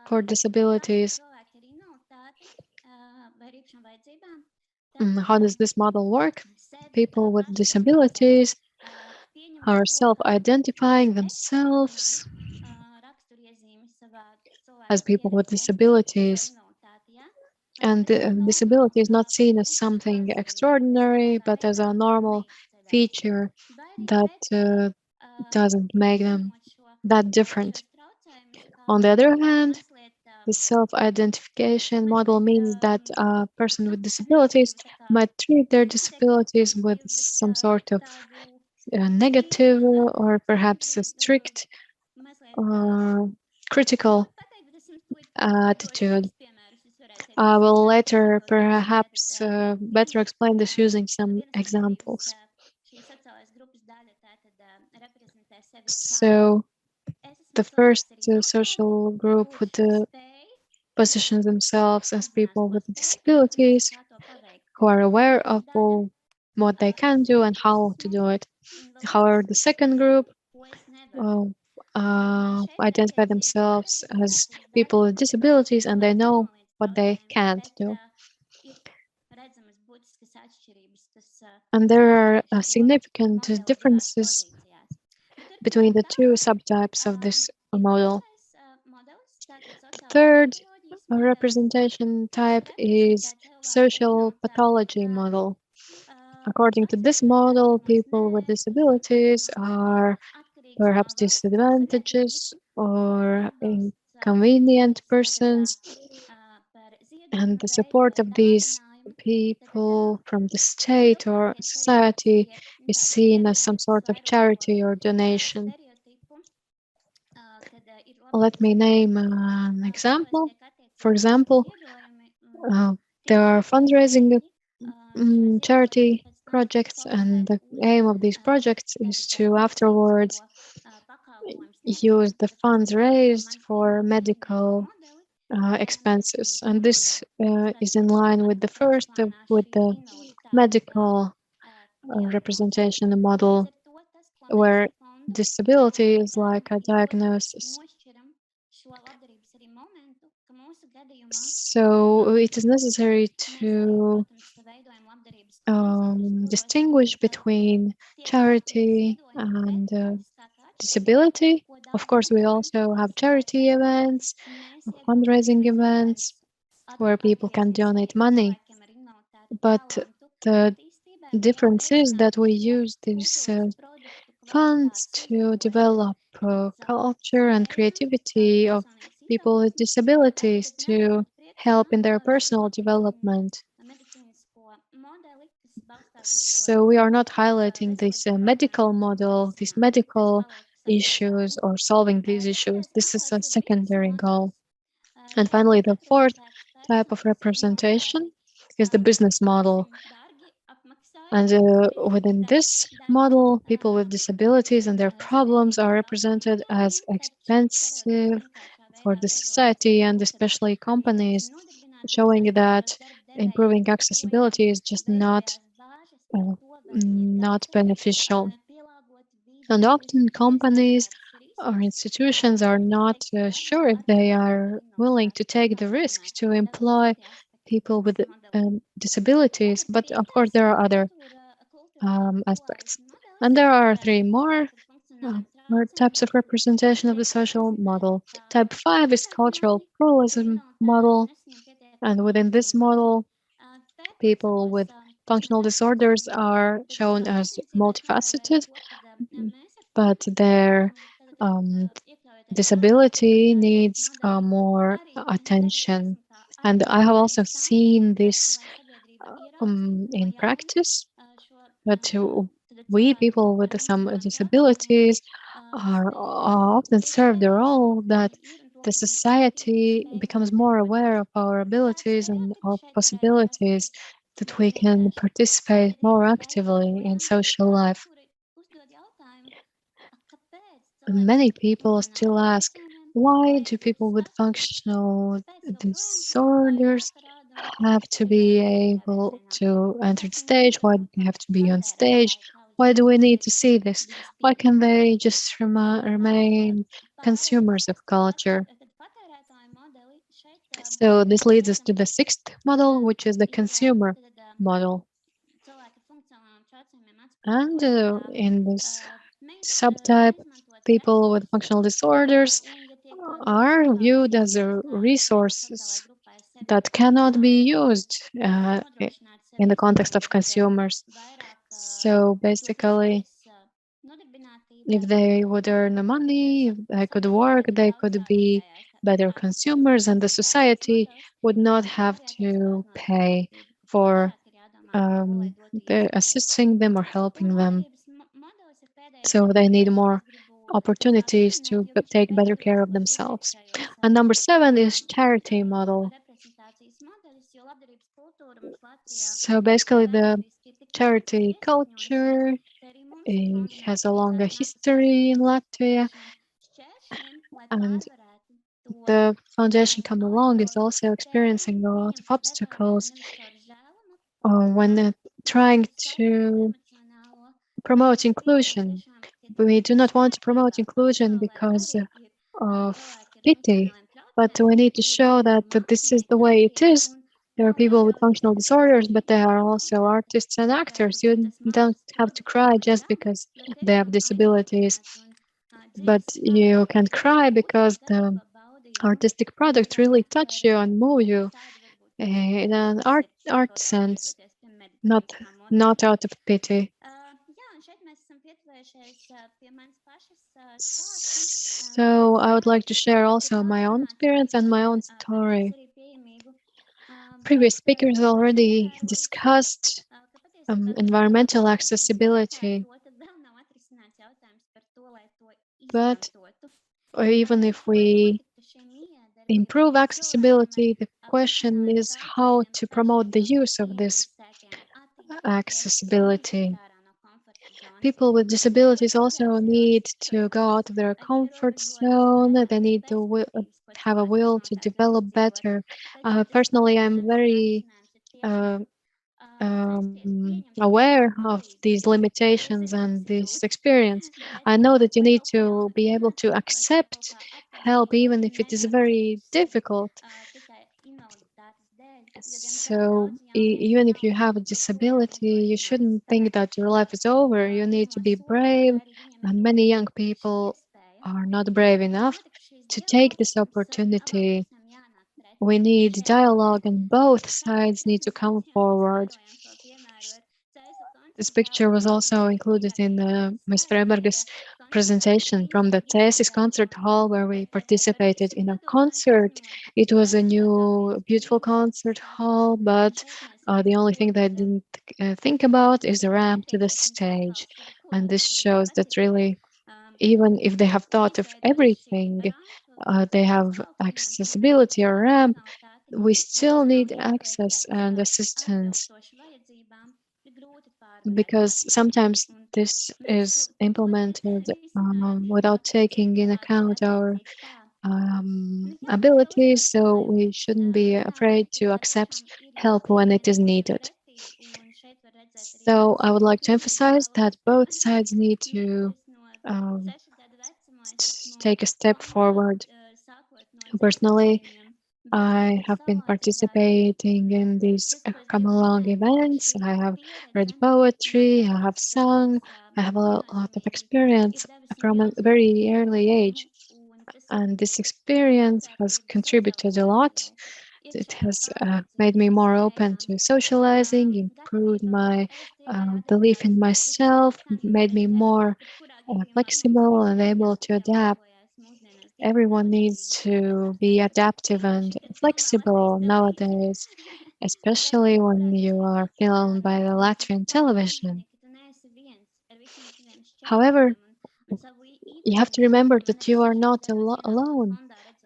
for disabilities. How does this model work? People with disabilities are self-identifying themselves as people with disabilities. And disability is not seen as something extraordinary, but as a normal feature that doesn't make them that different. On the other hand, the self-identification model means that a person with disabilities might treat their disabilities with some sort of negative or perhaps a strict critical attitude. I will later perhaps better explain this using some examples. So the first social group would position themselves as people with disabilities who are aware of what they can do and how to do it. However, the second group identify themselves as people with disabilities and they know what they can't do. And there are significant differences between the two subtypes of this model. The third representation type is social pathology model. According to this model, people with disabilities are perhaps disadvantages or inconvenient persons, and the support of these people from the state or society is seen as some sort of charity or donation. Let me name an example. For example, there are fundraising charity projects, and the aim of these projects is to afterwards use the funds raised for medical expenses. And this is in line with the first, with the medical representation model, where disability is like a diagnosis. So it is necessary to distinguish between charity and disability. Of course, we also have charity events, fundraising events, where people can donate money. But the difference is that we use these funds to develop culture and creativity of people with disabilities to help in their personal development. So we are not highlighting this medical model, this medical issues or solving these issues. This is a secondary goal. And finally, the fourth type of representation is the business model. And within this model, people with disabilities and their problems are represented as expensive for the society and especially companies, showing that improving accessibility is just not beneficial. And often companies or institutions are not sure if they are willing to take the risk to employ people with disabilities, but of course there are other aspects. And there are three more types of representation of the social model. Type 5 is cultural pluralism model, and within this model, people with functional disorders are shown as multifaceted, but their disability needs more attention. And I have also seen this in practice, that we people with some disabilities are often serve the role that the society becomes more aware of our abilities and our possibilities, that we can participate more actively in social life. Many people still ask, why do people with functional disorders have to be able to enter the stage? Why do they have to be on stage? Why do we need to see this? Why can they just remain consumers of culture? So this leads us to the sixth model, which is the consumer model. And in this subtype, people with functional disorders are viewed as resources that cannot be used in the context of consumers. So basically, if they would earn the money, if they could work, they could be better consumers, and the society would not have to pay for assisting them or helping them. So they need more opportunities to take better care of themselves. And number 7 is charity model. So basically the charity culture has a longer history in Latvia, and the foundation Come Along is also experiencing a lot of obstacles when trying to promote inclusion. We do not want to promote inclusion because of pity, but we need to show that this is the way it is. There are people with functional disorders, but there are also artists and actors. You don't have to cry just because they have disabilities, but you can cry because the artistic product really touch you and move you in an art sense, not out of pity. So I would like to share also my own experience and my own story. Previous speakers already discussed environmental accessibility, but even if we improve accessibility, the question is how to promote the use of this accessibility. People with disabilities also need to go out of their comfort zone. They need to have a will to develop better. Personally, I'm very aware of these limitations and this experience. I know that you need to be able to accept help even if it is very difficult. So even if you have a disability, you shouldn't think that your life is over. You need to be brave, and many young people are not brave enough to take this opportunity. We need dialogue, and both sides need to come forward. This picture was also included in Ms. Freiberga's presentation from the Thesis concert hall, where we participated in a concert. It was a new, beautiful concert hall, but the only thing that I didn't think about is the ramp to the stage. And this shows that really even if they have thought of everything, they have accessibility or ramp, we still need access and assistance, because sometimes this is implemented without taking in account our abilities, so we shouldn't be afraid to accept help when it is needed. So I would like to emphasize that both sides need to take a step forward. Personally, I have been participating in these come-along events. I have read poetry, I have sung, I have a lot of experience from a very early age. And this experience has contributed a lot. It has made me more open to socializing, improved my belief in myself, made me more flexible and able to adapt. Everyone needs to be adaptive and flexible nowadays, especially when you are filmed by the Latvian television. However, you have to remember that you are not alone.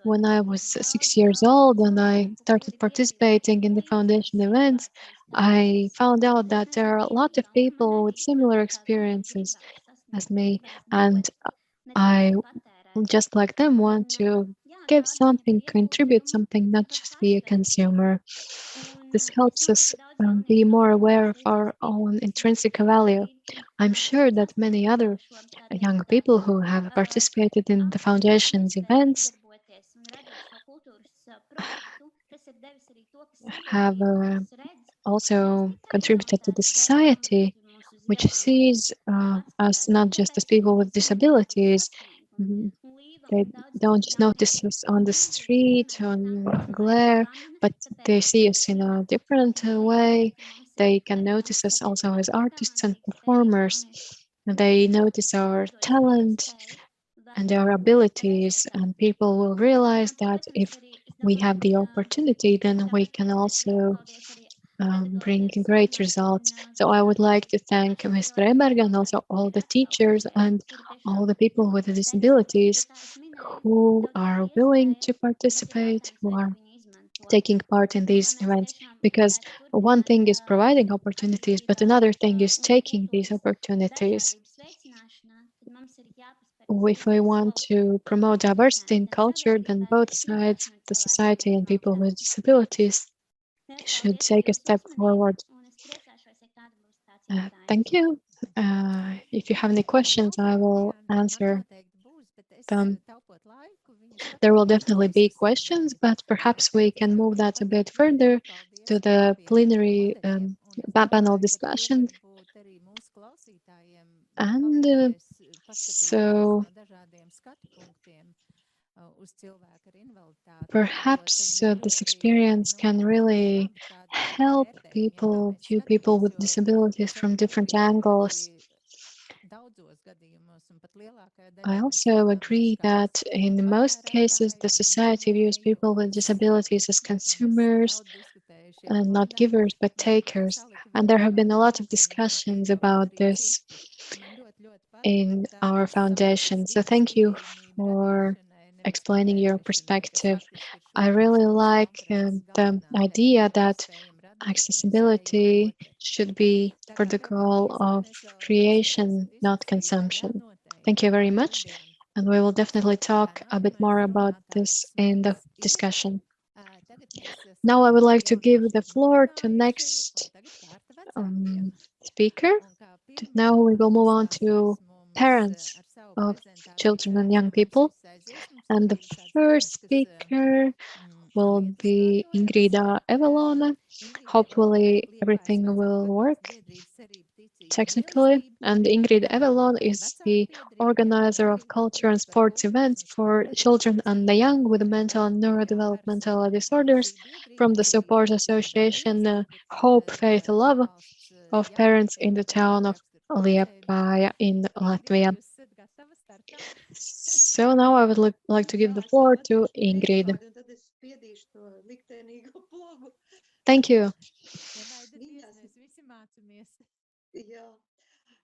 When I was 6 years old and I started participating in the foundation events, I found out that there are a lot of people with similar experiences as me, and I, just like them, want to give something, contribute something, not just be a consumer. This helps us be more aware of our own intrinsic value. I'm sure that many other young people who have participated in the foundation's events have also contributed to the society, which sees us not just as people with disabilities. They don't just notice us on the street, on glare, but they see us in a different way. They can notice us also as artists and performers. They notice our talent and our abilities, and people will realize that if we have the opportunity, then we can also bring great results. So I would like to thank Ms. Freiberga and also all the teachers and all the people with disabilities who are willing to participate, who are taking part in these events, because one thing is providing opportunities, but another thing is taking these opportunities. If we want to promote diversity in culture, then both sides, the society and people with disabilities, should take a step forward. Thank you. If you have any questions, I will answer them. There will definitely be questions, but perhaps we can move that a bit further to the plenary panel discussion. And so perhaps this experience can really help people, view people with disabilities from different angles. I also agree that in most cases, the society views people with disabilities as consumers and not givers, but takers. And there have been a lot of discussions about this in our foundation. So thank you for explaining your perspective. I really like the idea that accessibility should be for the goal of creation, not consumption. Thank you very much. And we will definitely talk a bit more about this in the discussion. Now I would like to give the floor to next speaker. Now we will move on to parents of children and young people. And the first speaker will be Ingrīda Evelone. Hopefully everything will work technically. And Ingrīda Evelone is the organizer of culture and sports events for children and the young with mental and neurodevelopmental disorders from the support association Hope, Faith, Love of parents in the town of Liepāja in Latvia. So now I would like to give the floor to Ingrid. Thank you.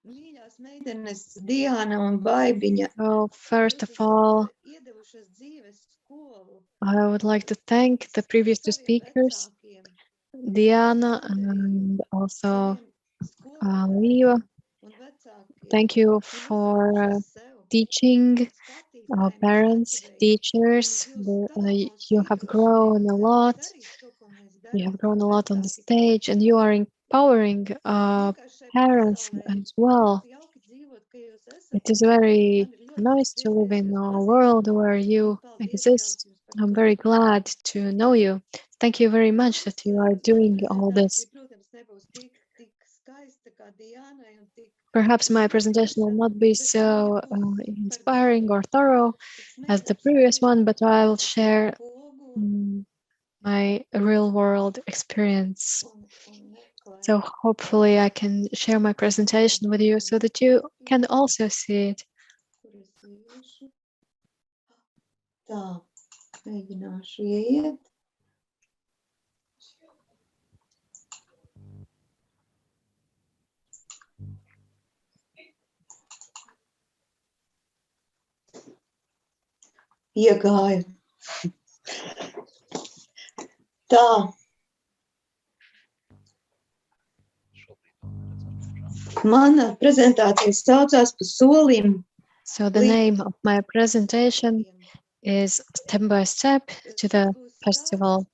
Mīļās meitenes Diāna un Baibiņa So first of all, iedevušas dzīves skolu I would like to thank the previous two speakers, Diana and also Līva. Thank you for teaching our parents, teachers. You have grown a lot. You have grown a lot on the stage, and you are empowering parents as well. It is very nice to live in a world where you exist. I'm very glad to know you. Thank you very much that you are doing all this. Perhaps my presentation will not be so inspiring or thorough as the previous one, but I will share my real-world experience. So hopefully I can share my presentation with you so that you can also see it. Tā, mēģināšu ieiet. Iegāju. Tā. Mana prezentācija saucās pa solim. So the name of my presentation is Step by Step to the Festival.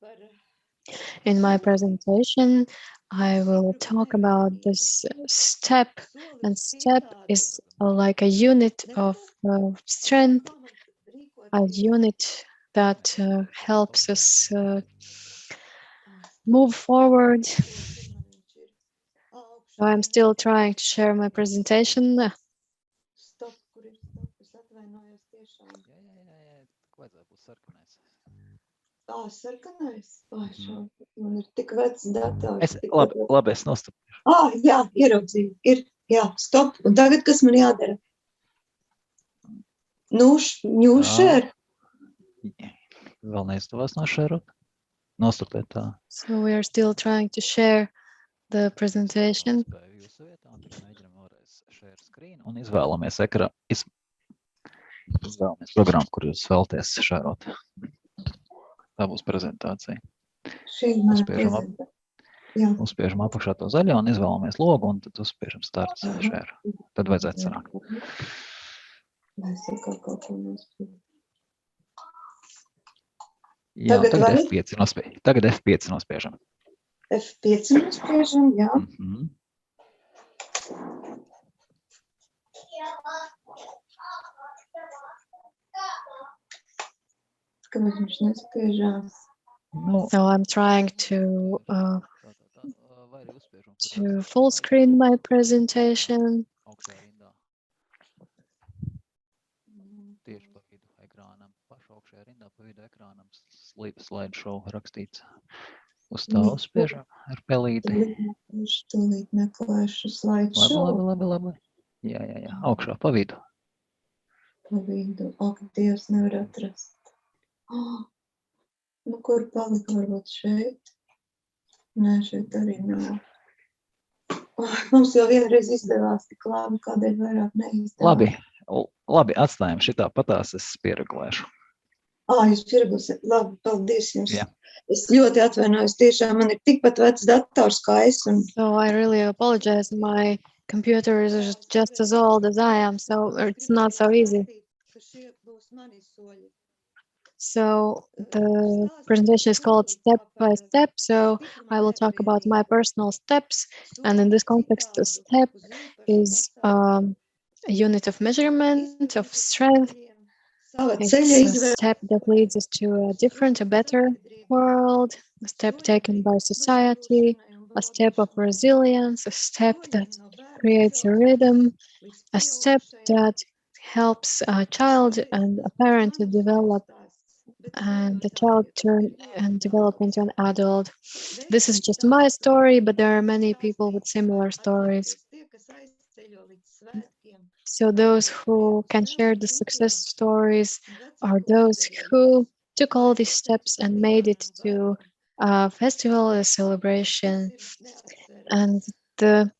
In my presentation, I will talk about this step, and step is like a unit of strength, a unit that helps us move forward. So I'm still trying to share my presentation. Stop, kur ir stop? Es atvainojos tiešām. Sarkanais? Man ir tik vecs dators. Labi, es nostapīšu. Jā, ieraudzīju. Ir, jā, stop. Un tagad, kas man jādara? Ņūšēr? Vēl neizdevās nošērot. Nostapēt tā. So we are still trying to share the presentation. Jūsu vietā, un tad mēģinam vēlreiz share screen un izvēlamies izvēlamies programmu, kur jūs vēlaties šērot. Tā būs prezentācija. Šī ir mana prezentācija. Uzspiežam apakšā to zaļo un izvēlamies logu, un tad uzspiežam start share. Tad vajadzētu sanākt. Jā, tagad F5 nospiežam. F5 nospiežam, jā. Kāpēc viņš nespiežās? So I'm trying to full screen my presentation. Tieši pa vidu ekrānam, pašu augšējā rindā pa vidu ekrānam slideshow rakstīts. Uz tā uzspiežam ar pelīti. Tūlīt meklēšu slideshow. Labi. Jā, augšā pa vidu. Pa vidu. Ak, Dievs, nevar atrast. Kur palika, varbūt šeit? Nē, šeit arī nav. Mums jau vienreiz izdevās tik labi, kādēļ vairāk neizdevās. Labi, atstājam šitā patās, es pieregulēšu. Jūs pieregulēsiet. Labi, paldies jums. Jā. Es ļoti atvainojos, tiešām man ir tikpat vecs dators kā es. So I really apologize. My computer is just as old as I am, so it's not so easy. So the presentation is called Step by Step, so I will talk about my personal steps, and in this context, a step is a unit of measurement, of strength. It's a step that leads us to a different, a better world, a step taken by society, a step of resilience, a step that creates a rhythm, a step that helps a child and a parent to develop and the child turn and develop into an adult. This is just my story, but there are many people with similar stories. So those who can share the success stories are those who took all these steps and made it to a festival, a celebration. And the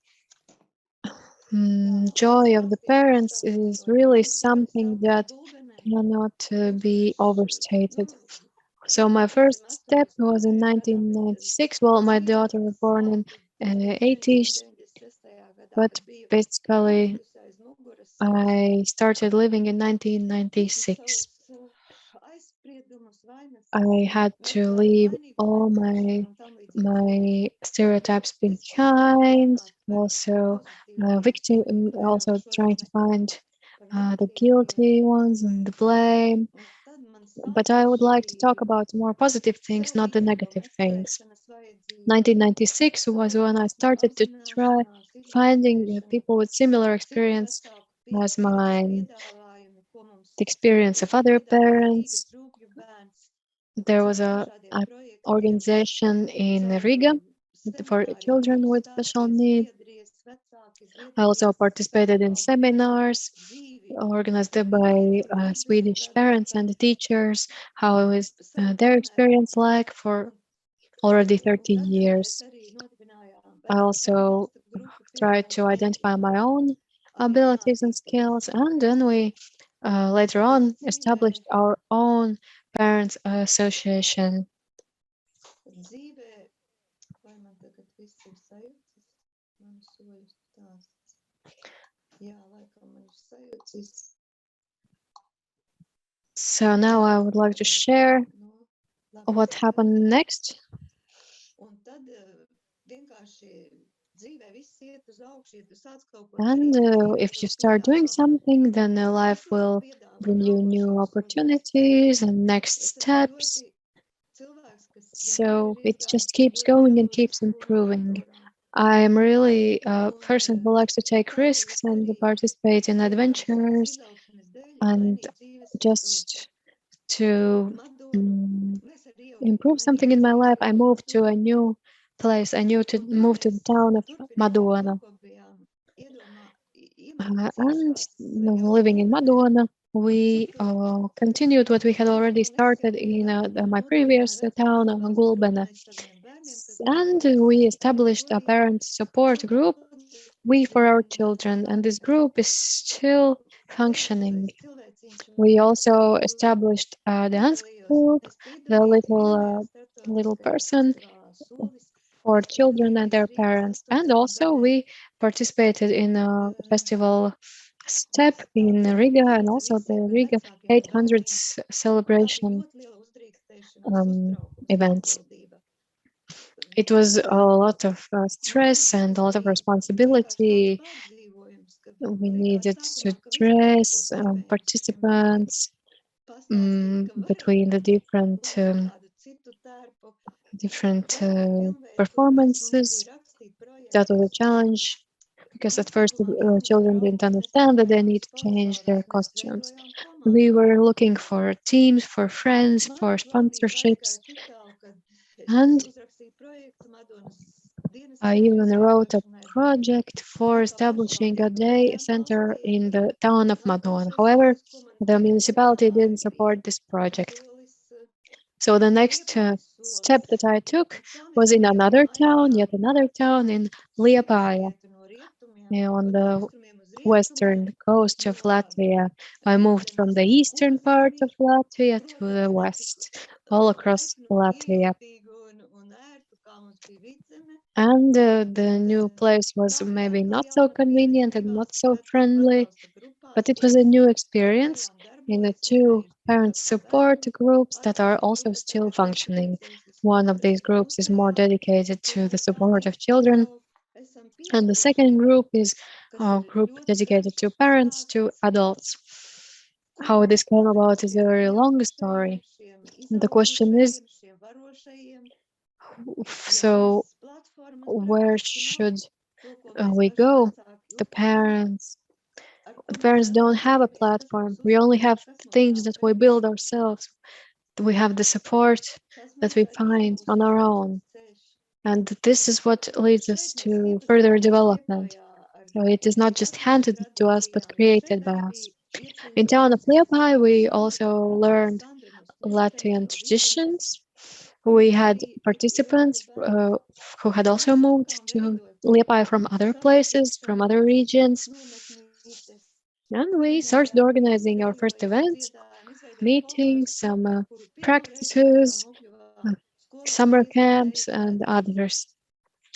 joy of the parents is really something that cannot be overstated. So my first step was in 1996. Well, my daughter was born in 80s, but basically I started living in 1996. I had to leave all my stereotypes behind. Also, victim. Also trying to find the guilty ones and the blame. But I would like to talk about more positive things, not the negative things. 1996 was when I started to try finding people with similar experience as mine, the experience of other parents. There was a organization in Riga for children with special needs. I also participated in seminars organized by Swedish parents and teachers, how is their experience like for already 30 years. I also tried to identify my own abilities and skills, and then we later on established our own parents association. So now I would like to share what happened next. And if you start doing something, then life will bring you new opportunities and next steps. So it just keeps going and keeps improving. I am really a person who likes to take risks and participate in adventures, and just to improve something in my life, I moved to a new place. I knew to move to the town of Madona. And living in Madona, we continued what we had already started in my previous town, Gulbene. And we established a parent support group, We for Our Children, and this group is still functioning. We also established a dance group, the little person for children and their parents, and also we participated in a festival step in Riga and also the Riga 800 celebration events. It was a lot of stress and a lot of responsibility. We needed to dress participants between the different performances. That was a challenge because at first the children didn't understand that they need to change their costumes. We were looking for teams, for friends, for sponsorships, and I even wrote a project for establishing a day center in the town of Madona. However, the municipality didn't support this project. So the next step that I took was in another town, yet another town in Liepāja, on the western coast of Latvia. I moved from the eastern part of Latvia to the west, all across Latvia. And the new place was maybe not so convenient and not so friendly, but it was a new experience in the two parent support groups that are also still functioning. One of these groups is more dedicated to the support of children, and the second group is a group dedicated to parents, to adults. How this came about is a very long story. The question is, so where should we go? The parents don't have a platform. We only have things that we build ourselves. We have the support that we find on our own. And this is what leads us to further development. So it is not just handed to us, but created by us. In town of Liepāja, we also learned Latvian traditions. We had participants who had also moved to Liepāja from other places, from other regions. And we started organizing our first events, meetings, some practices, summer camps, and others.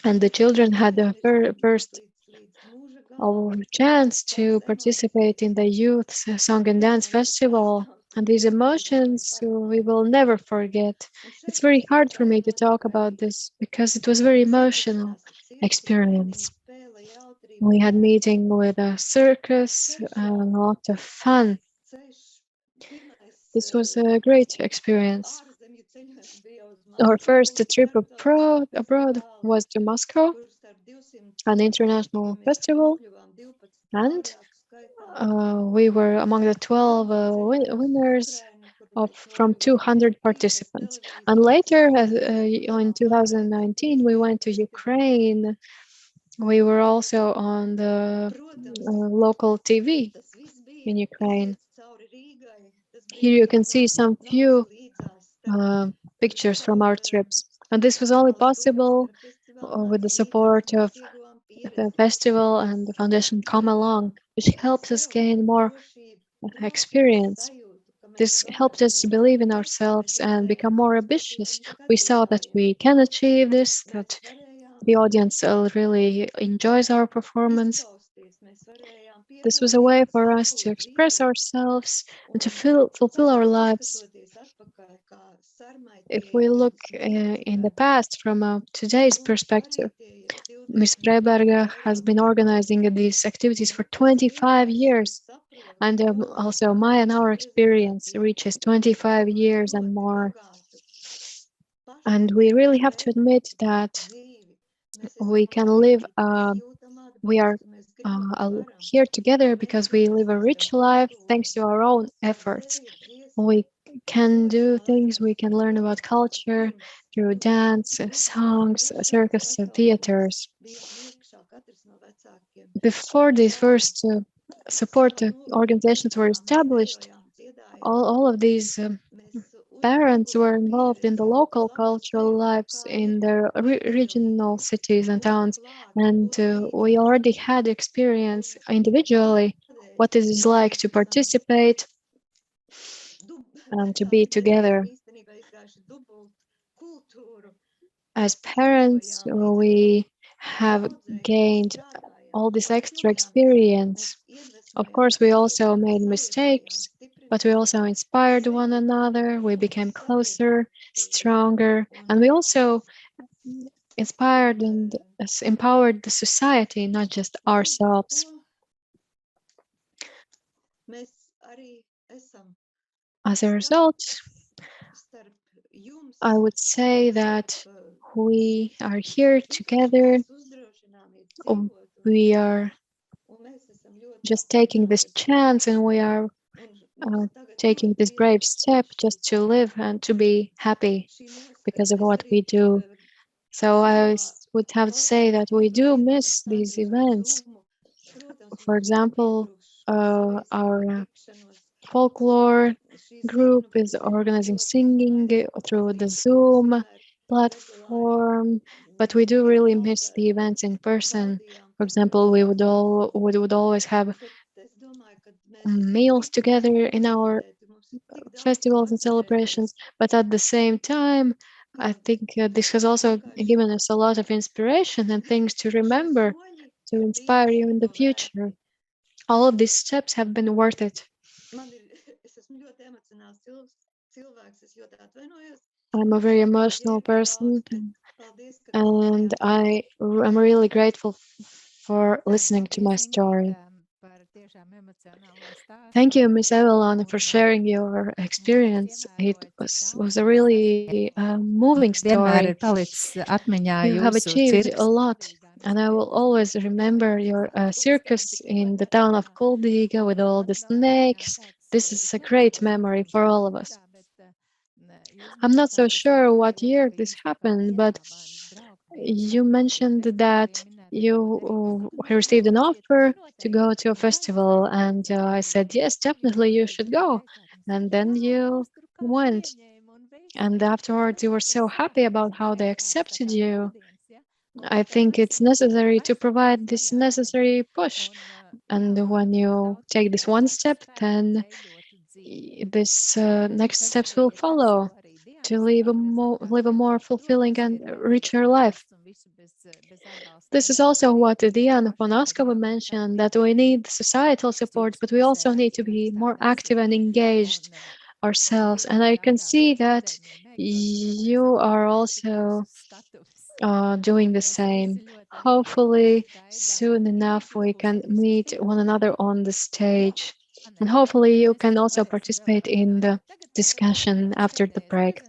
And the children had the first chance to participate in the Youth Song and Dance Festival. And these emotions we will never forget. It's very hard for me to talk about this because it was a very emotional experience. We had meeting with a circus and a lot of fun. This was a great experience. Our first trip abroad was to Moscow, an international festival, and we were among the 12 winners from 200 participants. And later, in 2019, we went to Ukraine. We were also on the local TV in Ukraine. Here you can see some few pictures from our trips. And this was only possible with the support of the festival and the foundation Come Along, which helps us gain more experience. This helped us to believe in ourselves and become more ambitious. We saw that we can achieve this, that the audience really enjoys our performance. This was a way for us to express ourselves and to fulfill our lives. If we look in the past from today's perspective, Ms. Freiberga has been organizing these activities for 25 years, and also my and our experience reaches 25 years and more. And we really have to admit that we can live, we are here together because we live a rich life thanks to our own efforts. We can do things, we can learn about culture through dance, songs, circus, theaters. Before these first support organizations were established, all of these parents were involved in the local cultural lives in their regional cities and towns, and we already had experience individually what it is like to participate and to be together. As parents, we have gained all this extra experience. Of course, we also made mistakes, but we also inspired one another. We became closer, stronger, and we also inspired and empowered the society, not just ourselves. As a result, I would say that we are here together. We are just taking this chance, and we are taking this brave step just to live and to be happy because of what we do. So I would have to say that we do miss these events. For example, our folklore group is organizing singing through the Zoom platform, but we do really miss the events in person. For example, we would always have meals together in our festivals and celebrations, but at the same time, I think this has also given us a lot of inspiration and things to remember to inspire you in the future. All of these steps have been worth it. I'm a very emotional person, and I am really grateful for listening to my story. Thank you, Ms. Evelone, for sharing your experience. It was a really moving story. You have achieved a lot, and I will always remember your circus in the town of Kuldīga with all the snakes. This is a great memory for all of us. I'm not so sure what year this happened, but you mentioned that you received an offer to go to a festival, and I said, yes, definitely you should go. And then you went. and afterwards you were so happy about how they accepted you. I think it's necessary to provide this necessary push. And when you take this one step, then this next steps will follow to live a more fulfilling and richer life. This is also what Diāna Ponaskova mentioned, that we need societal support, but we also need to be more active and engaged ourselves. And I can see that you are also doing the same. Hopefully, soon enough, we can meet one another on the stage. And hopefully, you can also participate in the discussion after the break.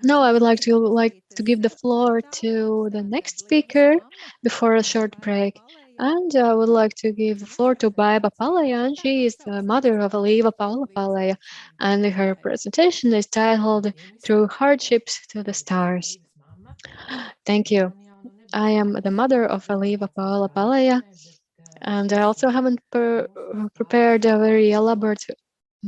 Now, I would like to give the floor to the next speaker before a short break. And I would like to give the floor to Baiba Paleja, and she is the mother of Līva Paula Paleja, and her presentation is titled Through Hardships to the Stars. Thank you. I am the mother of Lieva Paula Paleja, and I also haven't prepared a very elaborate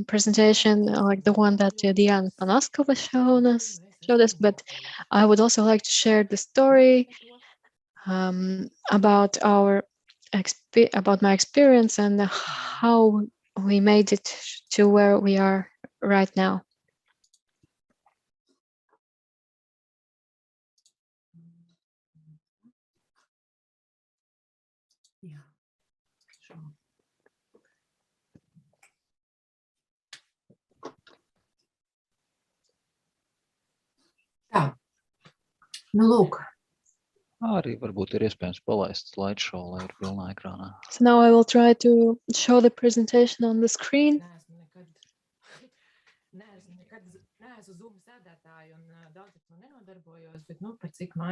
presentation like the one that Diāna Ponaskova showed us, but I would also like to share the story about my experience and how we made it to where we are right now. Tā. Nu, lūk. Arī varbūt ir iespējams palaist slideshow, lai ir pilnā ekrānā. So now I will try to show the presentation on the screen.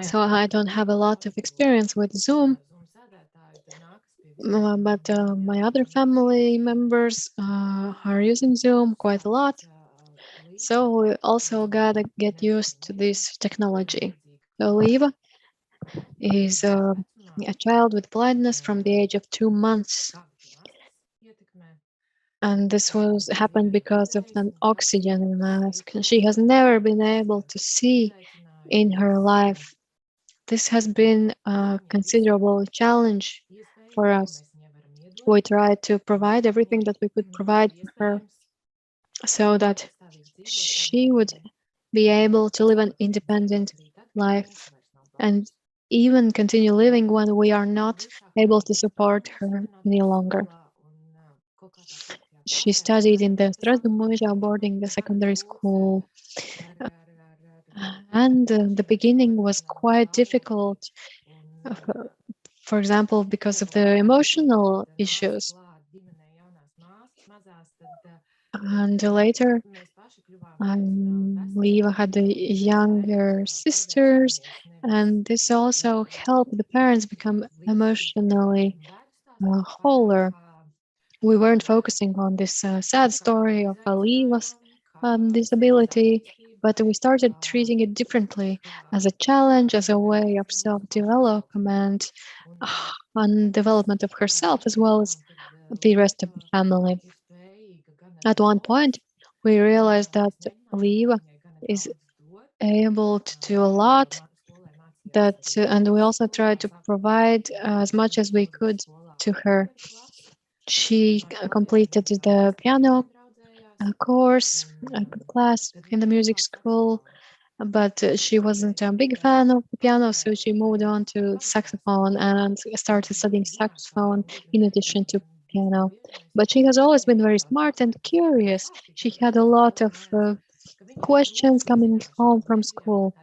So I don't have a lot of experience with Zoom, but my other family members are using Zoom quite a lot. So we also gotta get used to this technology. So Līva is a child with blindness from the age of 2 months. And this happened because of an oxygen mask. And she has never been able to see in her life. This has been a considerable challenge for us. We tried to provide everything that we could provide for her so that she would be able to live an independent life and even continue living when we are not able to support her any longer. She studied in the Strasbourg boarding secondary school. And the beginning was quite difficult, for example, because of the emotional issues. And later, Līva had younger sisters, and this also helped the parents become emotionally wholer. We weren't focusing on this sad story of Līva's disability, but we started treating it differently as a challenge, as a way of self-development and development of herself, as well as the rest of the family. At one point, we realized that Līva is able to do a lot, and we also tried to provide as much as we could to her. She completed the piano course, class in the music school, but she wasn't a big fan of the piano, so she moved on to saxophone and started studying saxophone in addition to piano. But she has always been very smart and curious. She had a lot of questions coming home from school.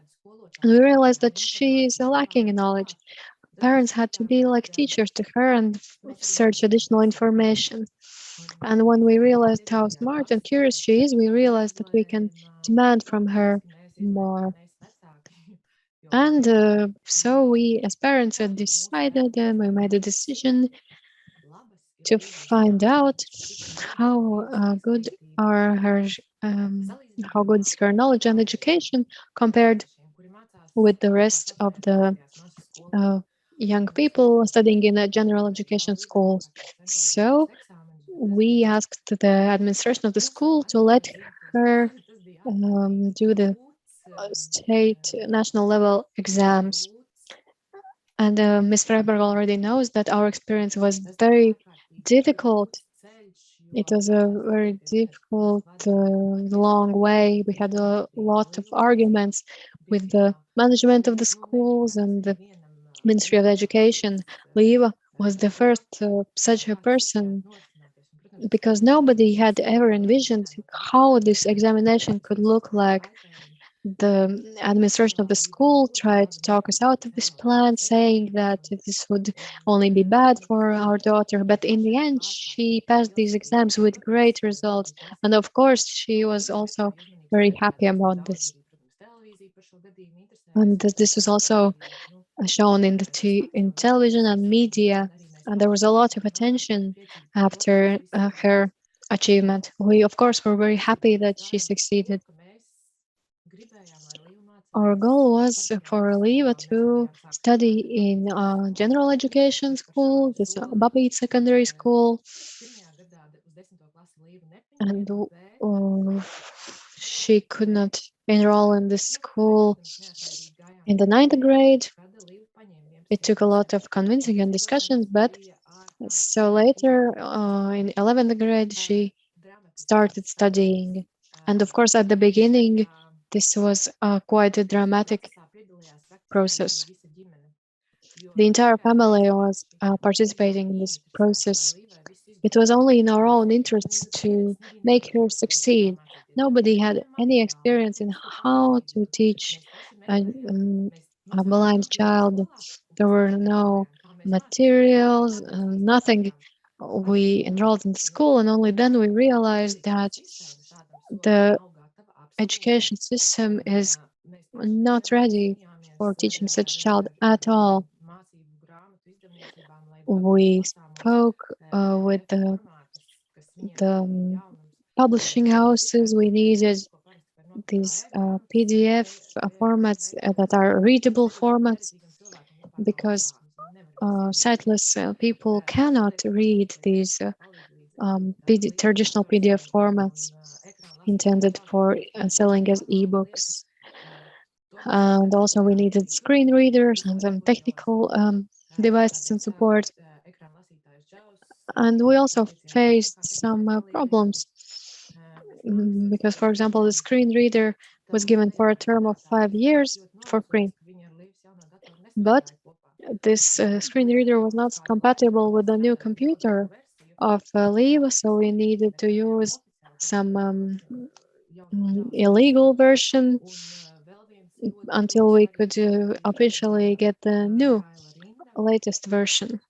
And we realized that she is lacking in knowledge. Parents had to be like teachers to her and search additional information. And when we realized how smart and curious she is, we realized that we can demand from her more. And so we, as parents, decided, and we made a decision to find out how good is her knowledge and education compared with the rest of the young people studying in a general education schools. So we asked the administration of the school to let her do the state national level exams. And Ms. Freiberga already knows that our experience was very difficult. It was a very difficult, long way. We had a lot of arguments with the management of the schools and the Ministry of Education. Līva was the first such a person, because nobody had ever envisioned how this examination could look like. The administration of the school tried to talk us out of this plan, saying that this would only be bad for our daughter. But in the end, she passed these exams with great results. And of course, she was also very happy about this. And this was also shown in in television and media. And there was a lot of attention after her achievement. We, of course, were very happy that she succeeded. Our goal was for Līva to study in a general education school, this Baiba secondary school, and she could not enroll in this school in the 9th grade. It took a lot of convincing and discussions, but so later in 11th grade, she started studying. And of course, at the beginning, this was quite a dramatic process. The entire family was participating in this process. It was only in our own interests to make her succeed. Nobody had any experience in how to teach a blind child. There were no materials, nothing. We enrolled in the school, and only then we realized that the education system is not ready for teaching such a child at all. We spoke with the publishing houses. We needed these PDF formats that are readable formats, because sightless people cannot read these traditional PDF formats intended for selling as ebooks. And also we needed screen readers and some technical devices and support. And we also faced some problems, because, for example, the screen reader was given for a term of 5 years for free. But this screen reader was not compatible with the new computer of Līva, so we needed to use some illegal version until we could officially get the new latest version.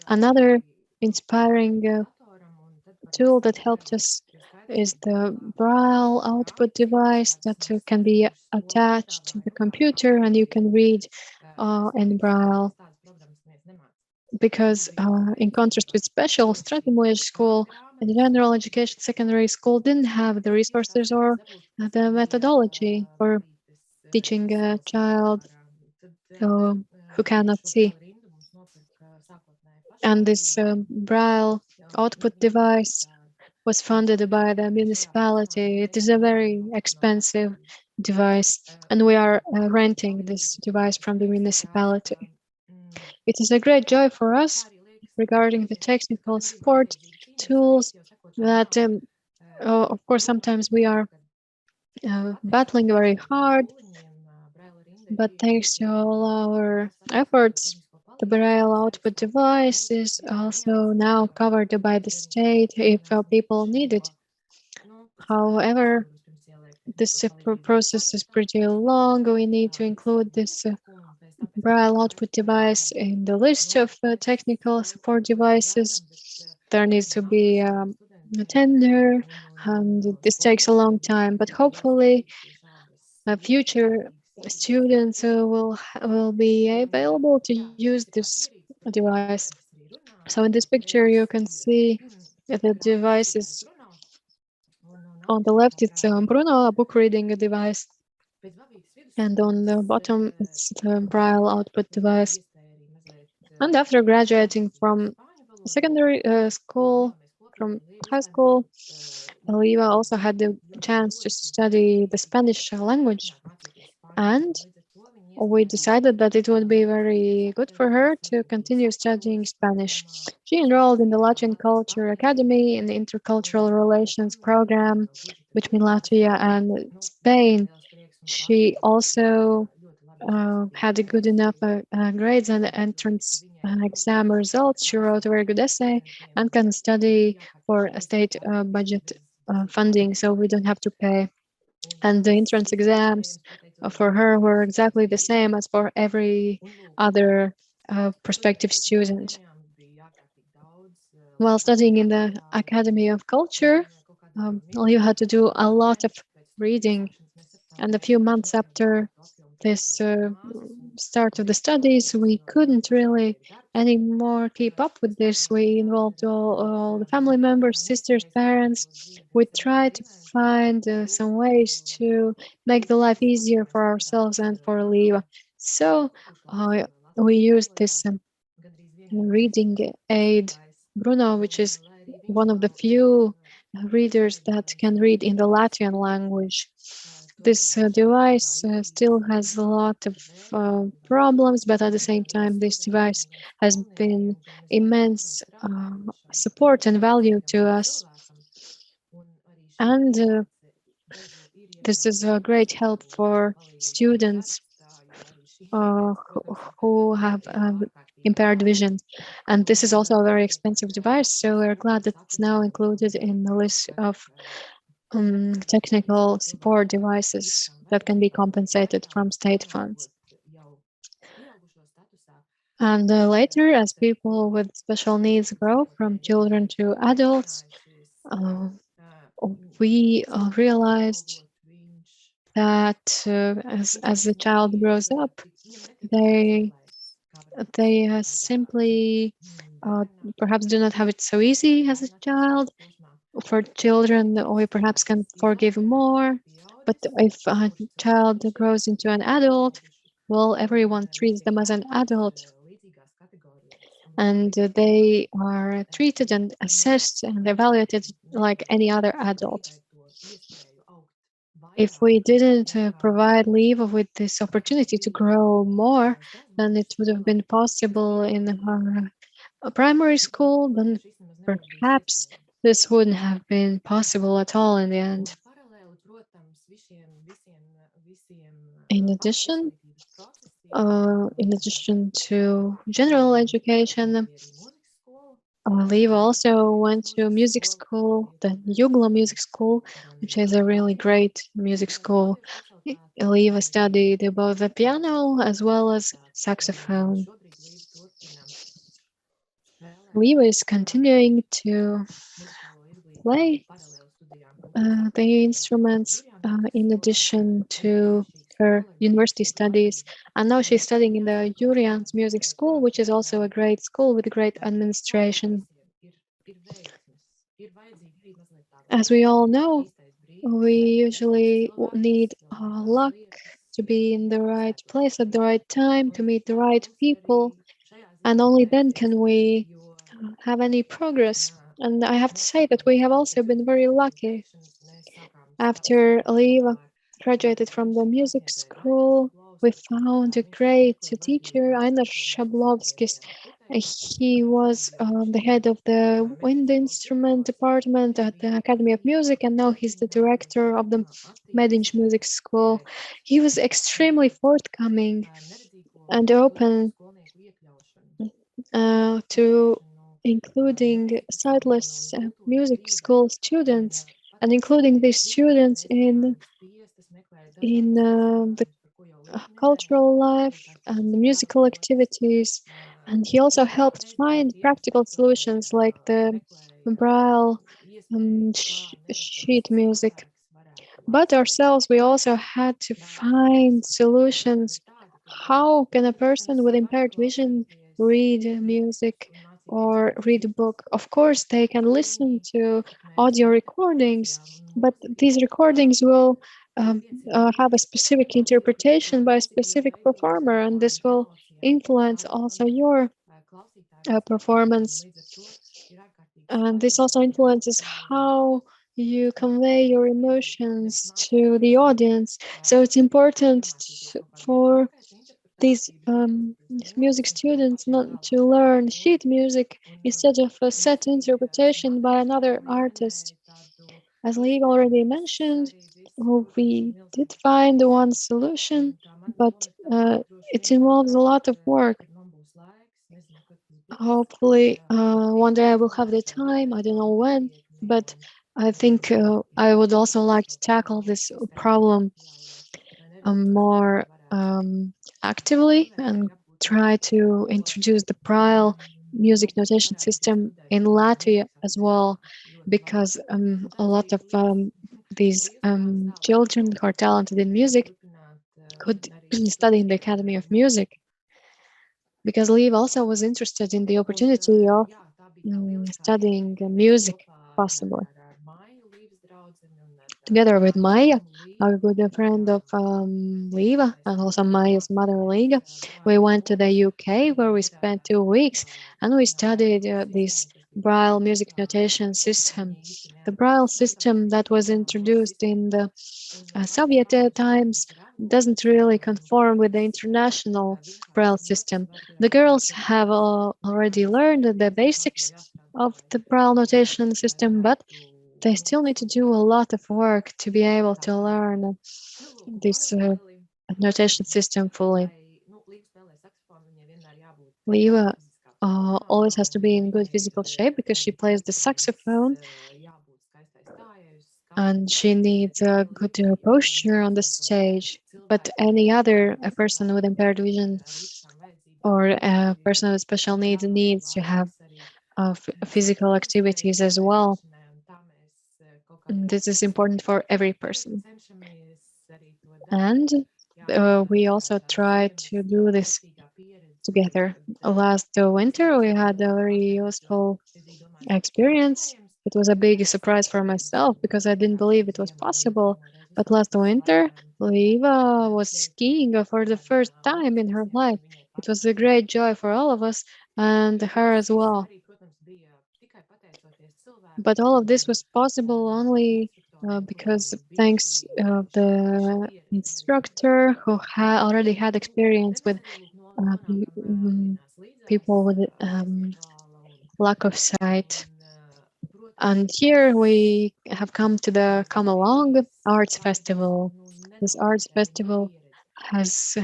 Another inspiring tool that helped us is the Braille output device that can be attached to the computer, and you can read in Braille. Because in contrast with special Stratemoja school, and general education secondary school didn't have the resources or the methodology for teaching a child who cannot see. And this Braille output device was funded by the municipality. It is a very expensive device, and we are renting this device from the municipality. It is a great joy for us regarding the technical support tools that, of course, sometimes we are battling very hard, but thanks to all our efforts, the Braille output device is also now covered by the state if people need it. However, this process is pretty long. We need to include this Braille output device in the list of technical support devices. There needs to be a tender, and this takes a long time, but hopefully future students will be available to use this device. So in this picture you can see the device on the left. It's Bruno, a book reading device, and on the bottom it's the Braille output device. And after graduating from secondary school, from high school, Līva also had the chance to study the Spanish language, and we decided that it would be very good for her to continue studying Spanish. She enrolled in the Latvian Culture Academy in the Intercultural Relations program between Latvia and Spain. She also had a good enough grades and entrance exam results. She wrote a very good essay and can study for a state budget funding, so we don't have to pay. And the entrance exams for her were exactly the same as for every other prospective student. While studying in the Academy of Culture, you had to do a lot of reading, and a few months after this start of the studies, we couldn't really anymore keep up with this. We involved all the family members, sisters, parents. We tried to find some ways to make the life easier for ourselves and for Līva. So we used this reading aid, Bruno, which is one of the few readers that can read in the Latvian language. This device still has a lot of problems, but at the same time, this device has been immense support and value to us. And this is a great help for students who have impaired vision. And this is also a very expensive device, so we're glad that it's now included in the list of technical support devices that can be compensated from state funds. And later, as people with special needs grow from children to adults, we realized that as the child grows up, they simply perhaps do not have it so easy as a child. For children, we perhaps can forgive more, but if a child grows into an adult, well, everyone treats them as an adult, and they are treated and assessed and evaluated like any other adult. If we didn't provide Līva with this opportunity to grow more, then it would have been possible in her primary school, then perhaps this wouldn't have been possible at all in the end. In addition to general education, Līva also went to music school, the Jugla Music School, which is a really great music school. Līva studied both the piano as well as saxophone. Līva is continuing to play the instruments in addition to her university studies, and now she's studying in the Jurians Music School, which is also a great school with great administration. As we all know, we usually need luck to be in the right place at the right time, to meet the right people, and only then can we have any progress. And I have to say that we have also been very lucky. After Līva graduated from the music school, we found a great teacher, Ainar Šablovskis. He was the head of the wind instrument department at the Academy of Music, and now he's the director of the Mediņš Music School. He was extremely forthcoming and open to including sightless music school students, and including these students in the cultural life and the musical activities. And he also helped find practical solutions like the braille sheet music. But ourselves, we also had to find solutions. How can a person with impaired vision read music or read a book? Of course, they can listen to audio recordings, but these recordings will have a specific interpretation by a specific performer, and this will influence also your performance. And this also influences how you convey your emotions to the audience. So it's important for these music students not to learn sheet music instead of a set interpretation by another artist. As Lee already mentioned, we did find one solution, but it involves a lot of work. Hopefully, one day I will have the time. I don't know when, but I think I would also like to tackle this problem more actively and try to introduce the Braille music notation system in Latvia as well, because a lot of these children who are talented in music could study in the Academy of Music. Because Līva also was interested in the opportunity of studying music, possibly. Together with Maya, a good friend of Līva, and also Maya's mother, Līga, we went to the UK where we spent 2 weeks and we studied this Braille music notation system. The Braille system that was introduced in the Soviet times doesn't really conform with the international Braille system. The girls have already learned the basics of the Braille notation system, but they still need to do a lot of work to be able to learn this notation system fully. Līva always has to be in good physical shape because she plays the saxophone, and she needs a good posture on the stage. But any other person with impaired vision or a person with special needs to have physical activities as well. And this is important for every person. And we also try to do this together. Last winter, we had a very useful experience. It was a big surprise for myself because I didn't believe it was possible. But last winter, Līva was skiing for the first time in her life. It was a great joy for all of us and her as well. But all of this was possible only because thanks the instructor who already had experience with people with lack of sight. And here we have come to the Come Along Arts Festival. This arts festival has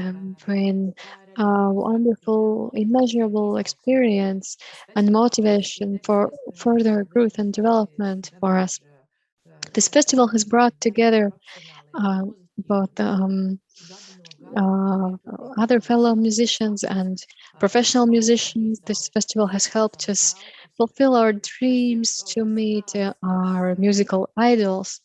been a wonderful, immeasurable experience and motivation for further growth and development for us. This festival has brought together both other fellow musicians and professional musicians. This festival has helped us fulfill our dreams to meet our musical idols.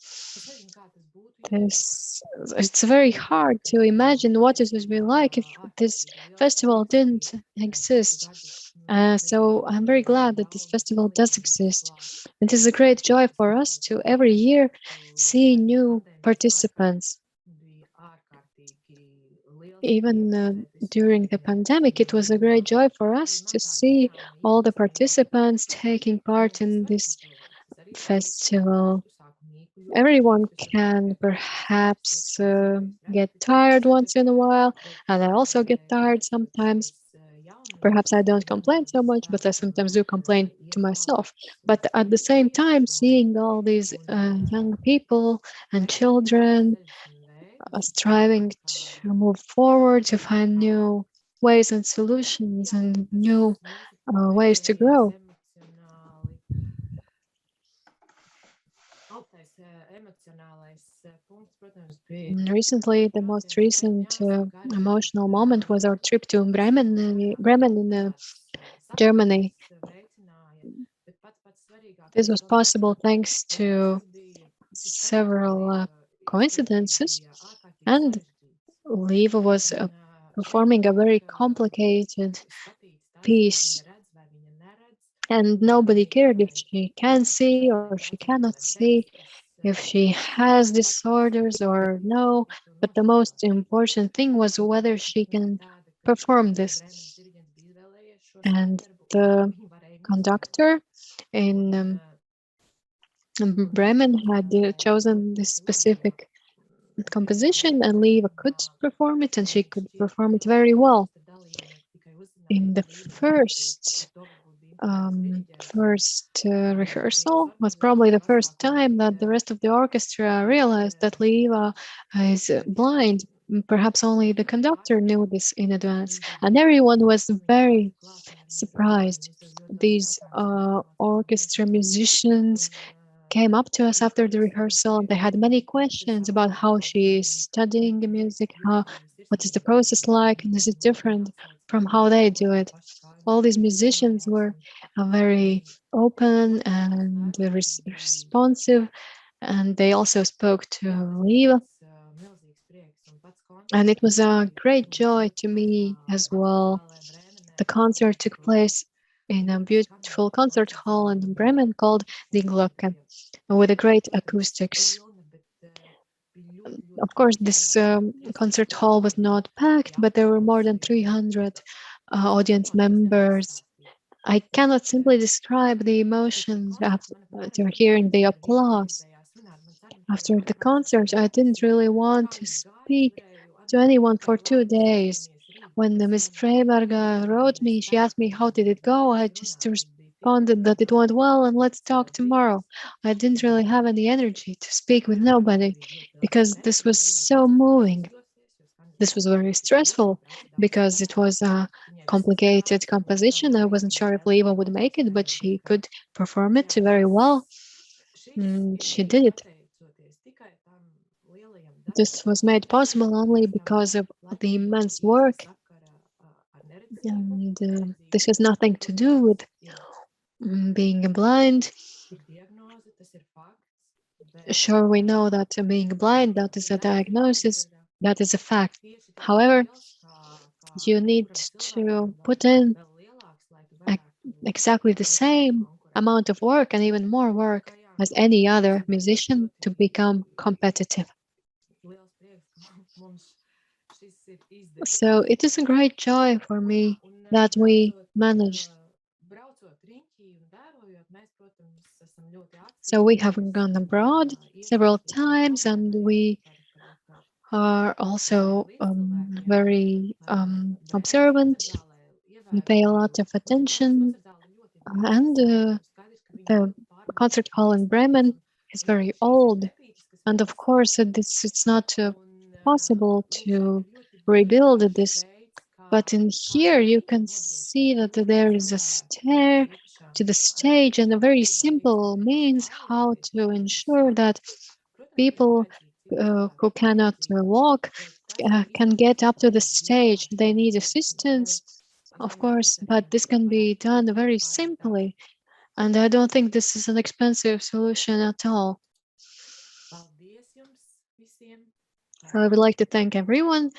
It's very hard to imagine what it would be like if this festival didn't exist. So I'm very glad that this festival does exist. It is a great joy for us to every year see new participants. Even during the pandemic, it was a great joy for us to see all the participants taking part in this festival. Everyone can perhaps get tired once in a while, and I also get tired sometimes. Perhaps I don't complain so much, but I sometimes do complain to myself. But at the same time, seeing all these young people and children striving to move forward, to find new ways and solutions and new ways to grow. Recently, the most recent emotional moment was our trip to Bremen in Germany. This was possible thanks to several coincidences, and Līva was performing a very complicated piece, and nobody cared if she can see or she cannot see, if she has disorders or no, but the most important thing was whether she can perform this. And the conductor in Bremen had chosen this specific composition, and Līva could perform it, and she could perform it very well. In the first rehearsal was probably the first time that the rest of the orchestra realized that Līva is blind. Perhaps only the conductor knew this in advance, and everyone was very surprised. These orchestra musicians came up to us after the rehearsal, and they had many questions about how she is studying the music, what is the process like, and is it different from how they do it. All these musicians were very open and responsive, and they also spoke to Līva. And it was a great joy to me as well. The concert took place in a beautiful concert hall in Bremen called Die Glocke, with a great acoustics. Of course, this concert hall was not packed, but there were more than 300 audience members. I cannot simply describe the emotions after hearing the applause. After the concert, I didn't really want to speak to anyone for 2 days. When Ms. Freiberga wrote me, she asked me how did it go. I just responded that it went well and let's talk tomorrow. I didn't really have any energy to speak with nobody because this was so moving. This was very stressful because it was a complicated composition. I wasn't sure if Līva would make it, but she could perform it very well. She did it. This was made possible only because of the immense work, and this has nothing to do with being blind. Sure, we know that being blind, that is a diagnosis, that is a fact. However, you need to put in exactly the same amount of work and even more work as any other musician to become competitive. So it is a great joy for me that we managed. So we have gone abroad several times, and we are also very observant. We pay a lot of attention, and the concert hall in Bremen is very old, and of course it's not possible to rebuild this. But in here you can see that there is a stair to the stage, and a very simple means how to ensure that people who cannot walk can get up to the stage. They need assistance, of course, but this can be done very simply. And I don't think this is an expensive solution at all. So I would like to thank everyone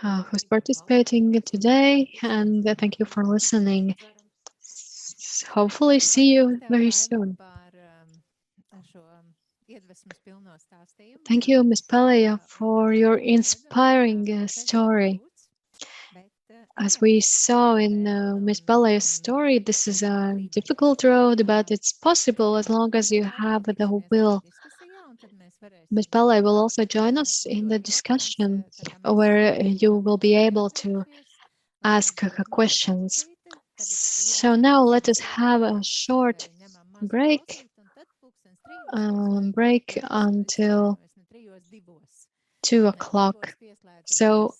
who's participating today, and thank you for listening. Hopefully see you very soon. Thank you, Ms. Paleja, for your inspiring story. As we saw in Ms. Paleja's story, this is a difficult road, but it's possible as long as you have the will. Ms. Paleja will also join us in the discussion where you will be able to ask questions. So now let us have a short break until 2 o'clock. So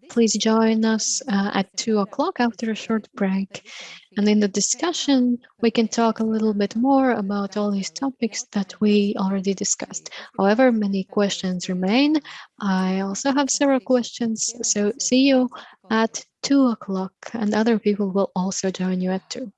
please join us at 2 o'clock after a short break. And in the discussion, we can talk a little bit more about all these topics that we already discussed. However, many questions remain. I also have several questions. So see you at 2 o'clock, and other people will also join you at 2.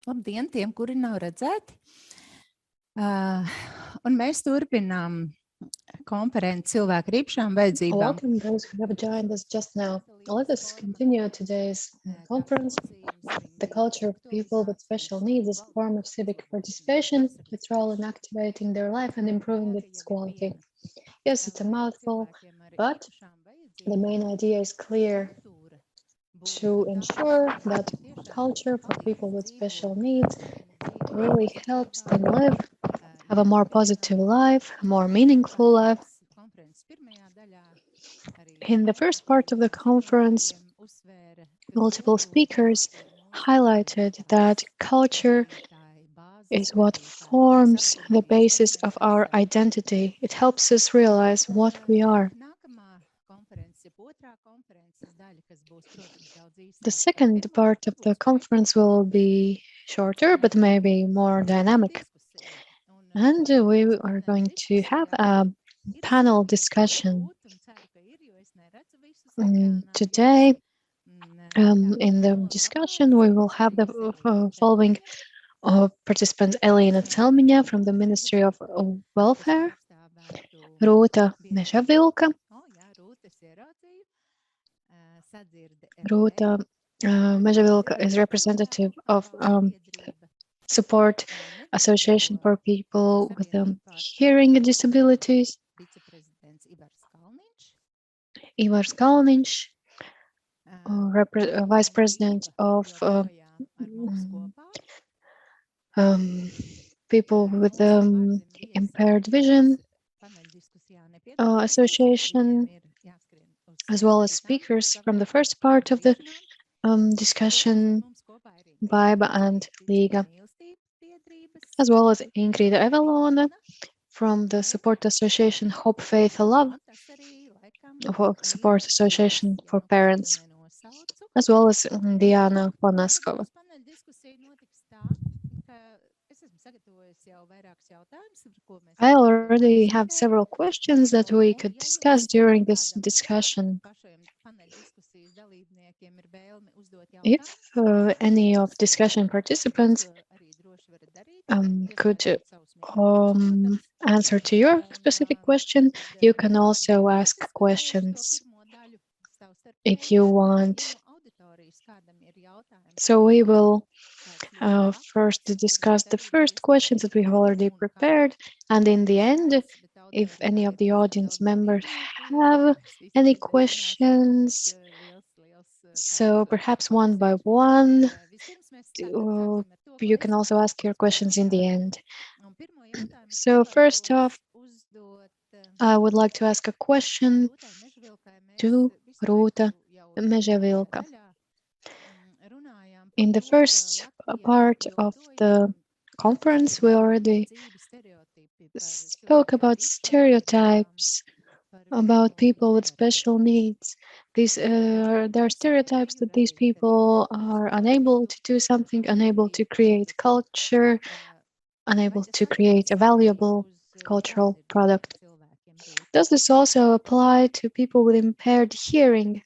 Labdien tiem, kuri nav redzēti. Un mēs turpinām konferenci cilvēku ar īpašām vajadzībām. Welcome those who have joined us just now. Let us continue today's conference. The culture of people with special needs is a form of civic participation, its role in activating their life and improving its quality. Yes, it's a mouthful, but the main idea is clear: to ensure that culture for people with special needs really helps them live, have a more positive life, a more meaningful life. In the first part of the conference, multiple speakers highlighted that culture is what forms the basis of our identity. It helps us realize what we are. The second part of the conference will be shorter, but maybe more dynamic. And we are going to have a panel discussion. Today, in the discussion, we will have the following participants: Elīna Celmiņa from the Ministry of Welfare, Rūta Mežavilka. Rūta Mežavilka is representative of Support Association for People with Hearing Disabilities. Ivars Kalniņš, Vice President of People with Impaired Vision Association, as well as speakers from the first part of the discussion, Baiba and Līga, as well as Ingrīda Evelone from the Support Association Hope, Faith, Love, Support Association for Parents, as well as Diāna Ponaskova. I already have several questions that we could discuss during this discussion. If any of discussion participants could answer to your specific question, you can also ask questions if you want. So we will first discuss the first questions that we have already prepared, and in the end, if any of the audience members have any questions, so perhaps one by one, you can also ask your questions in the end. So first off, I would like to ask a question to Rūta Mežavilka. In the first part of the conference, we already spoke about stereotypes, about people with special needs. There are stereotypes that these people are unable to do something, unable to create culture, unable to create a valuable cultural product. Does this also apply to people with impaired hearing?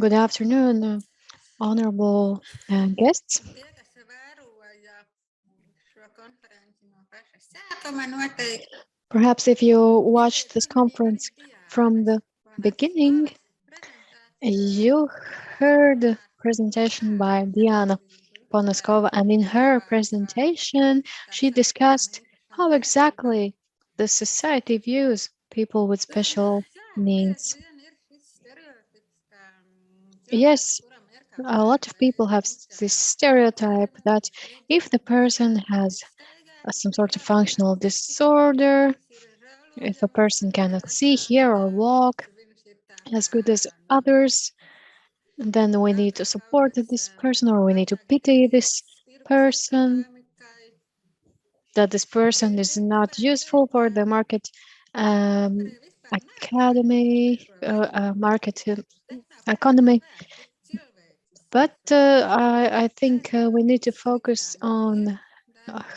Good afternoon, honorable guests. Perhaps if you watched this conference from the beginning, you heard a presentation by Diāna Ponaskova, and in her presentation, she discussed how exactly the society views people with special needs. Yes, a lot of people have this stereotype that if the person has some sort of functional disorder, if a person cannot see, hear, or walk as good as others, then we need to support this person, or we need to pity this person, that this person is not useful for the market economy. But I think we need to focus on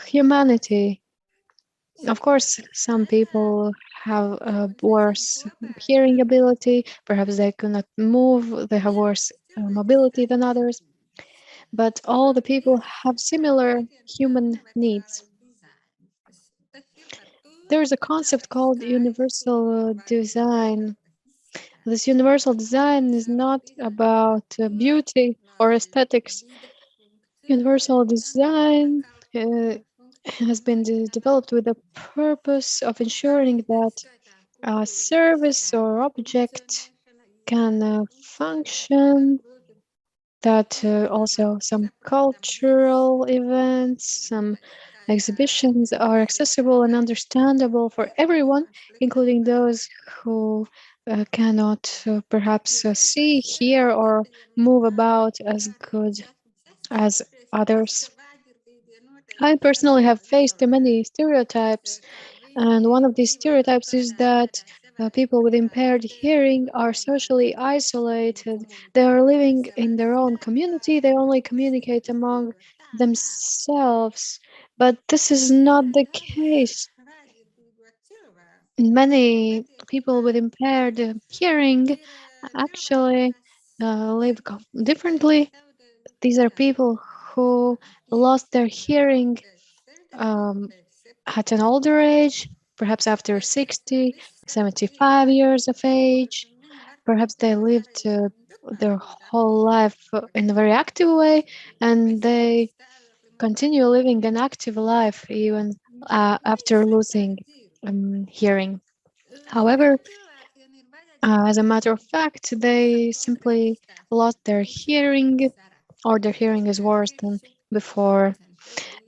humanity. Of course, some people have worse hearing ability, perhaps they cannot move, they have worse mobility than others, but all the people have similar human needs. There is a concept called universal design. This universal design is not about beauty or aesthetics. Universal design has been developed with the purpose of ensuring that a service or object can function, that also some cultural events, some exhibitions are accessible and understandable for everyone, including those who cannot perhaps see, hear, or move about as good as others. I personally have faced many stereotypes, and one of these stereotypes is that people with impaired hearing are socially isolated. They are living in their own community, they only communicate among themselves. But this is not the case. Many people with impaired hearing actually live differently. These are people who lost their hearing at an older age, perhaps after 60, 75 years of age. Perhaps they lived their whole life in a very active way, and they continue living an active life even after losing hearing. However, as a matter of fact, they simply lost their hearing, or their hearing is worse than before.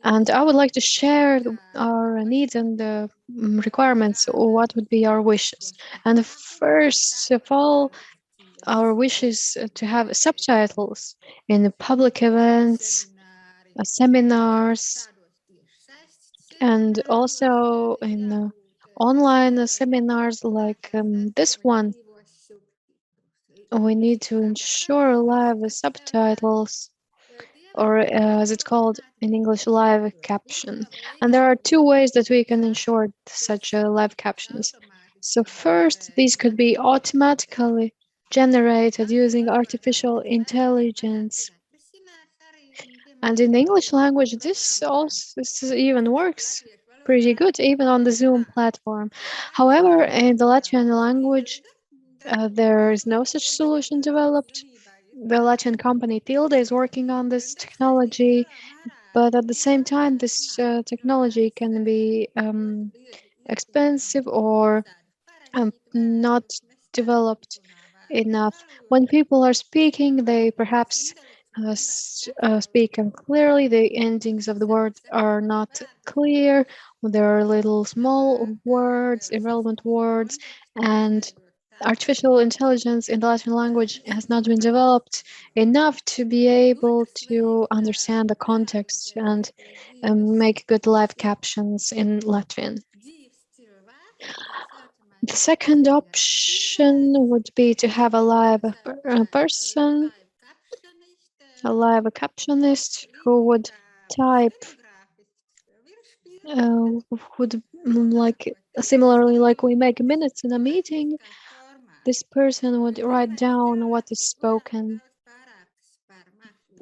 And I would like to share our needs and requirements. What would be our wishes? And first of all, our wish is to have subtitles in public events, seminars, and also in online seminars like this one. We need to ensure live subtitles, or as it's called in English, live caption. And there are two ways that we can ensure such live captions. So first, these could be automatically generated using artificial intelligence. And in the English language, this even works pretty good, even on the Zoom platform. However, in the Latvian language, there is no such solution developed. The Latvian company Tilde is working on this technology, but at the same time, this technology can be expensive or not developed enough. When people are speaking, they perhaps speak unclearly. The endings of the words are not clear. There are little small words, irrelevant words, and artificial intelligence in the Latvian language has not been developed enough to be able to understand the context and make good live captions in Latvian. The second option would be to have a live person, a live captionist who would type, would like similarly like we make minutes in a meeting. This person would write down what is spoken.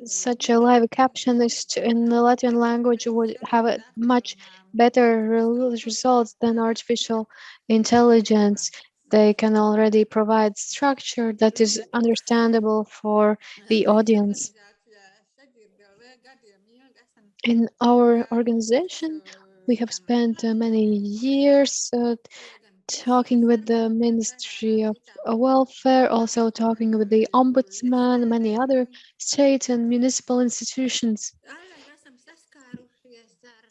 Such a live captionist in the Latvian language would have a much better results than artificial intelligence. They can already provide structure that is understandable for the audience. In our organization, we have spent many years talking with the Ministry of Welfare, also talking with the Ombudsman, many other state and municipal institutions.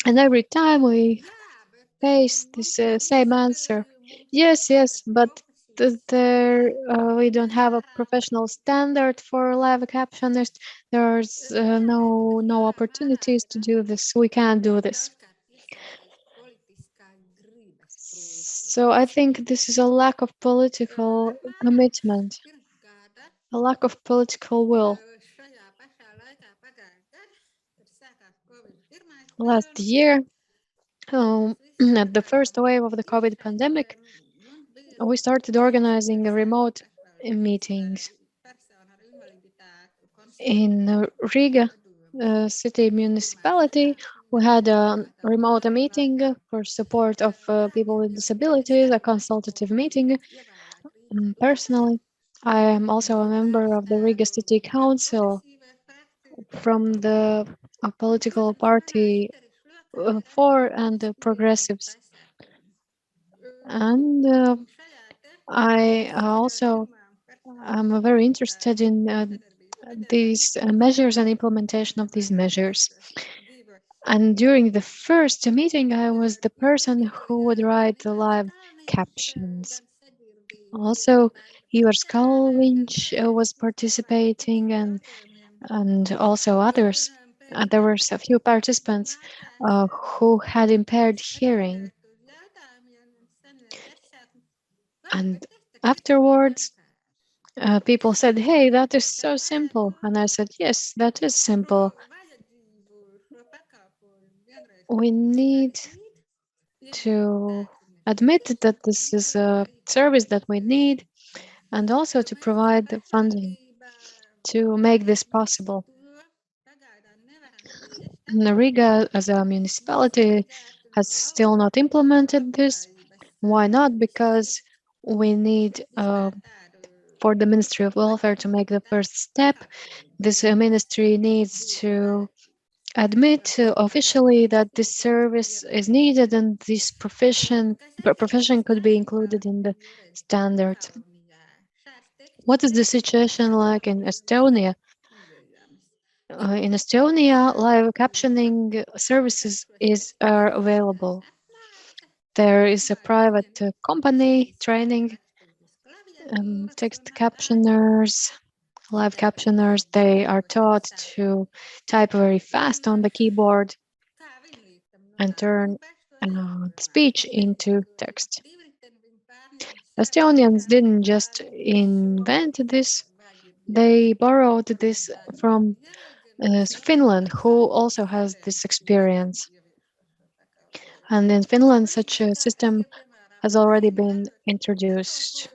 And every time we face this same answer, yes, but there we don't have a professional standard for live captionist. There's no opportunities to do this. We can't do this. So I think this is a lack of political commitment, a lack of political will. Last year, at the first wave of the COVID pandemic, we started organizing remote meetings. In Riga city municipality, we had a remote meeting for support of people with disabilities, a consultative meeting. Personally, I am also a member of the Riga City Council from the political party for and the progressives. And I also am very interested in these measures and implementation of these measures. And during the first meeting, I was the person who would write the live captions. Also, Ieva Reine was participating, and also others. There were a few participants who had impaired hearing. And afterwards, people said, "Hey, that is so simple." And I said, "Yes, that is simple. We need to admit that this is a service that we need, and also to provide the funding to make this possible." Riga, as a municipality, has still not implemented this. Why not? Because we need for the Ministry of Welfare to make the first step. This ministry needs to admit officially that this service is needed, and this profession could be included in the standards. What is the situation like in Estonia? In Estonia, live captioning services are available. There is a private company training text captioners, live captioners. They are taught to type very fast on the keyboard and turn speech into text. Estonians didn't just invent this, they borrowed this from Finland, who also has this experience. And in Finland, such a system has already been introduced.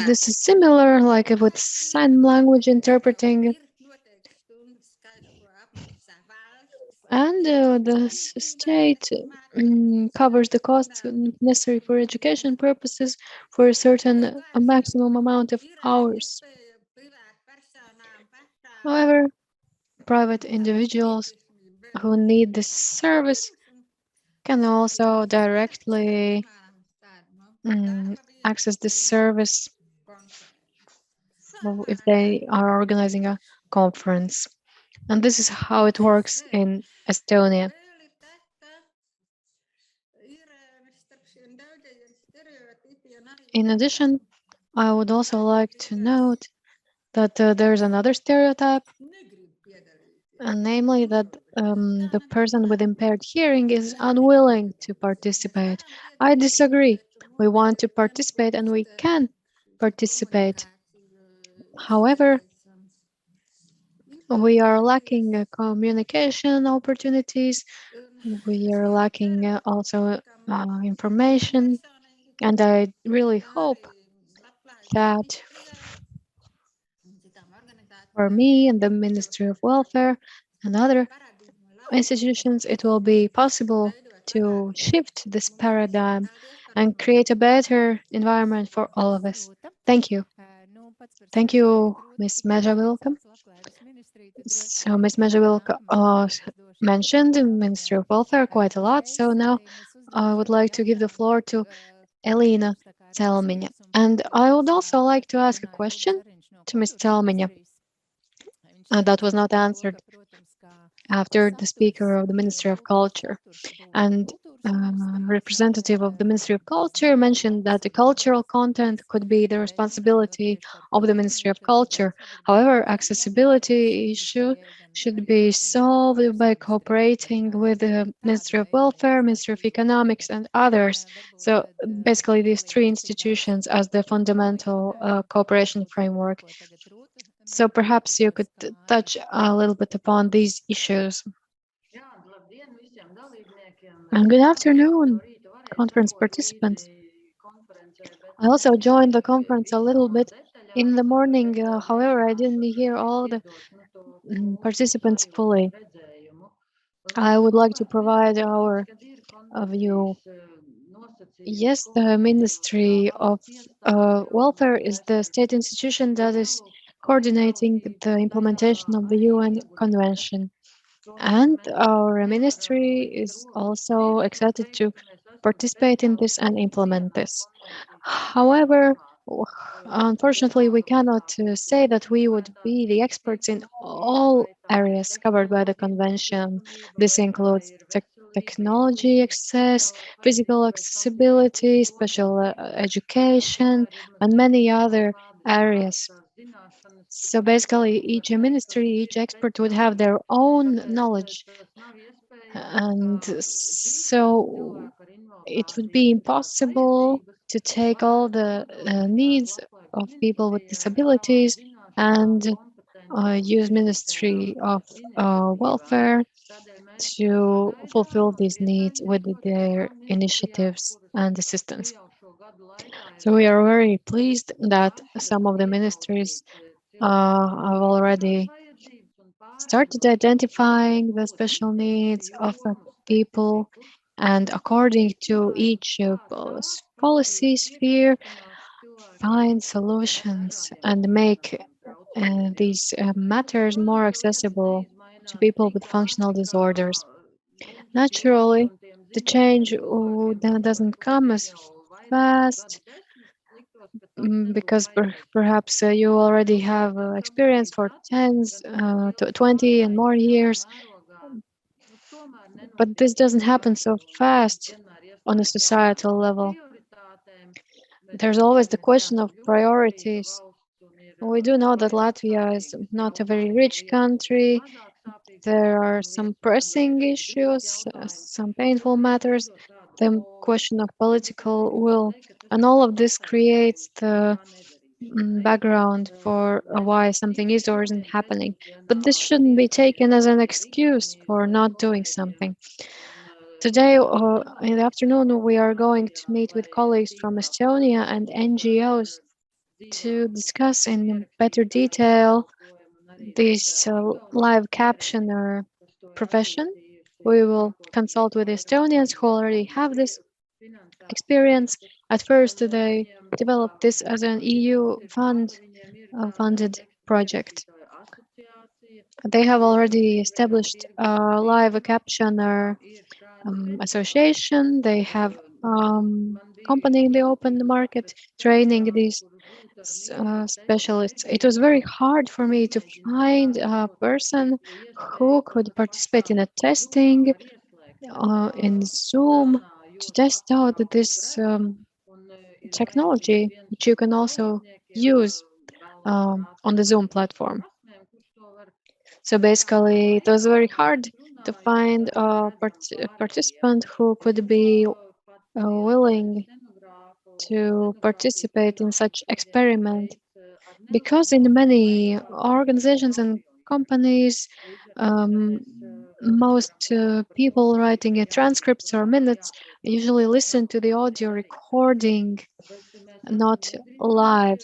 This is similar, like with sign language interpreting. And the state covers the costs necessary for education purposes for a certain maximum amount of hours. However, private individuals who need this service can also directly access this service if they are organizing a conference. And this is how it works in Estonia. In addition, I would also like to note that there's another stereotype, namely that the person with impaired hearing is unwilling to participate. I disagree. We want to participate and we can participate. However, we are lacking communication opportunities. We are lacking also information. And I really hope that for me and the Ministry of Welfare and other institutions, it will be possible to shift this paradigm and create a better environment for all of us. Thank you. Thank you, Ms. Mežavilka. So Ms. Mežavilka mentioned the Ministry of Welfare quite a lot. So now I would like to give the floor to Elīna Celmiņa. And I would also like to ask a question to Ms. Celmiņa that was not answered after the speaker of the Ministry of Culture. And representative of the Ministry of Culture mentioned that the cultural content could be the responsibility of the Ministry of Culture. However, accessibility issue should be solved by cooperating with the Ministry of Welfare, Ministry of Economics, and others. So basically these three institutions as the fundamental cooperation framework. So perhaps you could touch a little bit upon these issues. And good afternoon. conference participants. I also joined the conference a little bit in the morning. However, I didn't hear all the participants fully. I would like to provide our view. Yes, the Ministry of Welfare is the state institution that is coordinating the implementation of the UN Convention. And our ministry is also excited to participate in this and implement this. However, unfortunately, we cannot say that we would be the experts in all areas covered by the convention. This includes technology access, physical accessibility, special education, and many other areas. So basically, each ministry, each expert would have their own knowledge. And so it would be impossible to take all the needs of people with disabilities and use Ministry of Welfare to fulfill these needs with their initiatives and assistance. So we are very pleased that some of the ministries have already started identifying the special needs of people, and according to each policy sphere, find solutions and make these matters more accessible to people with functional disorders. Naturally, the change doesn't come as fast because perhaps you already have experience for 20 and more years, but this doesn't happen so fast on a societal level. There's always the question of priorities. We do know that Latvia is not a very rich country. There are some pressing issues, some painful matters, the question of political will, and all of this creates the background for why something is or isn't happening. But this shouldn't be taken as an excuse for not doing something. Today, in the afternoon, we are going to meet with colleagues from Estonia and NGOs to discuss in better detail this live captioner profession. We will consult with Estonians who already have this experience. At first, they developed this as an EU funded project. They have already established a live captioner association. They have company in the open market training these specialists. It was very hard for me to find a person who could participate in a testing in Zoom to test out this technology, which you can also use on the Zoom platform. So basically, it was very hard to find a participant who could be willing to participate in such experiment, because in many organizations and companies, most people writing transcripts or minutes usually listen to the audio recording, not live.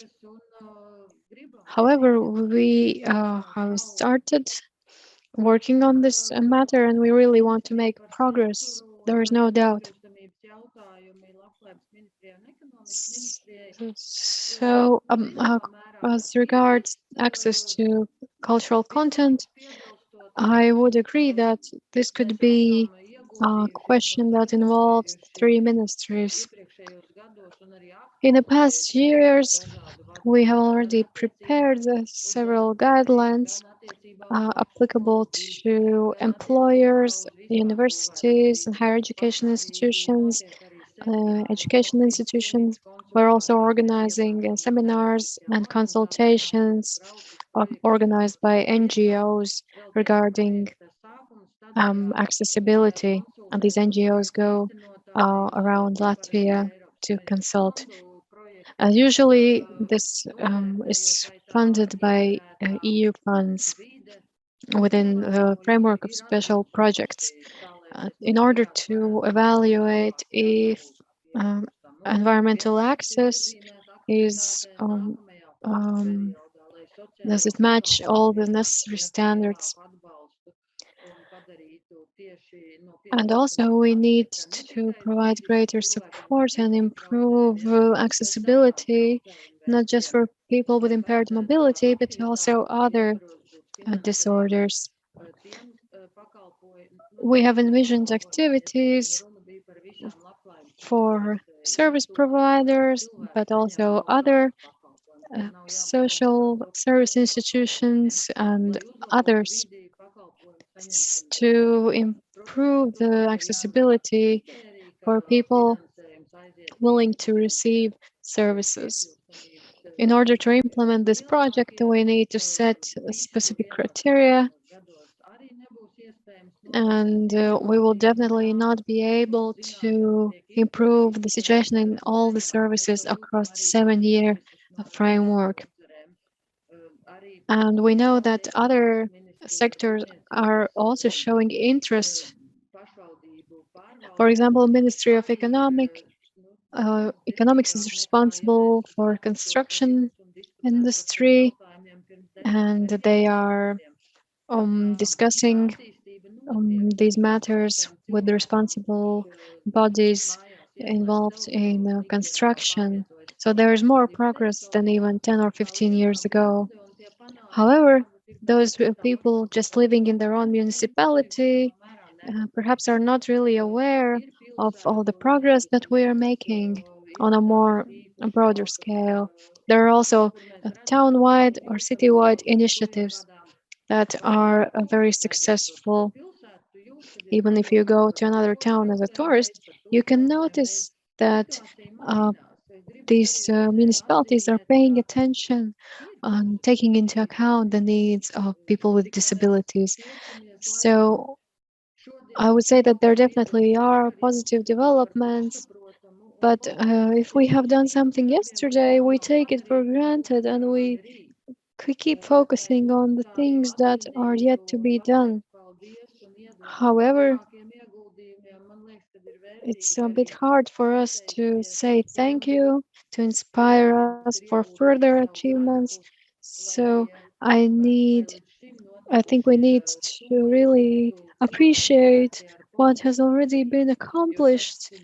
However, we have started working on this matter, and we really want to make progress. There is no doubt. So, as regards access to cultural content, I would agree that this could be a question that involves 3 ministries. In the past years, we have already prepared several guidelines applicable to employers, universities, and higher education institutions. We're also organizing seminars and consultations organized by NGOs regarding accessibility. And these NGOs go around Latvia to consult. Usually, this is funded by EU funds within the framework of special projects. in order to evaluate if environmental access is does it match all the necessary standards. And also we need to provide greater support and improve accessibility, not just for people with impaired mobility, but also other disorders. We have envisioned activities for service providers, but also other social service institutions and others to improve the accessibility for people willing to receive services. In order to implement this project, we need to set specific criteria, and we will definitely not be able to improve the situation in all the services across the 7-year framework. And we know that other sectors are also showing interest. For example, Ministry of Economics is responsible for construction industry, and they are discussing these matters with the responsible bodies involved in construction. So there is more progress than even 10 or 15 years ago. However, those people just living in their own municipality perhaps are not really aware of all the progress that we are making on a broader scale. There are also town-wide or city-wide initiatives that are very successful. Even if you go to another town as a tourist, you can notice that these municipalities are paying attention on taking into account the needs of people with disabilities. So I would say that there definitely are positive developments, but if we have done something yesterday, we take it for granted and we keep focusing on the things that are yet to be done. However, it's a bit hard for us to say thank you, to inspire us for further achievements. So I think we need to really appreciate what has already been accomplished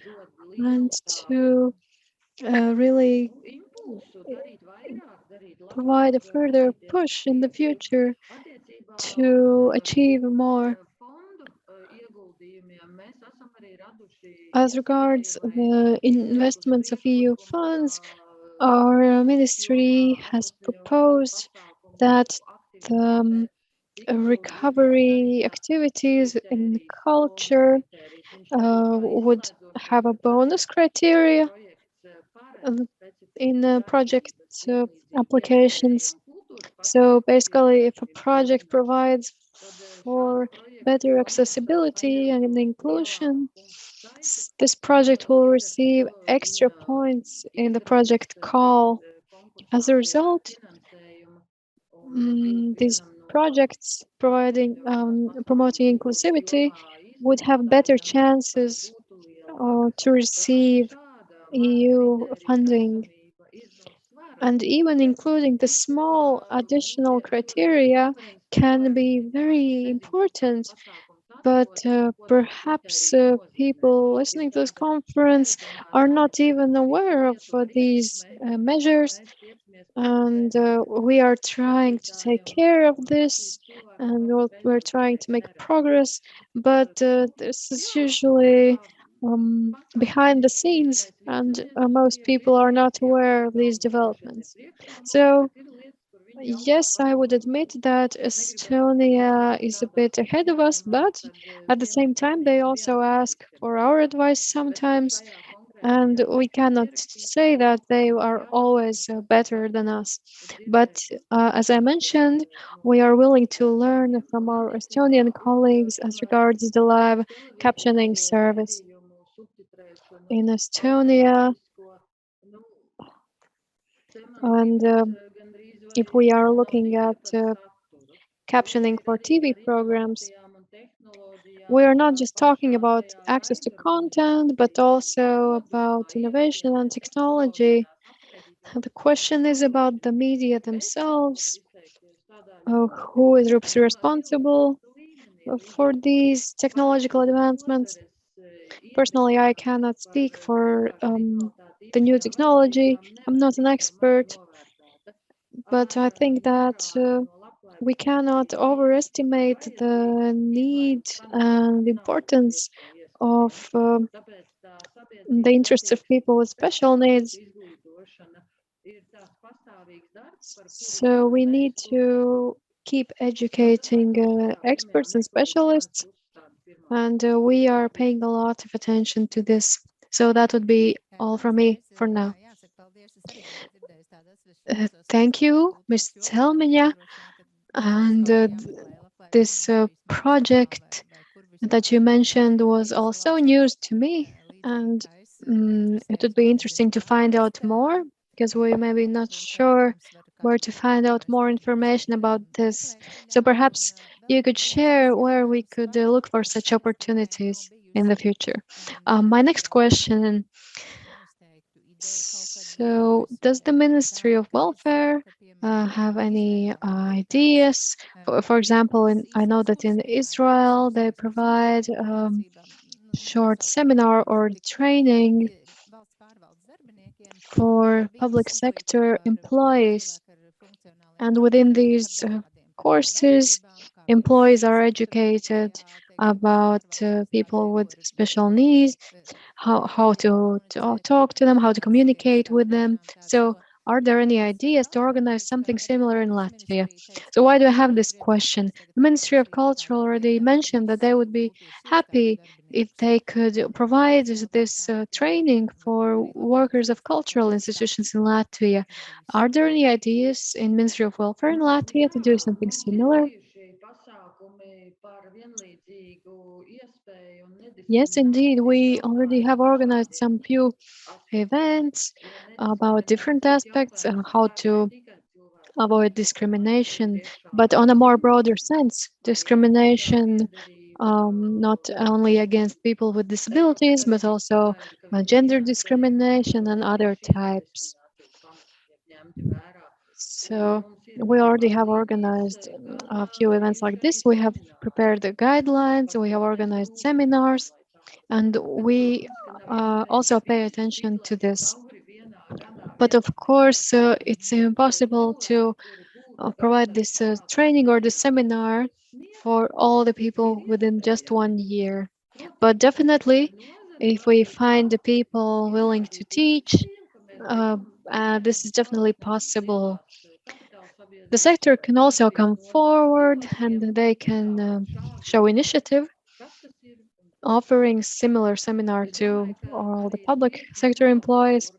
and to really provide a further push in the future to achieve more. As regards the investments of EU funds, our ministry has proposed that the recovery activities in culture would have a bonus criteria in project applications. So basically, if a project provides for better accessibility and inclusion, this project will receive extra points in the project call. As a result, these projects promoting inclusivity would have better chances to receive EU funding. And even including the small additional criteria can be very important. But perhaps people listening to this conference are not even aware of these measures. And we are trying to take care of this, and we're trying to make progress. But this is usually behind the scenes, and most people are not aware of these developments. So yes, I would admit that Estonia is a bit ahead of us, but at the same time, they also ask for our advice sometimes, and we cannot say that they are always better than us. But as I mentioned, we are willing to learn from our Estonian colleagues as regards the live captioning service. In Estonia, and if we are looking at captioning for TV programs, we are not just talking about access to content, but also about innovation and technology. The question is about the media themselves. Who is responsible for these technological advancements? Personally, I cannot speak for the new technology. I'm not an expert, but I think that we cannot overestimate the need and the importance of the interests of people with special needs. So we need to keep educating experts and specialists, and we are paying a lot of attention to this. So that would be all from me for now. Thank you, Ms. Celmiņa. And this project that you mentioned was also news to me, and it would be interesting to find out more, because we may be not sure where to find out more information about this. So perhaps you could share where we could look for such opportunities in the future. My next question. So does the Ministry of Welfare have any ideas? For example, I know that in Israel, they provide short seminar or training for public sector employees. And within these courses, employees are educated about people with special needs, how to talk to them, how to communicate with them. So are there any ideas to organize something similar in Latvia? So why do I have this question? The Ministry of Culture already mentioned that they would be happy if they could provide this training for workers of cultural institutions in Latvia. Are there any ideas in Ministry of Welfare in Latvia to do something similar? Yes, indeed. We already have organized some few events about different aspects, how to avoid discrimination, but on a more broader sense. Discrimination not only against people with disabilities, but also gender discrimination and other types. So we already have organized a few events like this. We have prepared the guidelines, we have organized seminars, and we also pay attention to this. But of course, it's impossible to provide this training or the seminar for all the people within just 1 year. But definitely, if we find the people willing to teach, this is definitely possible. The sector can also come forward and they can show initiative, offering similar seminar to all the public sector employees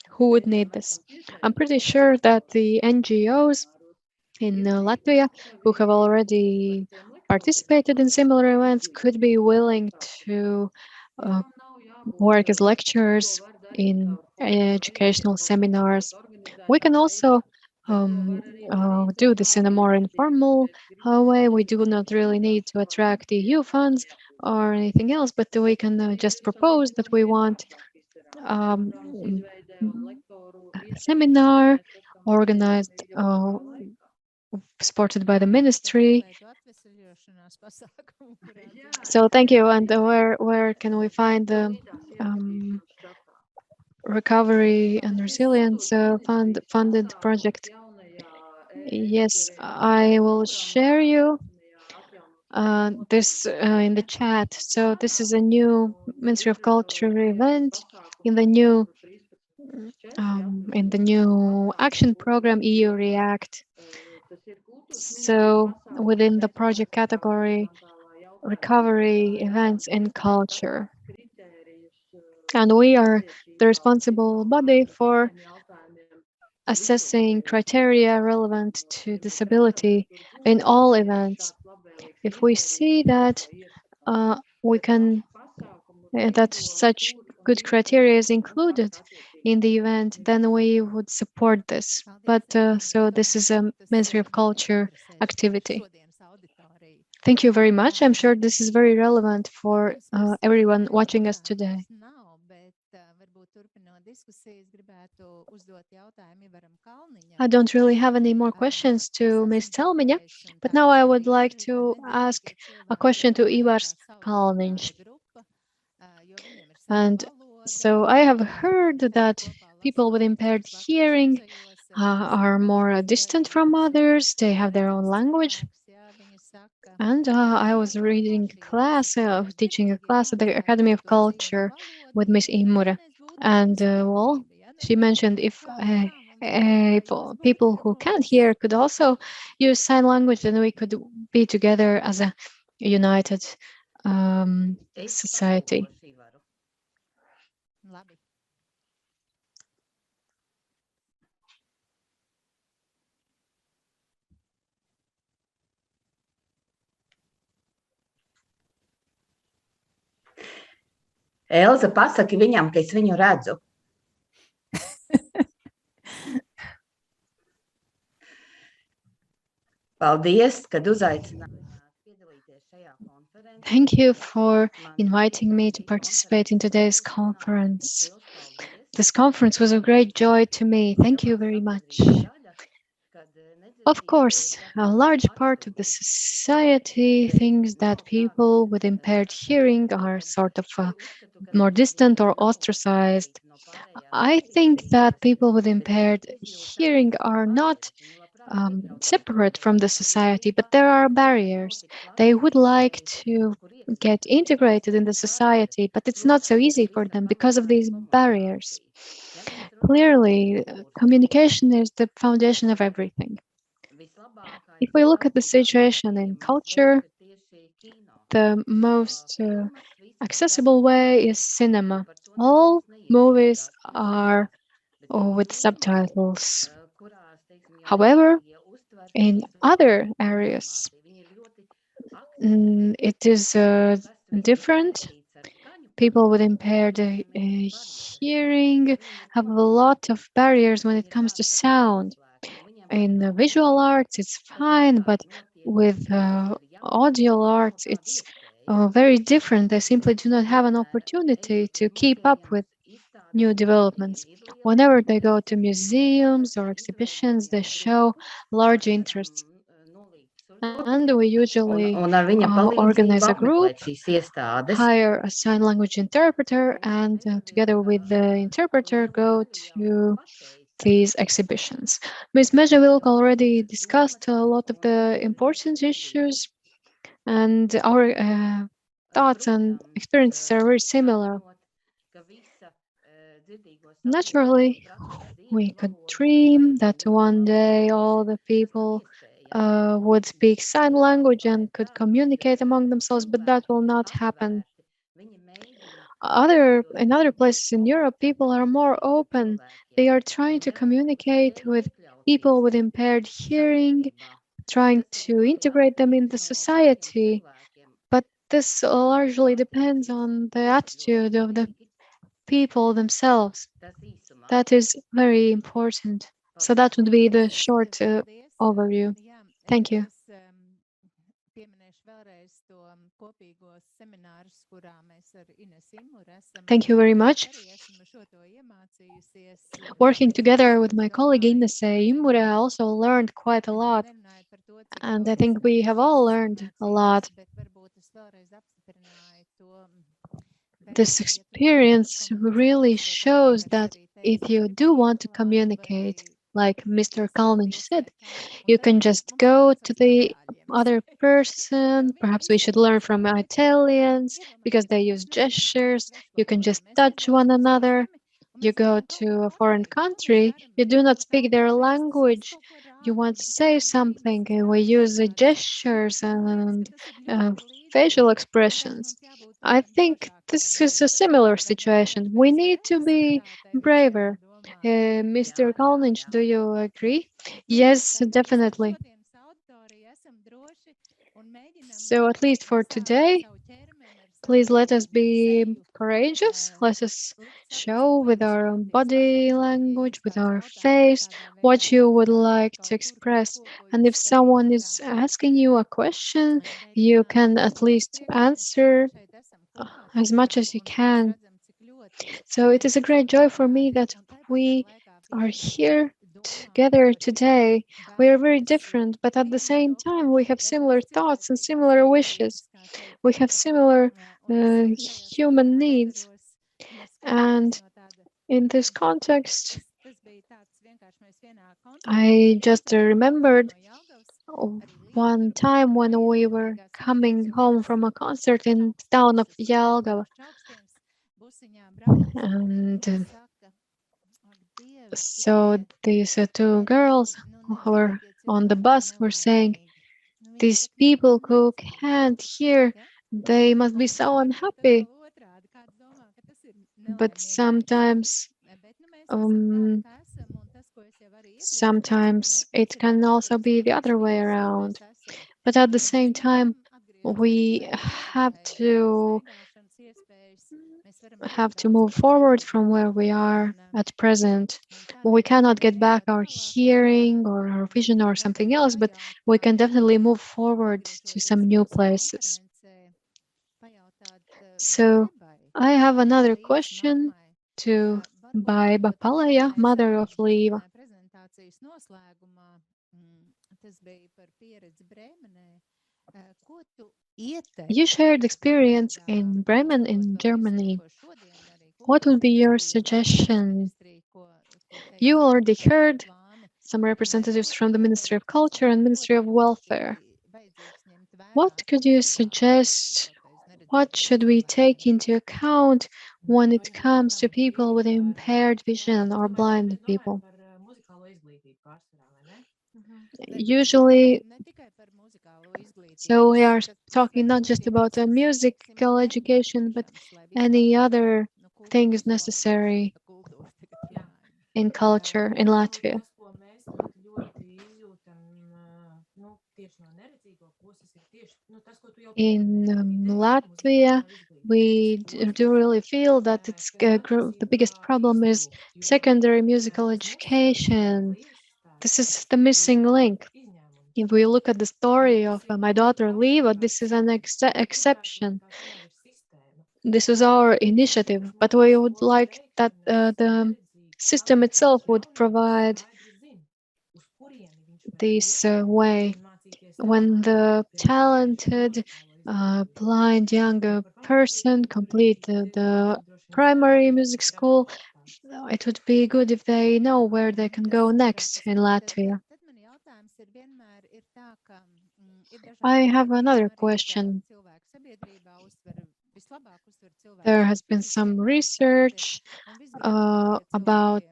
who would need this. I'm pretty sure that the NGOs in Latvia who have already participated in similar events could be willing to work as lecturers in educational seminars. We can also do this in a more informal way. We do not really need to attract EU funds or anything else, but we can just propose that we want a seminar organized, supported by the ministry. So thank you. And where can we find the recovery and resilience funded project? Yes, I will share you this in the chat. So this is a new Ministry of Culture event in the new action program EU React. So within the project category, recovery events in culture. And we are the responsible body for assessing criteria relevant to disability in all events. If we see that that such good criteria is included in the event, then we would support this. But so this is a Ministry of Culture activity. Thank you very much. I'm sure this is very relevant for everyone watching us today. I don't really have any more questions to Ms. Celmiņa, but now I would like to ask a question to Ivars Kalniņš. And so I have heard that people with impaired hearing are more distant from others. They have their own language. And I was reading a class, teaching a class at the Academy of Culture with Miss Imure. And well, she mentioned if people who can't hear could also use sign language, then we could be together as a united society. Elza, pasaki viņam, ka es viņu redzu. Paldies, kad uzaicinājāt piedalīties šajā konferencē. Thank you for inviting me to participate in today's conference. This conference was a great joy to me. Thank you very much. Of course, a large part of the society thinks that people with impaired hearing are sort of more distant or ostracized. I think that people with impaired hearing are not separate from the society, but there are barriers. They would like to get integrated in the society, but it's not so easy for them because of these barriers. Clearly, communication is the foundation of everything. If we look at the situation in culture, the most accessible way is cinema. All movies are with subtitles. However, in other areas, it is different. People with impaired hearing have a lot of barriers when it comes to sound. In visual arts, it's fine, but with audio arts, it's very different. They simply do not have an opportunity to keep up with new developments. Whenever they go to museums or exhibitions, they show large interest. And we usually organize a group, hire a sign language interpreter, and together with the interpreter, go to these exhibitions. Ms. Meževilka already discussed a lot of the important issues, and our thoughts and experiences are very similar. Naturally, we could dream that one day all the people would speak sign language and could communicate among themselves, but that will not happen. In other places in Europe, people are more open. They are trying to communicate with people with impaired hearing, trying to integrate them in the society. But this largely depends on the attitude of the people themselves. That is very important. So that would be the short overview. Thank you. Thank you very much. Working together with my colleague Ines Imure, I also learned quite a lot. And I think we have all learned a lot. This experience really shows that if you do want to communicate, like Mr. Kalniņš said, you can just go to the other person. Perhaps we should learn from Italians because they use gestures. You can just touch one another. You go to a foreign country, you do not speak their language. You want to say something, and we use the gestures and facial expressions. I think this is a similar situation. We need to be braver. Mr. Kalniņš, do you agree? Yes, definitely. So at least for today, Please let us be courageous. Let us show with our body language, with our face, what you would like to express. And if someone is asking you a question, you can at least answer as much as you can. So it is a great joy for me that we are here together today. We are very different, but at the same time, we have similar thoughts and similar wishes. We have similar human needs. And in this context, I just remembered one time when we were coming home from a concert in the town of Jelgava. And so these two girls who were on the bus were saying, these people who can't hear, they must be so unhappy. But sometimes it can also be the other way around. But at the same time, we have to move forward from where we are at present. We cannot get back our hearing or our vision or something else, but we can definitely move forward to some new places. So I have another question to Baiba Paleja, mother of Līva. You shared experience in Bremen in Germany. What would be your suggestion? You already heard some representatives from the Ministry of Culture and Ministry of Welfare. What could you suggest? What should we take into account when it comes to people with impaired vision or blind people? Usually, so we are talking not just about a musical education, but any other thing is necessary in culture in Latvia. In Latvia, we do really feel that it's the biggest problem is secondary musical education. This is the missing link. If we look at the story of my daughter Līva, this is an exception. This is our initiative, but we would like that the system itself would provide this way. When the talented blind young person complete the primary music school, it would be good if they know where they can go next in Latvia. I have another question. There has been some research about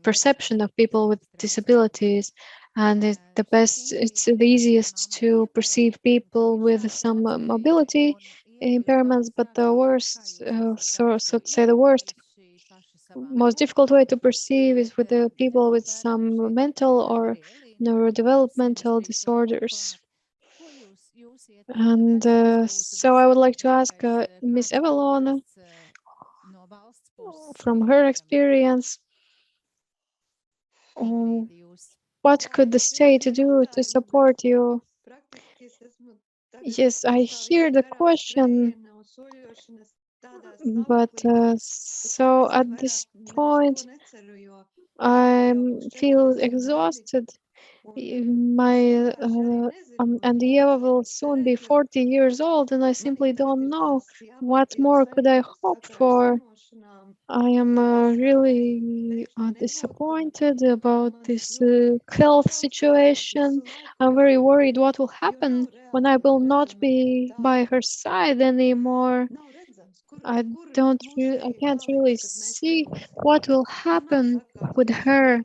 perception of people with disabilities, and it's the easiest to perceive people with some mobility impairments, but the worst, so to say, the worst, most difficult way to perceive is with the people with some mental or neurodevelopmental disorders. And so I would like to ask Ms. Evelone, from her experience, what could the state do to support you? Yes, I hear the question, but so at this point, I feel exhausted. And Ieva will soon be 40 years old, and I simply don't know what more could I hope for. I am really disappointed about this health situation. I'm very worried what will happen when I will not be by her side anymore. I can't really see what will happen with her.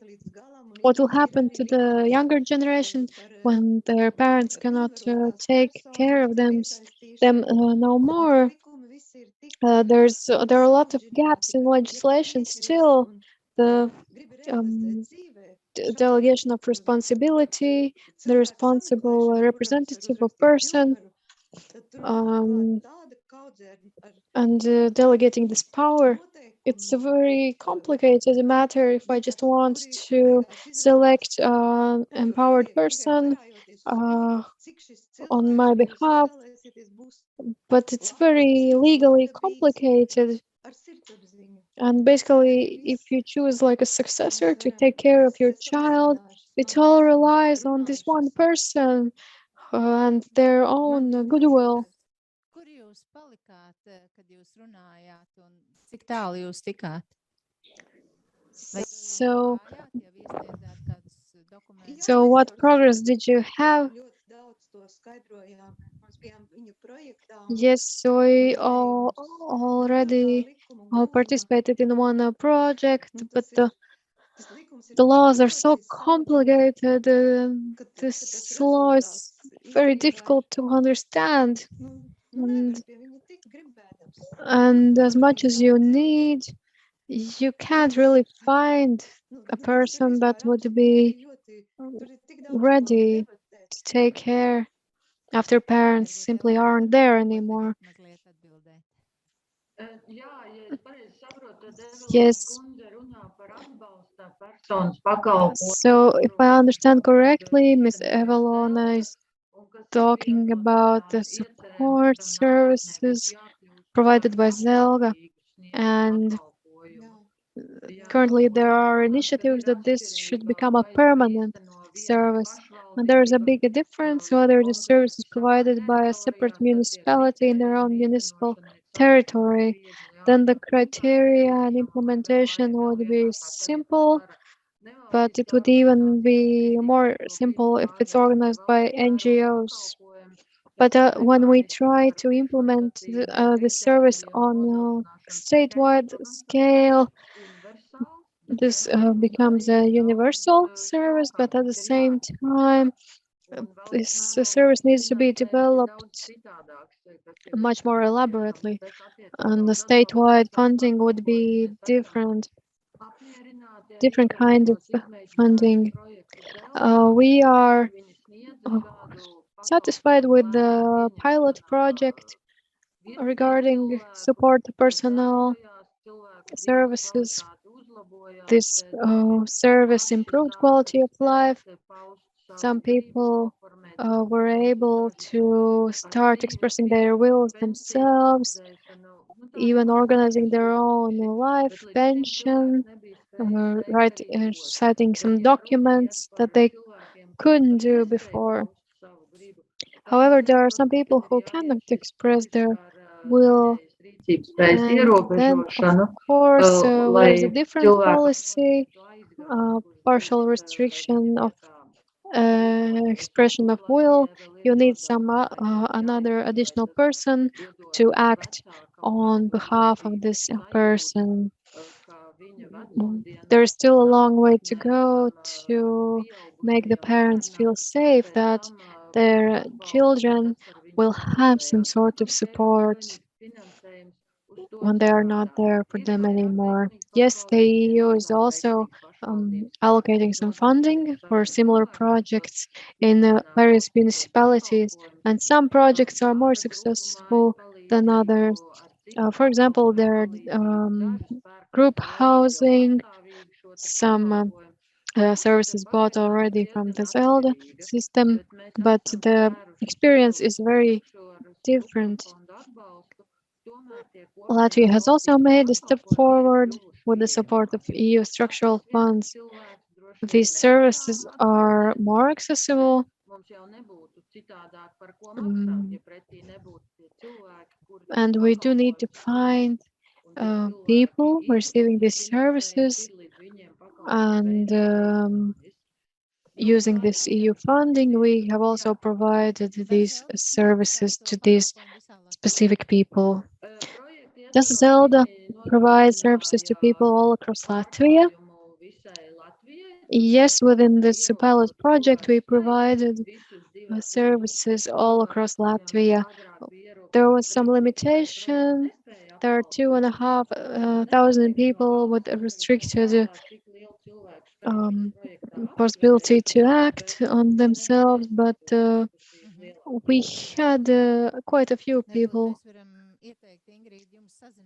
What will happen to the younger generation when their parents cannot take care of them no more? There are a lot of gaps in legislation still. The delegation of responsibility, the responsible representative of person. And delegating this power, it's a very complicated matter. If I just want to select an empowered person on my behalf, but it's very legally complicated. And basically, if you choose like a successor to take care of your child, it all relies on this one person and their own goodwill. Kur jūs palikāt, kad jūs runājāt, un cik tālu jūs tikāt? Vai So, gājāt, jau iesniedzāt kādus dokumentus? so what progress did you have? Yes, so we already participated in one project, but the laws are so complicated. This law is very difficult to understand. And as much as you need, you can't really find a person that would be ready to take care after parents simply aren't there anymore. Mazliet atbildēt. Yes. So if I understand correctly, Ms. Evelone is talking about the support services provided by Zelga, and currently there are initiatives that this should become a permanent service. And there is a big difference whether the service is provided by a separate municipality in their own municipal territory. Then the criteria and implementation would be simple, but it would even be more simple if it's organized by NGOs. But when we try to implement the service on a statewide scale, this becomes a universal service, but at the same time, this service needs to be developed much more elaborately, and the statewide funding would be different kind of funding. We are satisfied with the pilot project regarding support personnel services. This service improved quality of life. Some people were able to start expressing their wills themselves, even organizing their own life, pension, citing some documents that they couldn't do before. However, there are some people who cannot express their will. And then, of course, there's a different policy, partial restriction of expression of will. You need some another additional person to act on behalf of this person. There's still a long way to go to make the parents feel safe that their children will have some sort of support when they are not there for them anymore. Yes, the EU is also allocating some funding for similar projects in various municipalities, and some projects are more successful than others. For example, there are group housing, some services bought already from the Zelda system, but the experience is very different. Latvia has also made a step forward with the support of EU structural funds. These services are more accessible. And we do need to find people receiving these services, and using this EU funding, we have also provided these services to these specific people. Does Zelda provide services to people all across Latvia? Yes, within this pilot project, we provided services all across Latvia. There was some limitation. There are 2,500 people with a restricted possibility to act on themselves, but we had quite a few people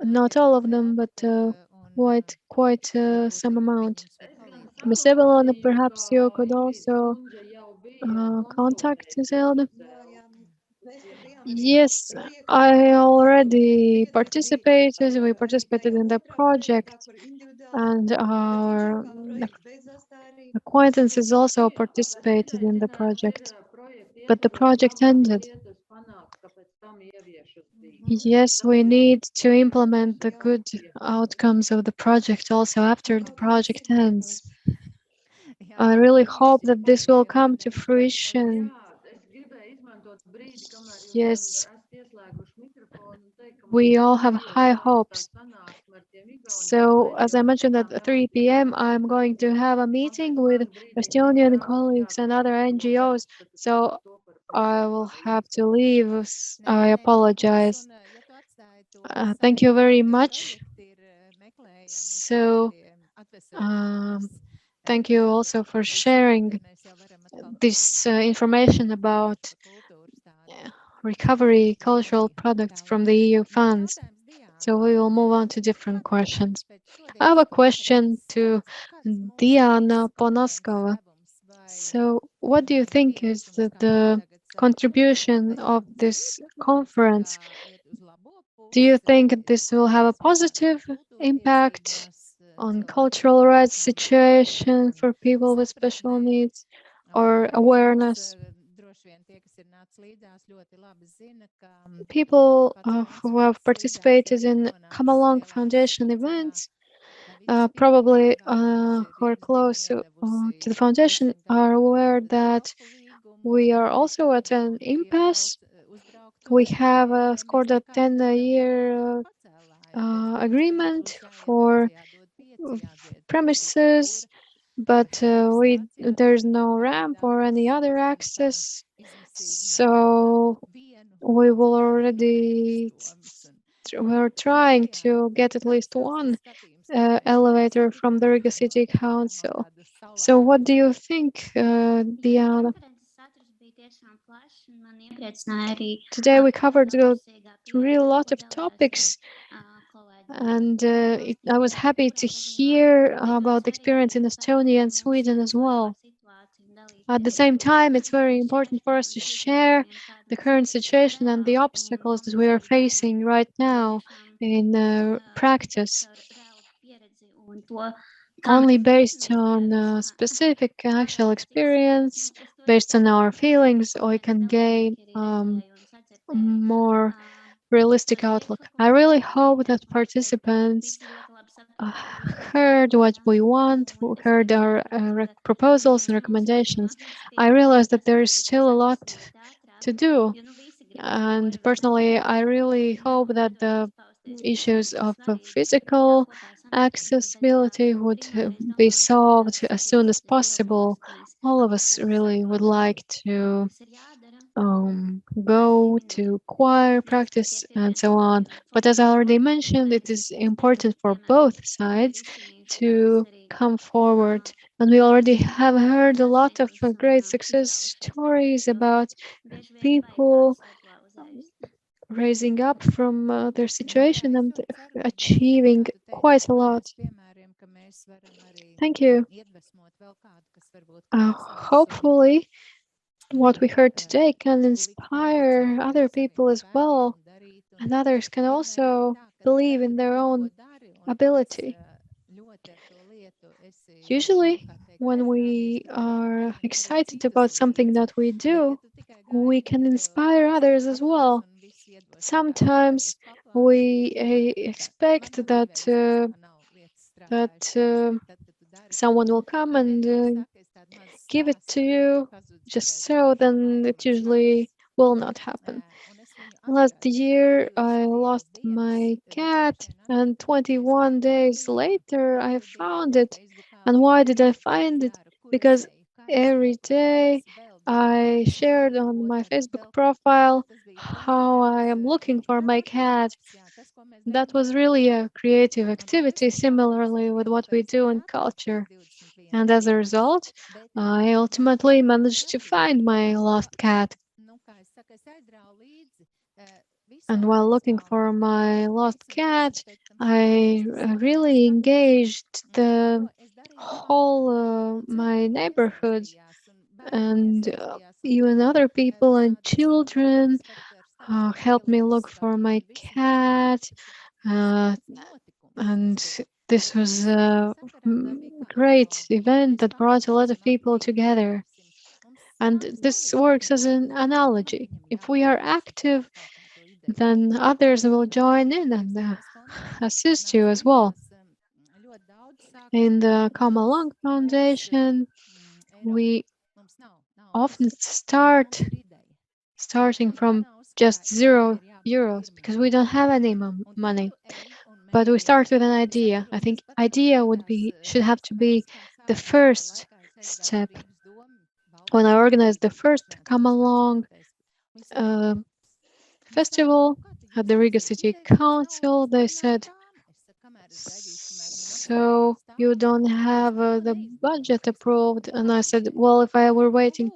not all of them, but quite some amount. Ms. Evelone, perhaps you could also contact Zelda. Yes, I already participated. We participated in the project, and our acquaintances also participated in the project, but the project ended. Yes, we need to implement the good outcomes of the project also after the project ends. I really hope that this will come to fruition. Yes, we all have high hopes. So, as I mentioned at 3 p.m., I'm going to have a meeting with Estonian colleagues and other NGOs. So, I will have to leave. I apologize. Thank you very much. So, thank you also for sharing this information about recovery cultural products from the EU funds. So we will move on to different questions. I have a question to Diāna Ponaskova. So what do you think is the contribution of this conference? Do you think this will have a positive impact on cultural rights situation for people with special needs or awareness? People who have participated in Come Along Foundation events, probably who are close to the foundation, are aware that we are also at an impasse. We have scored a 10-year agreement for premises, but there's no ramp or any other access. So we're trying to get at least one elevator from the Riga City Council. So what do you think, Diāna? Today we covered a real lot of topics, and I was happy to hear about the experience in Estonia and Sweden as well. At the same time, it's very important for us to share the current situation and the obstacles that we are facing right now in practice. Only based on specific actual experience, based on our feelings, we can gain more realistic outlook. I really hope that participants heard what we want, heard our proposals and recommendations. I realize that there is still a lot to do. And personally, I really hope that the issues of physical accessibility would be solved as soon as possible. All of us really would like to go to choir practice and so on. But as I already mentioned, it is important for both sides to come forward. And we already have heard a lot of great success stories about people raising up from their situation and achieving quite a lot. Thank you. Hopefully, what we heard today can inspire other people as well, and others can also believe in their own ability. Usually, when we are excited about something that we do, we can inspire others as well. Sometimes we expect that someone will come and give it to you just so, then it usually will not happen. Last year, I lost my cat, and 21 days later, I found it. And why did I find it? Because every day I shared on my Facebook profile how I am looking for my cat. That was really a creative activity, similarly with what we do in culture. And as a result, I ultimately managed to find my lost cat. And while looking for my lost cat, I really engaged the whole my neighborhood and even other people and children helped me look for my cat. And this was a great event that brought a lot of people together. And this works as an analogy. If we are active, then others will join in and assist you as well. In the Come Along Foundation, we often starting from just €0 because we don't have any money. But we start with an idea. I think idea should have to be the first step. When I organized the first Come Along festival at the Riga City Council, they said, so you don't have the budget approved? And I said, well, if I were waiting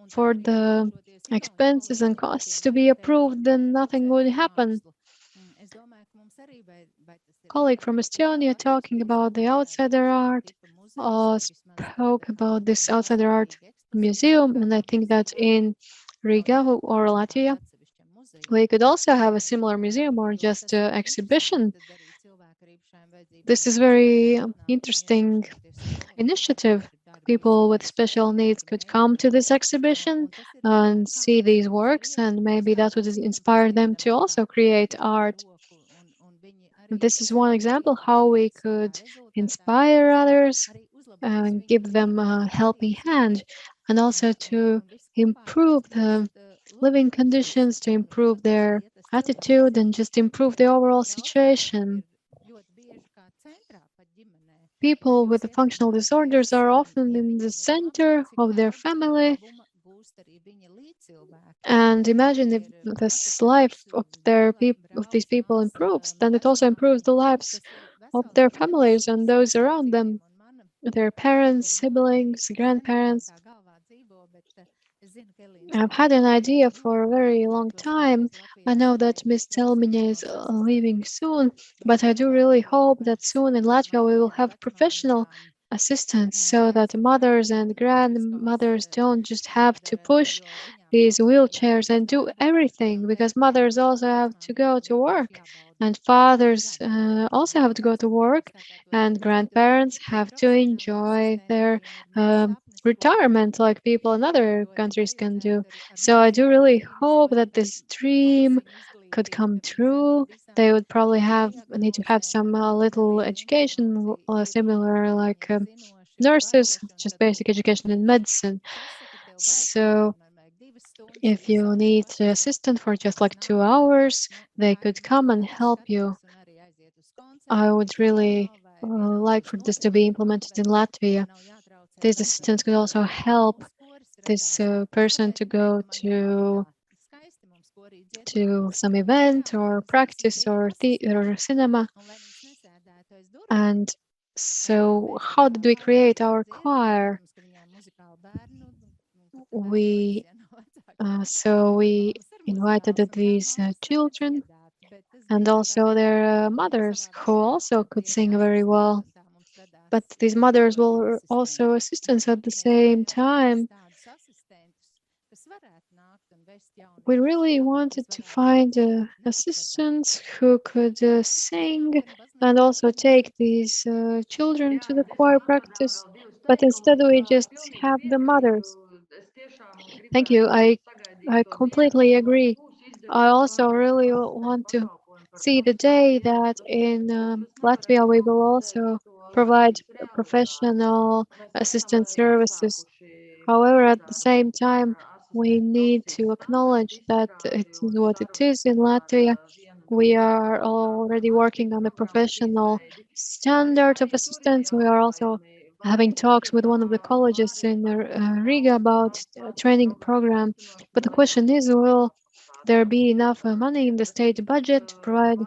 for the expenses and costs to be approved, then nothing would happen. Colleague from Estonia talking about the outsider art spoke about this outsider art museum, and I think that in Riga or Latvia we could also have a similar museum or just an exhibition. This is very interesting initiative. People with special needs could come to this exhibition and see these works, and maybe that would inspire them to also create art. This is one example how we could inspire others and give them a helping hand, and also to improve the living conditions, to improve their attitude, and just improve the overall situation. People with functional disorders are often in the center of their family. And imagine if this life of these people improves, then it also improves the lives of their families and those around them, their parents, siblings, grandparents. I've had an idea for a very long time. I know that Miss Telmiņa is leaving soon, but I do really hope that soon in Latvia we will have professional assistants so that mothers and grandmothers don't just have to push these wheelchairs and do everything, because mothers also have to go to work and fathers also have to go to work and grandparents have to enjoy their retirement like people in other countries can do. So I do really hope that this dream could come true. They would probably need to have some little education similar like nurses, just basic education in medicine. So if you need an assistant for just like 2 hours, they could come and help you. I would really like for this to be implemented in Latvia. These assistants could also help this person to go to some event or practice or theater or cinema. And so how did we create our choir? We invited these children and also their mothers who also could sing very well. But these mothers were also assistants at the same time. We really wanted to find assistants who could sing and also take these children to the choir practice, but instead we just have the mothers. Thank you. I completely agree. I also really want to see the day that in Latvia we will also provide professional assistance services. However, at the same time, we need to acknowledge that it is what it is in Latvia. We are already working on the professional standard of assistance. We are also having talks with one of the colleges in Riga about a training program. But the question is, will there be enough money in the state budget to provide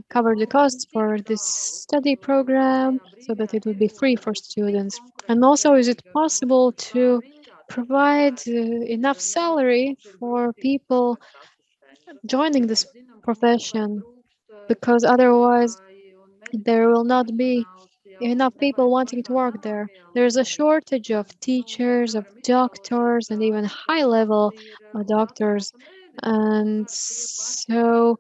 cover the costs for this study program so that it would be free for students? And also, is it possible to provide enough salary for people joining this profession, because otherwise there will not be enough people wanting to work there. There's a shortage of teachers, of doctors, and even high-level doctors. And so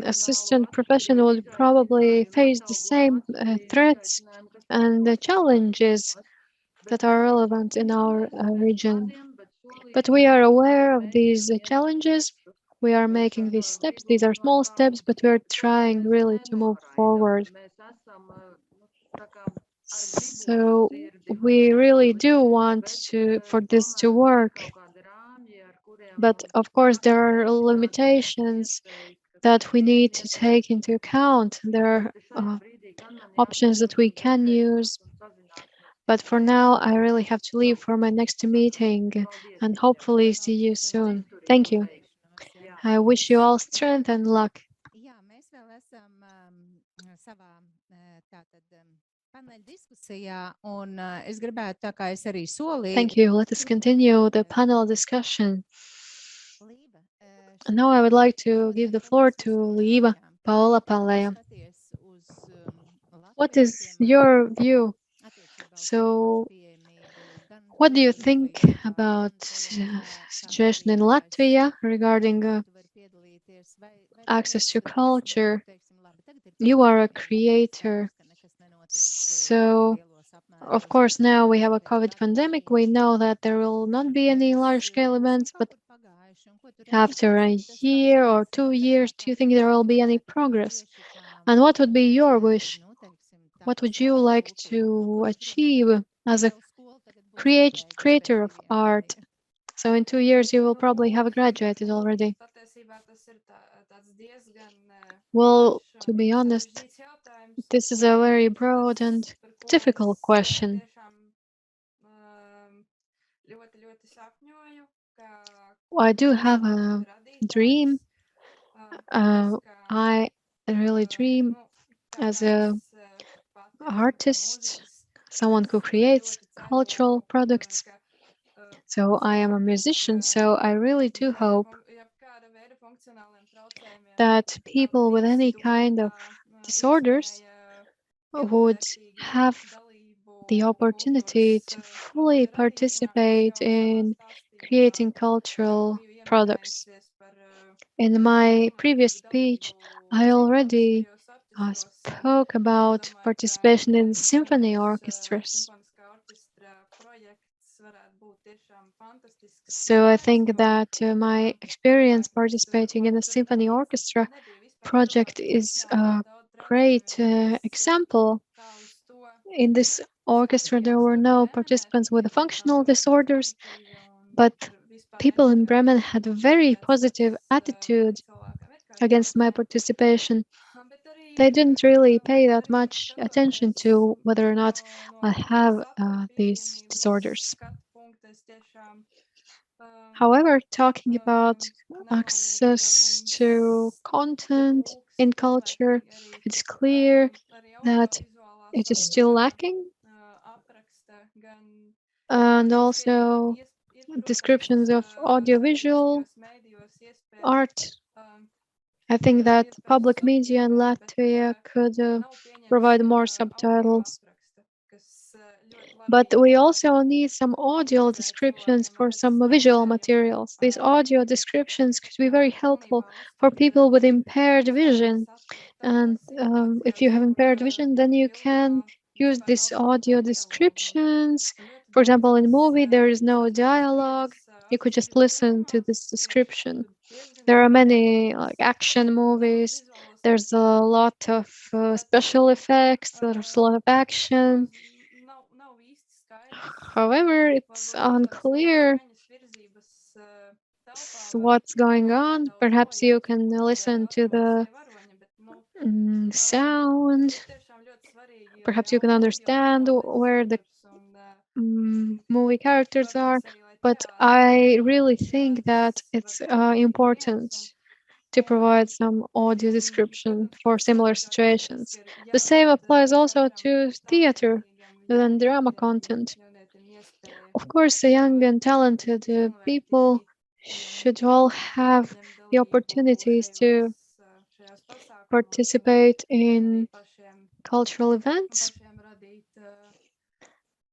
assistant profession would probably face the same threats and challenges that are relevant in our region. But we are aware of these challenges. We are making these steps. These are small steps, but we're trying really to move forward. So we really do want for this to work. But of course, there are limitations that we need to take into account. There are options that we can use. But for now, I really have to leave for my next meeting and hopefully see you soon. Thank you. I wish you all strength and luck. Jā, mēs vēl esam savā tātad paneļa diskusijā, un es gribētu, tā kā es arī solīju. Thank you. Let us continue the panel discussion. And now I would like to give the floor to Līva Paula Paleja. What is your view? So, what do you think about situation in Latvia regarding access to culture? You are a creator. So, of course, now we have a COVID pandemic. We know that there will not be any large-scale events, but after a year or 2 years, do you think there will be any progress? And what would be your wish? What would you like to achieve as a creator of art? So in 2 years, you will probably have graduated already. Well, to be honest, this is a very broad and difficult question. I do have a dream. I really dream as an artist, someone who creates cultural products. So I am a musician, so I really do hope that people with any kind of disorders would have the opportunity to fully participate in creating cultural products. In my previous speech, I already spoke about participation in symphony orchestras. So I think that my experience participating in a symphony orchestra project is a great example. In this orchestra, there were no participants with functional disorders, but people in Bremen had a very positive attitude against my participation. They didn't really pay that much attention to whether or not I have these disorders. However, talking about access to content in culture, it's clear that it is still lacking. And also descriptions of audiovisual art. I think that public media in Latvia could provide more subtitles. But we also need some audio descriptions for some visual materials. These audio descriptions could be very helpful for people with impaired vision. And if you have impaired vision, then you can use these audio descriptions. For example, in a movie, there is no dialogue. You could just listen to this description. There are many action movies. There's a lot of special effects. There's a lot of action. However, it's unclear what's going on. Perhaps you can listen to the sound. Perhaps you can understand where the movie characters are. But I really think that it's important to provide some audio description for similar situations. The same applies also to theater and drama content. Of course, the young and talented people should all have the opportunities to participate in cultural events.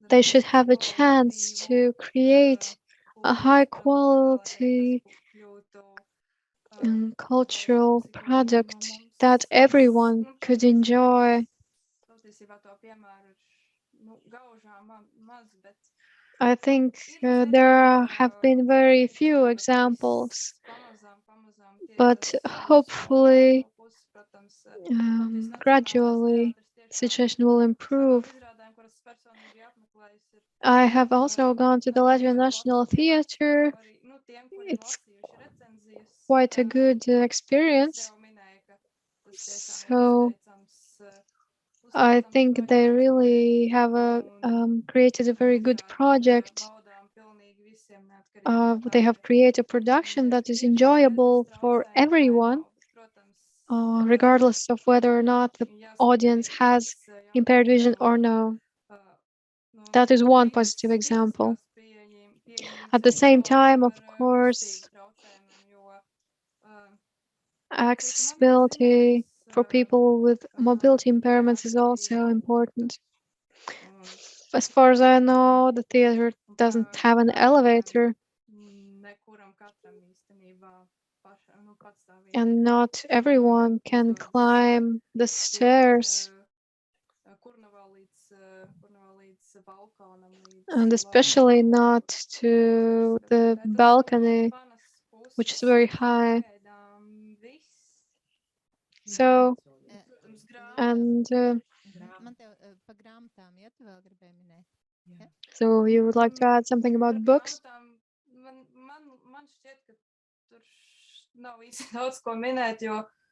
They should have a chance to create a high quality cultural product that everyone could enjoy. I think there have been very few examples, but hopefully, gradually, the situation will improve. I have also gone to the Latvian National Theatre. It's quite a good experience. So I think they really have created a very good project. They have created a production that is enjoyable for everyone, regardless of whether or not the audience has impaired vision or no. That is one positive example. At the same time, of course, accessibility for people with mobility impairments is also important. As far as I know, the theater doesn't have an elevator, and not everyone can climb the stairs, and especially not to the balcony, which is very high. So, and so you would like to add something about books?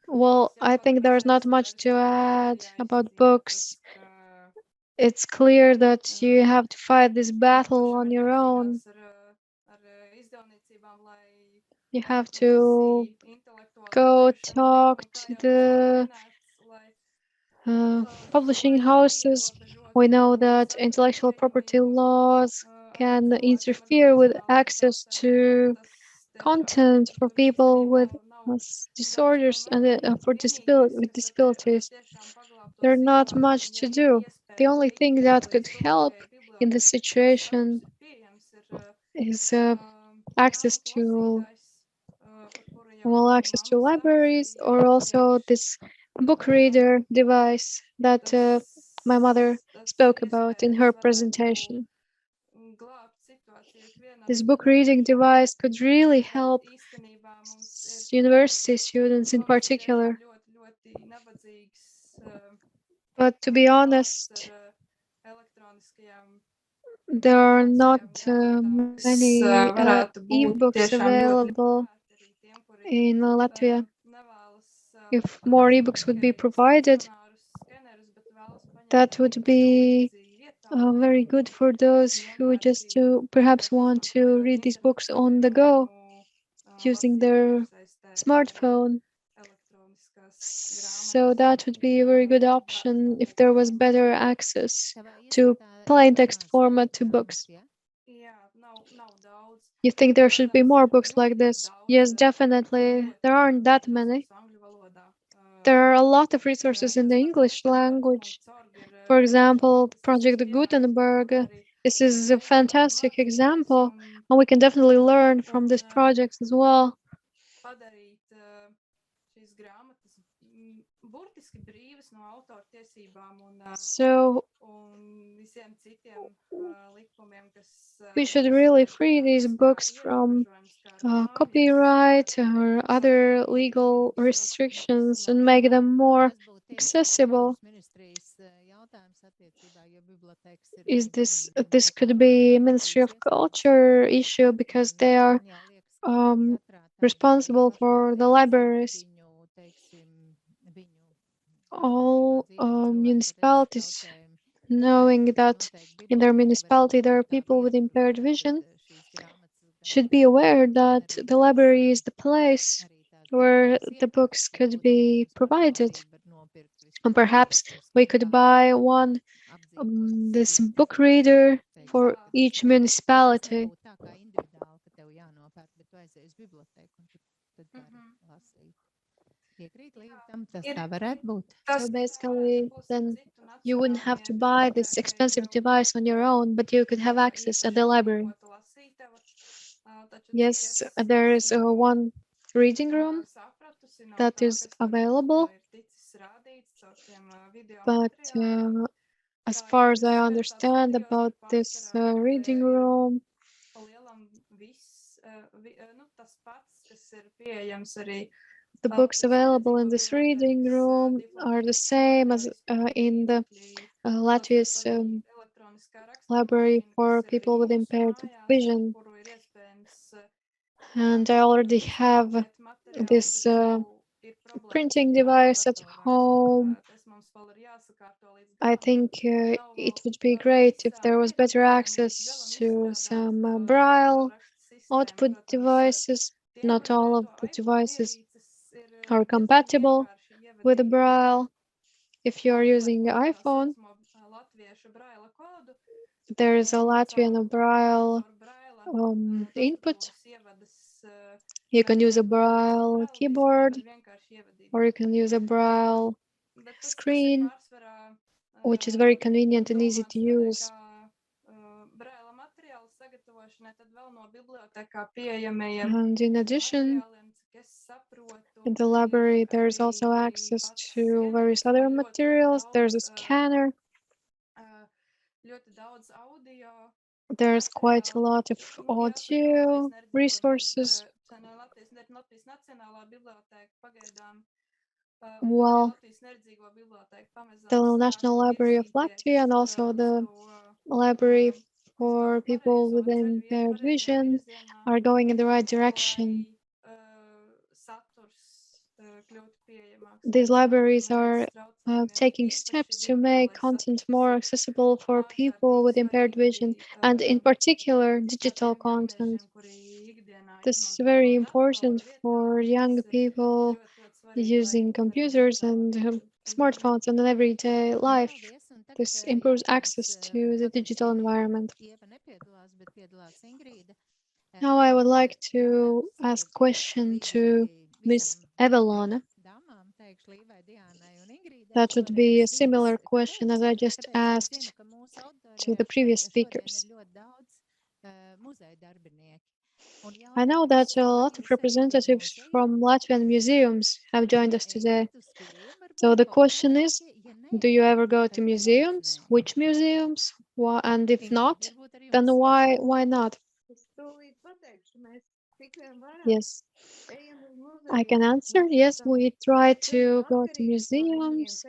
Well, I think there's not much to add about books. It's clear that you have to fight this battle on your own. You have to go talk to the publishing houses. We know that intellectual property laws can interfere with access to content for people with disorders and with disabilities. There's not much to do. The only thing that could help in this situation is access to libraries, or also this book reader device that my mother spoke about in her presentation. This book reading device could really help university students in particular. But to be honest, there are not many e-books available in Latvia. If more e-books would be provided, that would be very good for those who just perhaps want to read these books on the go using their smartphone. So that would be a very good option if there was better access to plain text format to books. You think there should be more books like this? Yes, definitely. There aren't that many. There are a lot of resources in the English language. For example, Project Gutenberg. This is a fantastic example, and we can definitely learn from this project as well. So we should really free these books from copyright or other legal restrictions and make them more accessible. Is this could be Ministry of Culture issue, because they are responsible for the libraries. All municipalities, knowing that in their municipality there are people with impaired vision, should be aware that the library is the place where the books could be provided. And perhaps we could buy one this book reader for each municipality. Piekrīt, Līva, tam tas tā varētu būt. So basically, then you wouldn't have to buy this expensive device on your own, but you could have access at the library. Yes, there is one reading room that is available, but as far as I understand about this reading room, the books available in this reading room are the same as in the Latvia's library for people with impaired vision. And I already have this printing device at home. I think it would be great if there was better access to some Braille output devices. Not all of the devices are compatible with Braille. If you are using an iPhone, there is a Latvian Braille input. You can use a Braille keyboard, or you can use a Braille screen, which is very convenient and easy to use. And in addition, in the library, there's also access to various other materials. There's a scanner. There's quite a lot of audio resources. Well, the National Library of Latvia and also the Library for people with impaired vision are going in the right direction. These libraries are taking steps to make content more accessible for people with impaired vision, and in particular, digital content. This is very important for young people using computers and smartphones in an everyday life. This improves access to the digital environment. Now I would like to ask a question to Ms. Evelone. That would be a similar question as I just asked to the previous speakers. I know that a lot of representatives from Latvian museums have joined us today. So the question is, do you ever go to museums? Which museums? And if not, then why not? Yes, I can answer. Yes, we try to go to museums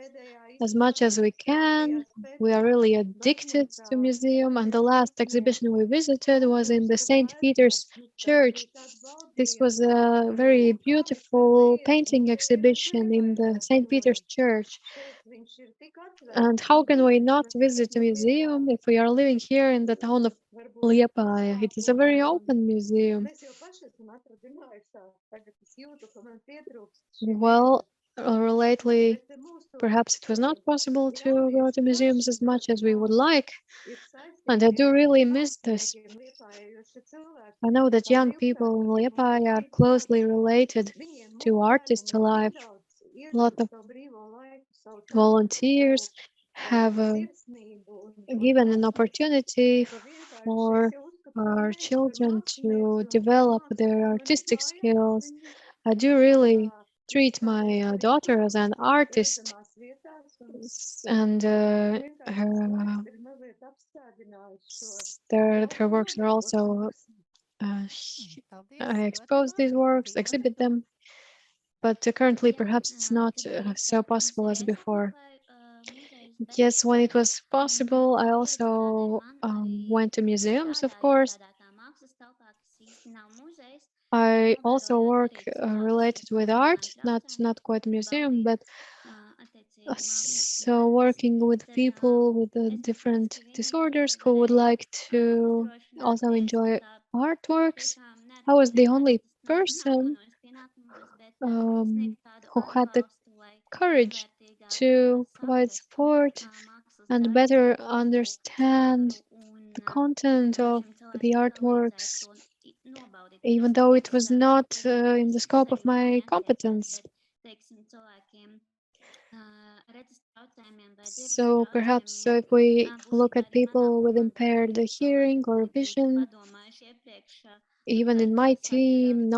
as much as we can. We are really addicted to museum, and the last exhibition we visited was in the St. Peter's Church. This was a very beautiful painting exhibition in the St. Peter's Church. And how can we not visit a museum if we are living here in the town of Liepāja? It is a very open museum. Well, lately, perhaps it was not possible to go to museums as much as we would like, and I do really miss this. I know that young people in Liepāja are closely related to artist life. A lot of volunteers have given an opportunity for our children to develop their artistic skills. I do really treat my daughter as an artist, and her works are also I expose these works, exhibit them, but currently perhaps it's not so possible as before. Yes, when it was possible, I also went to museums, of course. I also work related with art, not quite a museum, but so working with people with different disorders who would like to also enjoy artworks. I was the only person who had the courage to provide support and better understand the content of the artworks, even though it was not in the scope of my competence. So perhaps if we look at people with impaired hearing or vision, even in my team,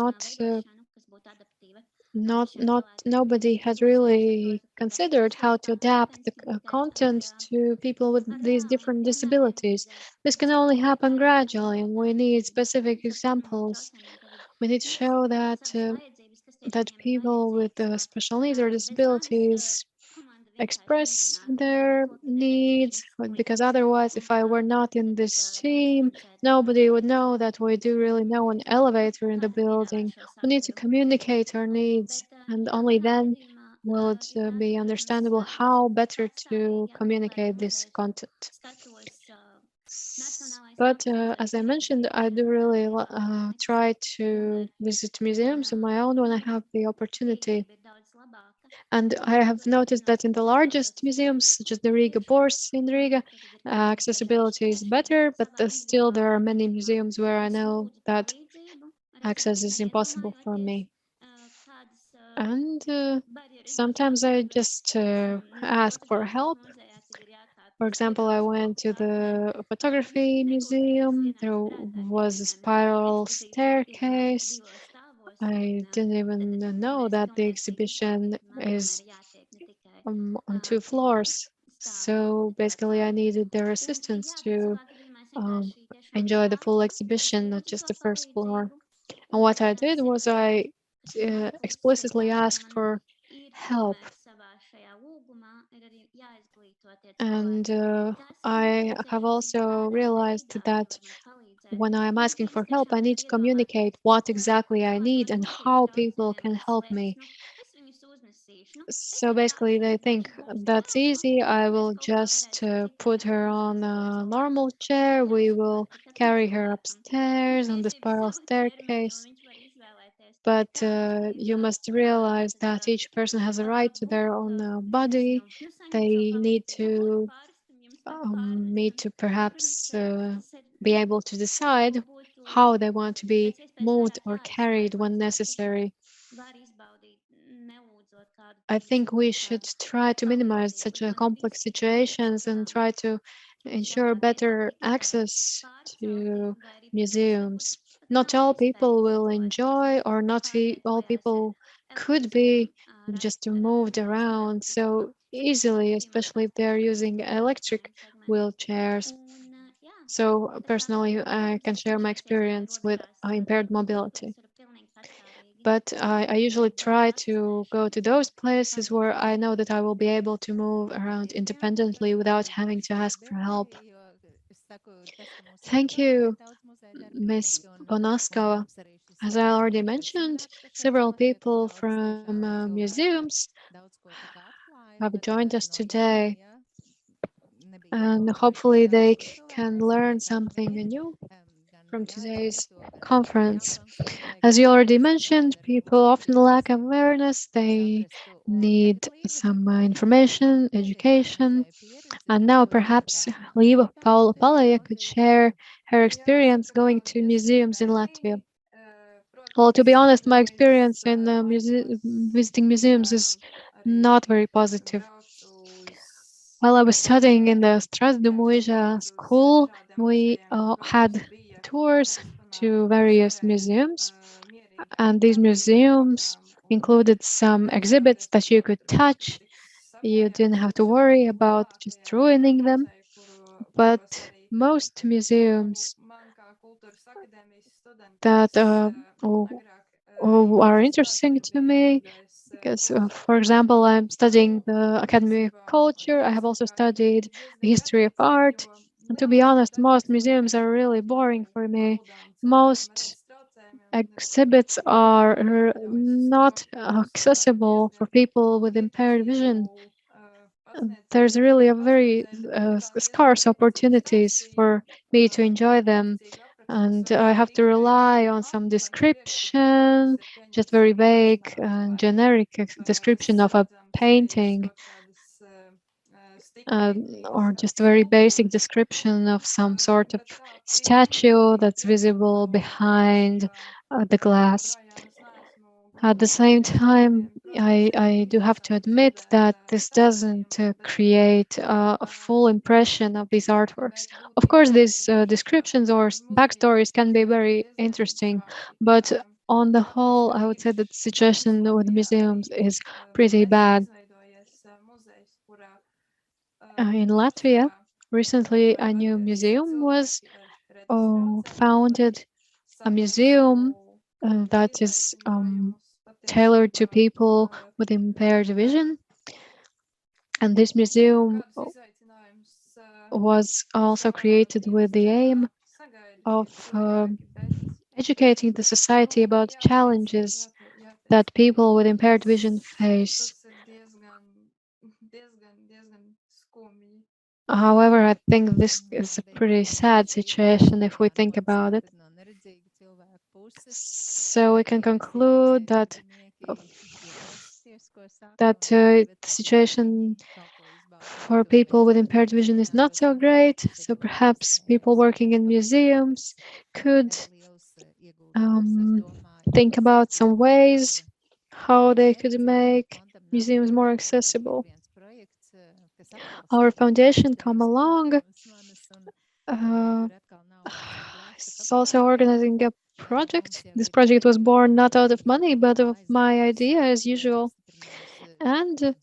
nobody had really considered how to adapt the content to people with these different disabilities. This can only happen gradually, and we need specific examples. We need to show that people with special needs or disabilities express their needs, because otherwise, if I were not in this team, nobody would know that we do really know an elevator in the building. We need to communicate our needs, and only then will it be understandable how better to communicate this content. But as I mentioned, I do really try to visit museums on my own when I have the opportunity. And I have noticed that in the largest museums, such as the Riga Bors in Riga, accessibility is better, but still there are many museums where I know that access is impossible for me. And sometimes I just ask for help. For example, I went to the photography museum. There was a spiral staircase. I didn't even know that the exhibition is on 2 floors. So basically, I needed their assistance to enjoy the full exhibition, not just the first floor. And what I did was I explicitly asked for help. And I have also realized that when I'm asking for help, I need to communicate what exactly I need and how people can help me. So basically, they think that's easy. I will just put her on a normal chair. We will carry her upstairs on the spiral staircase. But you must realize that each person has a right to their own body. They need to perhaps be able to decide how they want to be moved or carried when necessary. I think we should try to minimize such complex situations and try to ensure better access to museums. Not all people will enjoy, or not all people could be just moved around so easily, especially if they're using electric wheelchairs. So personally, I can share my experience with impaired mobility. But I usually try to go to those places where I know that I will be able to move around independently without having to ask for help. Thank you, Ms. Ponaskova. As I already mentioned, several people from museums have joined us today, and hopefully they can learn something new from today's conference. As you already mentioned, people often lack awareness. They need some information, education. And now perhaps Lieva Paula Paleja could share her experience going to museums in Latvia. Well, to be honest, my experience in visiting museums is not very positive. While I was studying in the Strasdumuija school, we had tours to various museums, and these museums included some exhibits that you could touch. You didn't have to worry about just ruining them. But most museums that are interesting to me, because, for example, I'm studying the Academy of Culture. I have also studied the history of art. And to be honest, most museums are really boring for me. Most exhibits are not accessible for people with impaired vision. There's really a very scarce opportunities for me to enjoy them. And I have to rely on some description, just very vague and generic description of a painting, or just very basic description of some sort of statue that's visible behind the glass. At the same time, I do have to admit that this doesn't create a full impression of these artworks. Of course, these descriptions or backstories can be very interesting, but on the whole, I would say that the situation with museums is pretty bad. In Latvia, recently a new museum was founded, a museum that is tailored to people with impaired vision. And this museum was also created with the aim of educating the society about challenges that people with impaired vision face. However, I think this is a pretty sad situation if we think about it. So we can conclude that the situation for people with impaired vision is not so great. So perhaps people working in museums could think about some ways how they could make museums more accessible. Our foundation Come Along is also organizing a project. This project was born not out of money, but of my idea as usual. And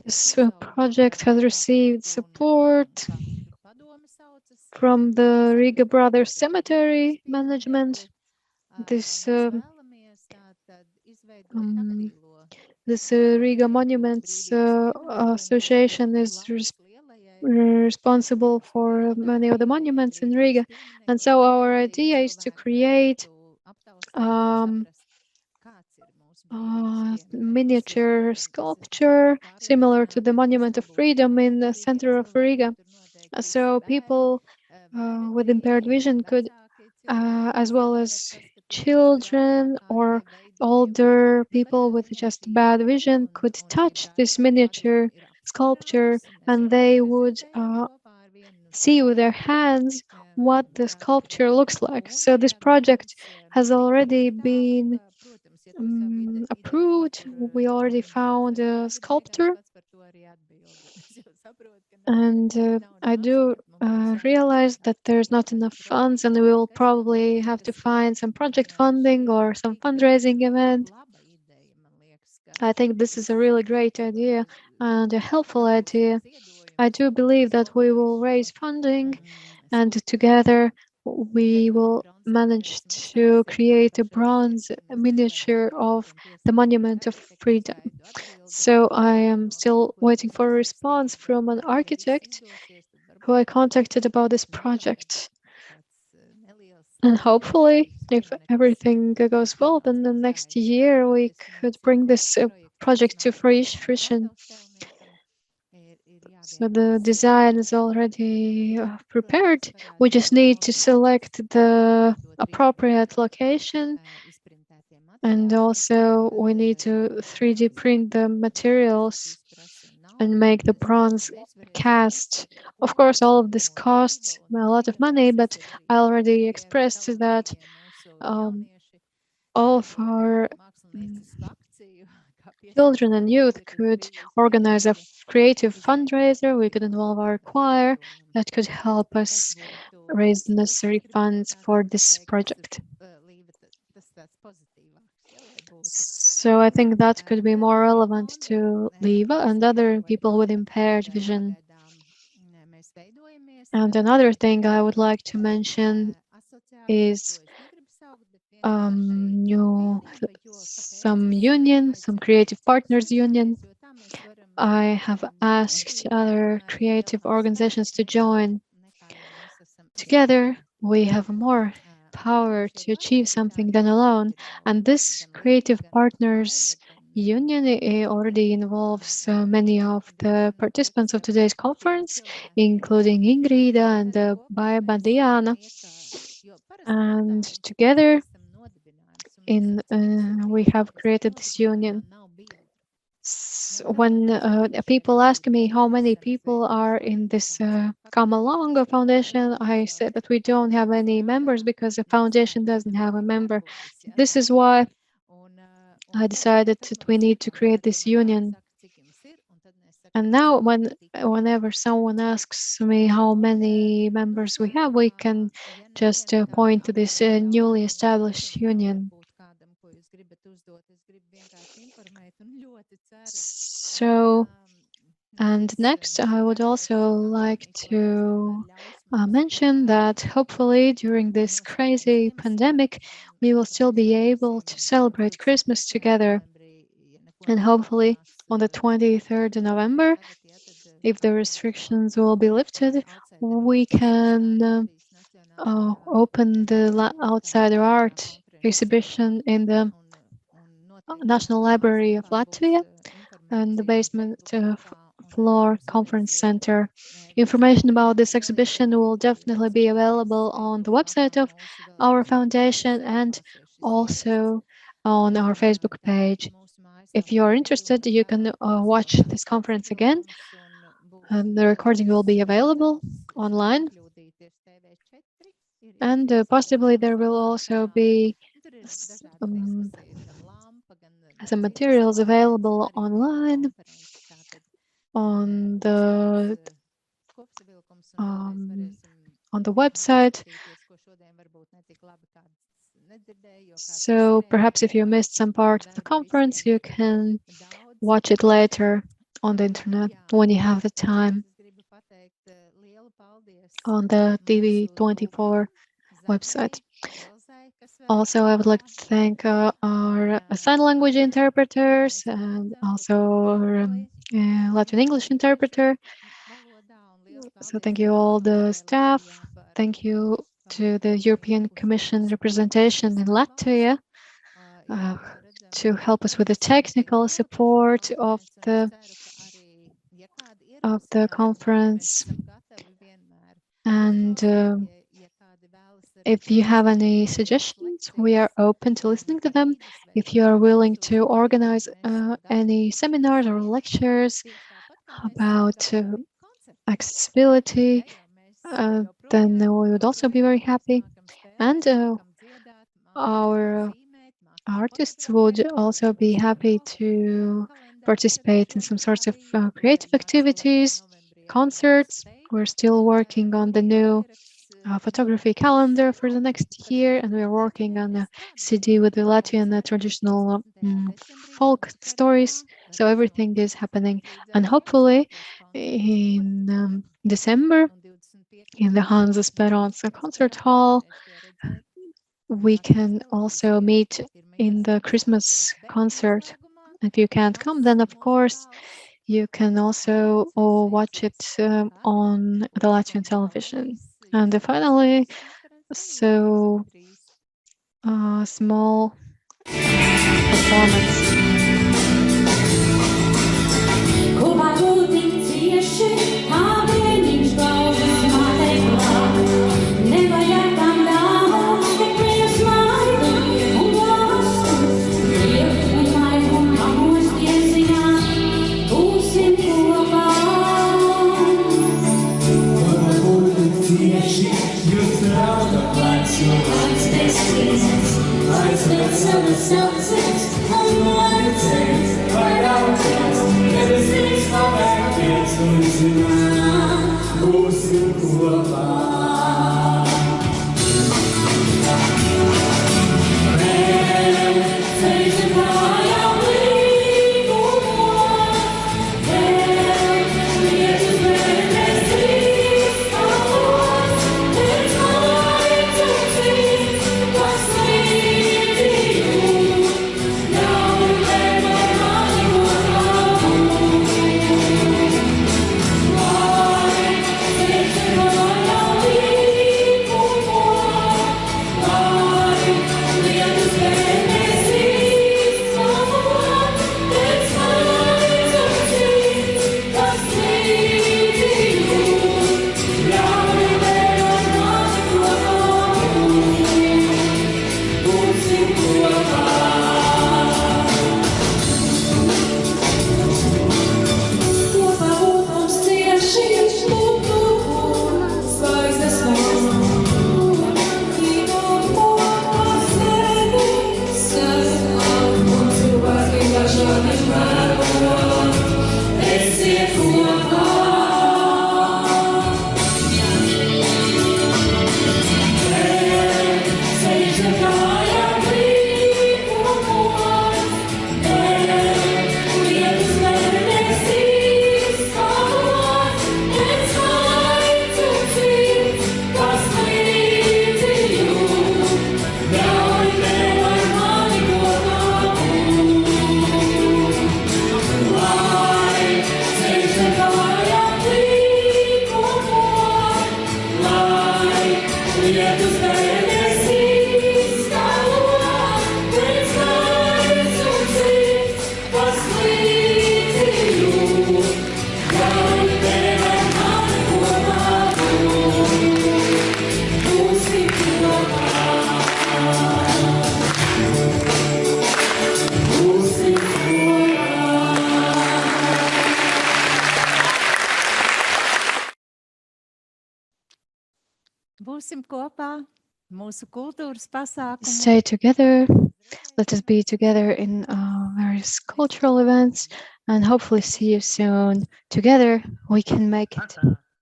this project has received support from the Riga Brothers Cemetery management. This Riga Monuments Association is responsible for many of the monuments in Riga. And so our idea is to create miniature sculpture similar to the Monument of Freedom in the center of Riga. So people with impaired vision could, as well as children or older people with just bad vision, could touch this miniature sculpture, and they would see with their hands what the sculpture looks like. So this project has already been approved. We already found a sculptor, and I do realize that there's not enough funds, and we will probably have to find some project funding or some fundraising event. I think this is a really great idea and a helpful idea. I do believe that we will raise funding, and together we will manage to create a bronze miniature of the Monument of Freedom. So I am still waiting for a response from an architect who I contacted about this project. And hopefully, if everything goes well, then the next year we could bring this project to fruition. So the design is already prepared. We just need to select the appropriate location. And also we need to 3D print the materials and make the bronze cast. Of course, all of this costs a lot of money, but I already expressed that all of our children and youth could organize a creative fundraiser. We could involve our choir that could help us raise the necessary funds for this project. So I think that could be more relevant to Līva and other people with impaired vision. And another thing I would like to mention is some creative partners union. I have asked other creative organizations to join. Together, we have more power to achieve something than alone. And this creative partners union already involves many of the participants of today's conference, including Ingrīda and Baiba Diāna. And together, we have created this union. When people ask me how many people are in this Come Along Foundation, I said that we don't have any members because the foundation doesn't have a member. This is why I decided that we need to create this union. And now whenever someone asks me how many members we have, we can just point to this newly established union. So, and next I would also like to mention that hopefully during this crazy pandemic, we will still be able to celebrate Christmas together. And hopefully on the 23rd of November, if the restrictions will be lifted, we can open the outsider art exhibition in the National Library of Latvia and the basement floor conference center. Information about this exhibition will definitely be available on the website of our foundation and also on our Facebook page. If you are interested, you can watch this conference again, and the recording will be available online. And possibly there will also be some materials available online on the website. So perhaps if you missed some part of the conference, you can watch it later on the internet when you have the time on the TV24 website. Also, I would like to thank our sign language interpreters and also our Latvian English interpreter. So thank you all the staff. Thank you to the European Commission representation in Latvia to help us with the technical support of the conference. And if you have any suggestions, we are open to listening to them. If you are willing to organize any seminars or lectures about accessibility, then we would also be very happy. And our artists would also be happy to participate in some sorts of creative activities, concerts. We're still working on the new photography calendar for the next year, and we're working on a CD with the Latvian traditional folk stories. So everything is happening, and hopefully in December in the Hans Sperons concert hall, we can also meet in the Christmas concert. If you can't come, then of course you can also watch it on the Latvian television. And finally, so small performance. Būsim kopā mūsu kultūras pasākumu. Stay together. Let us be together in various cultural events and hopefully see you soon. Together we can make it.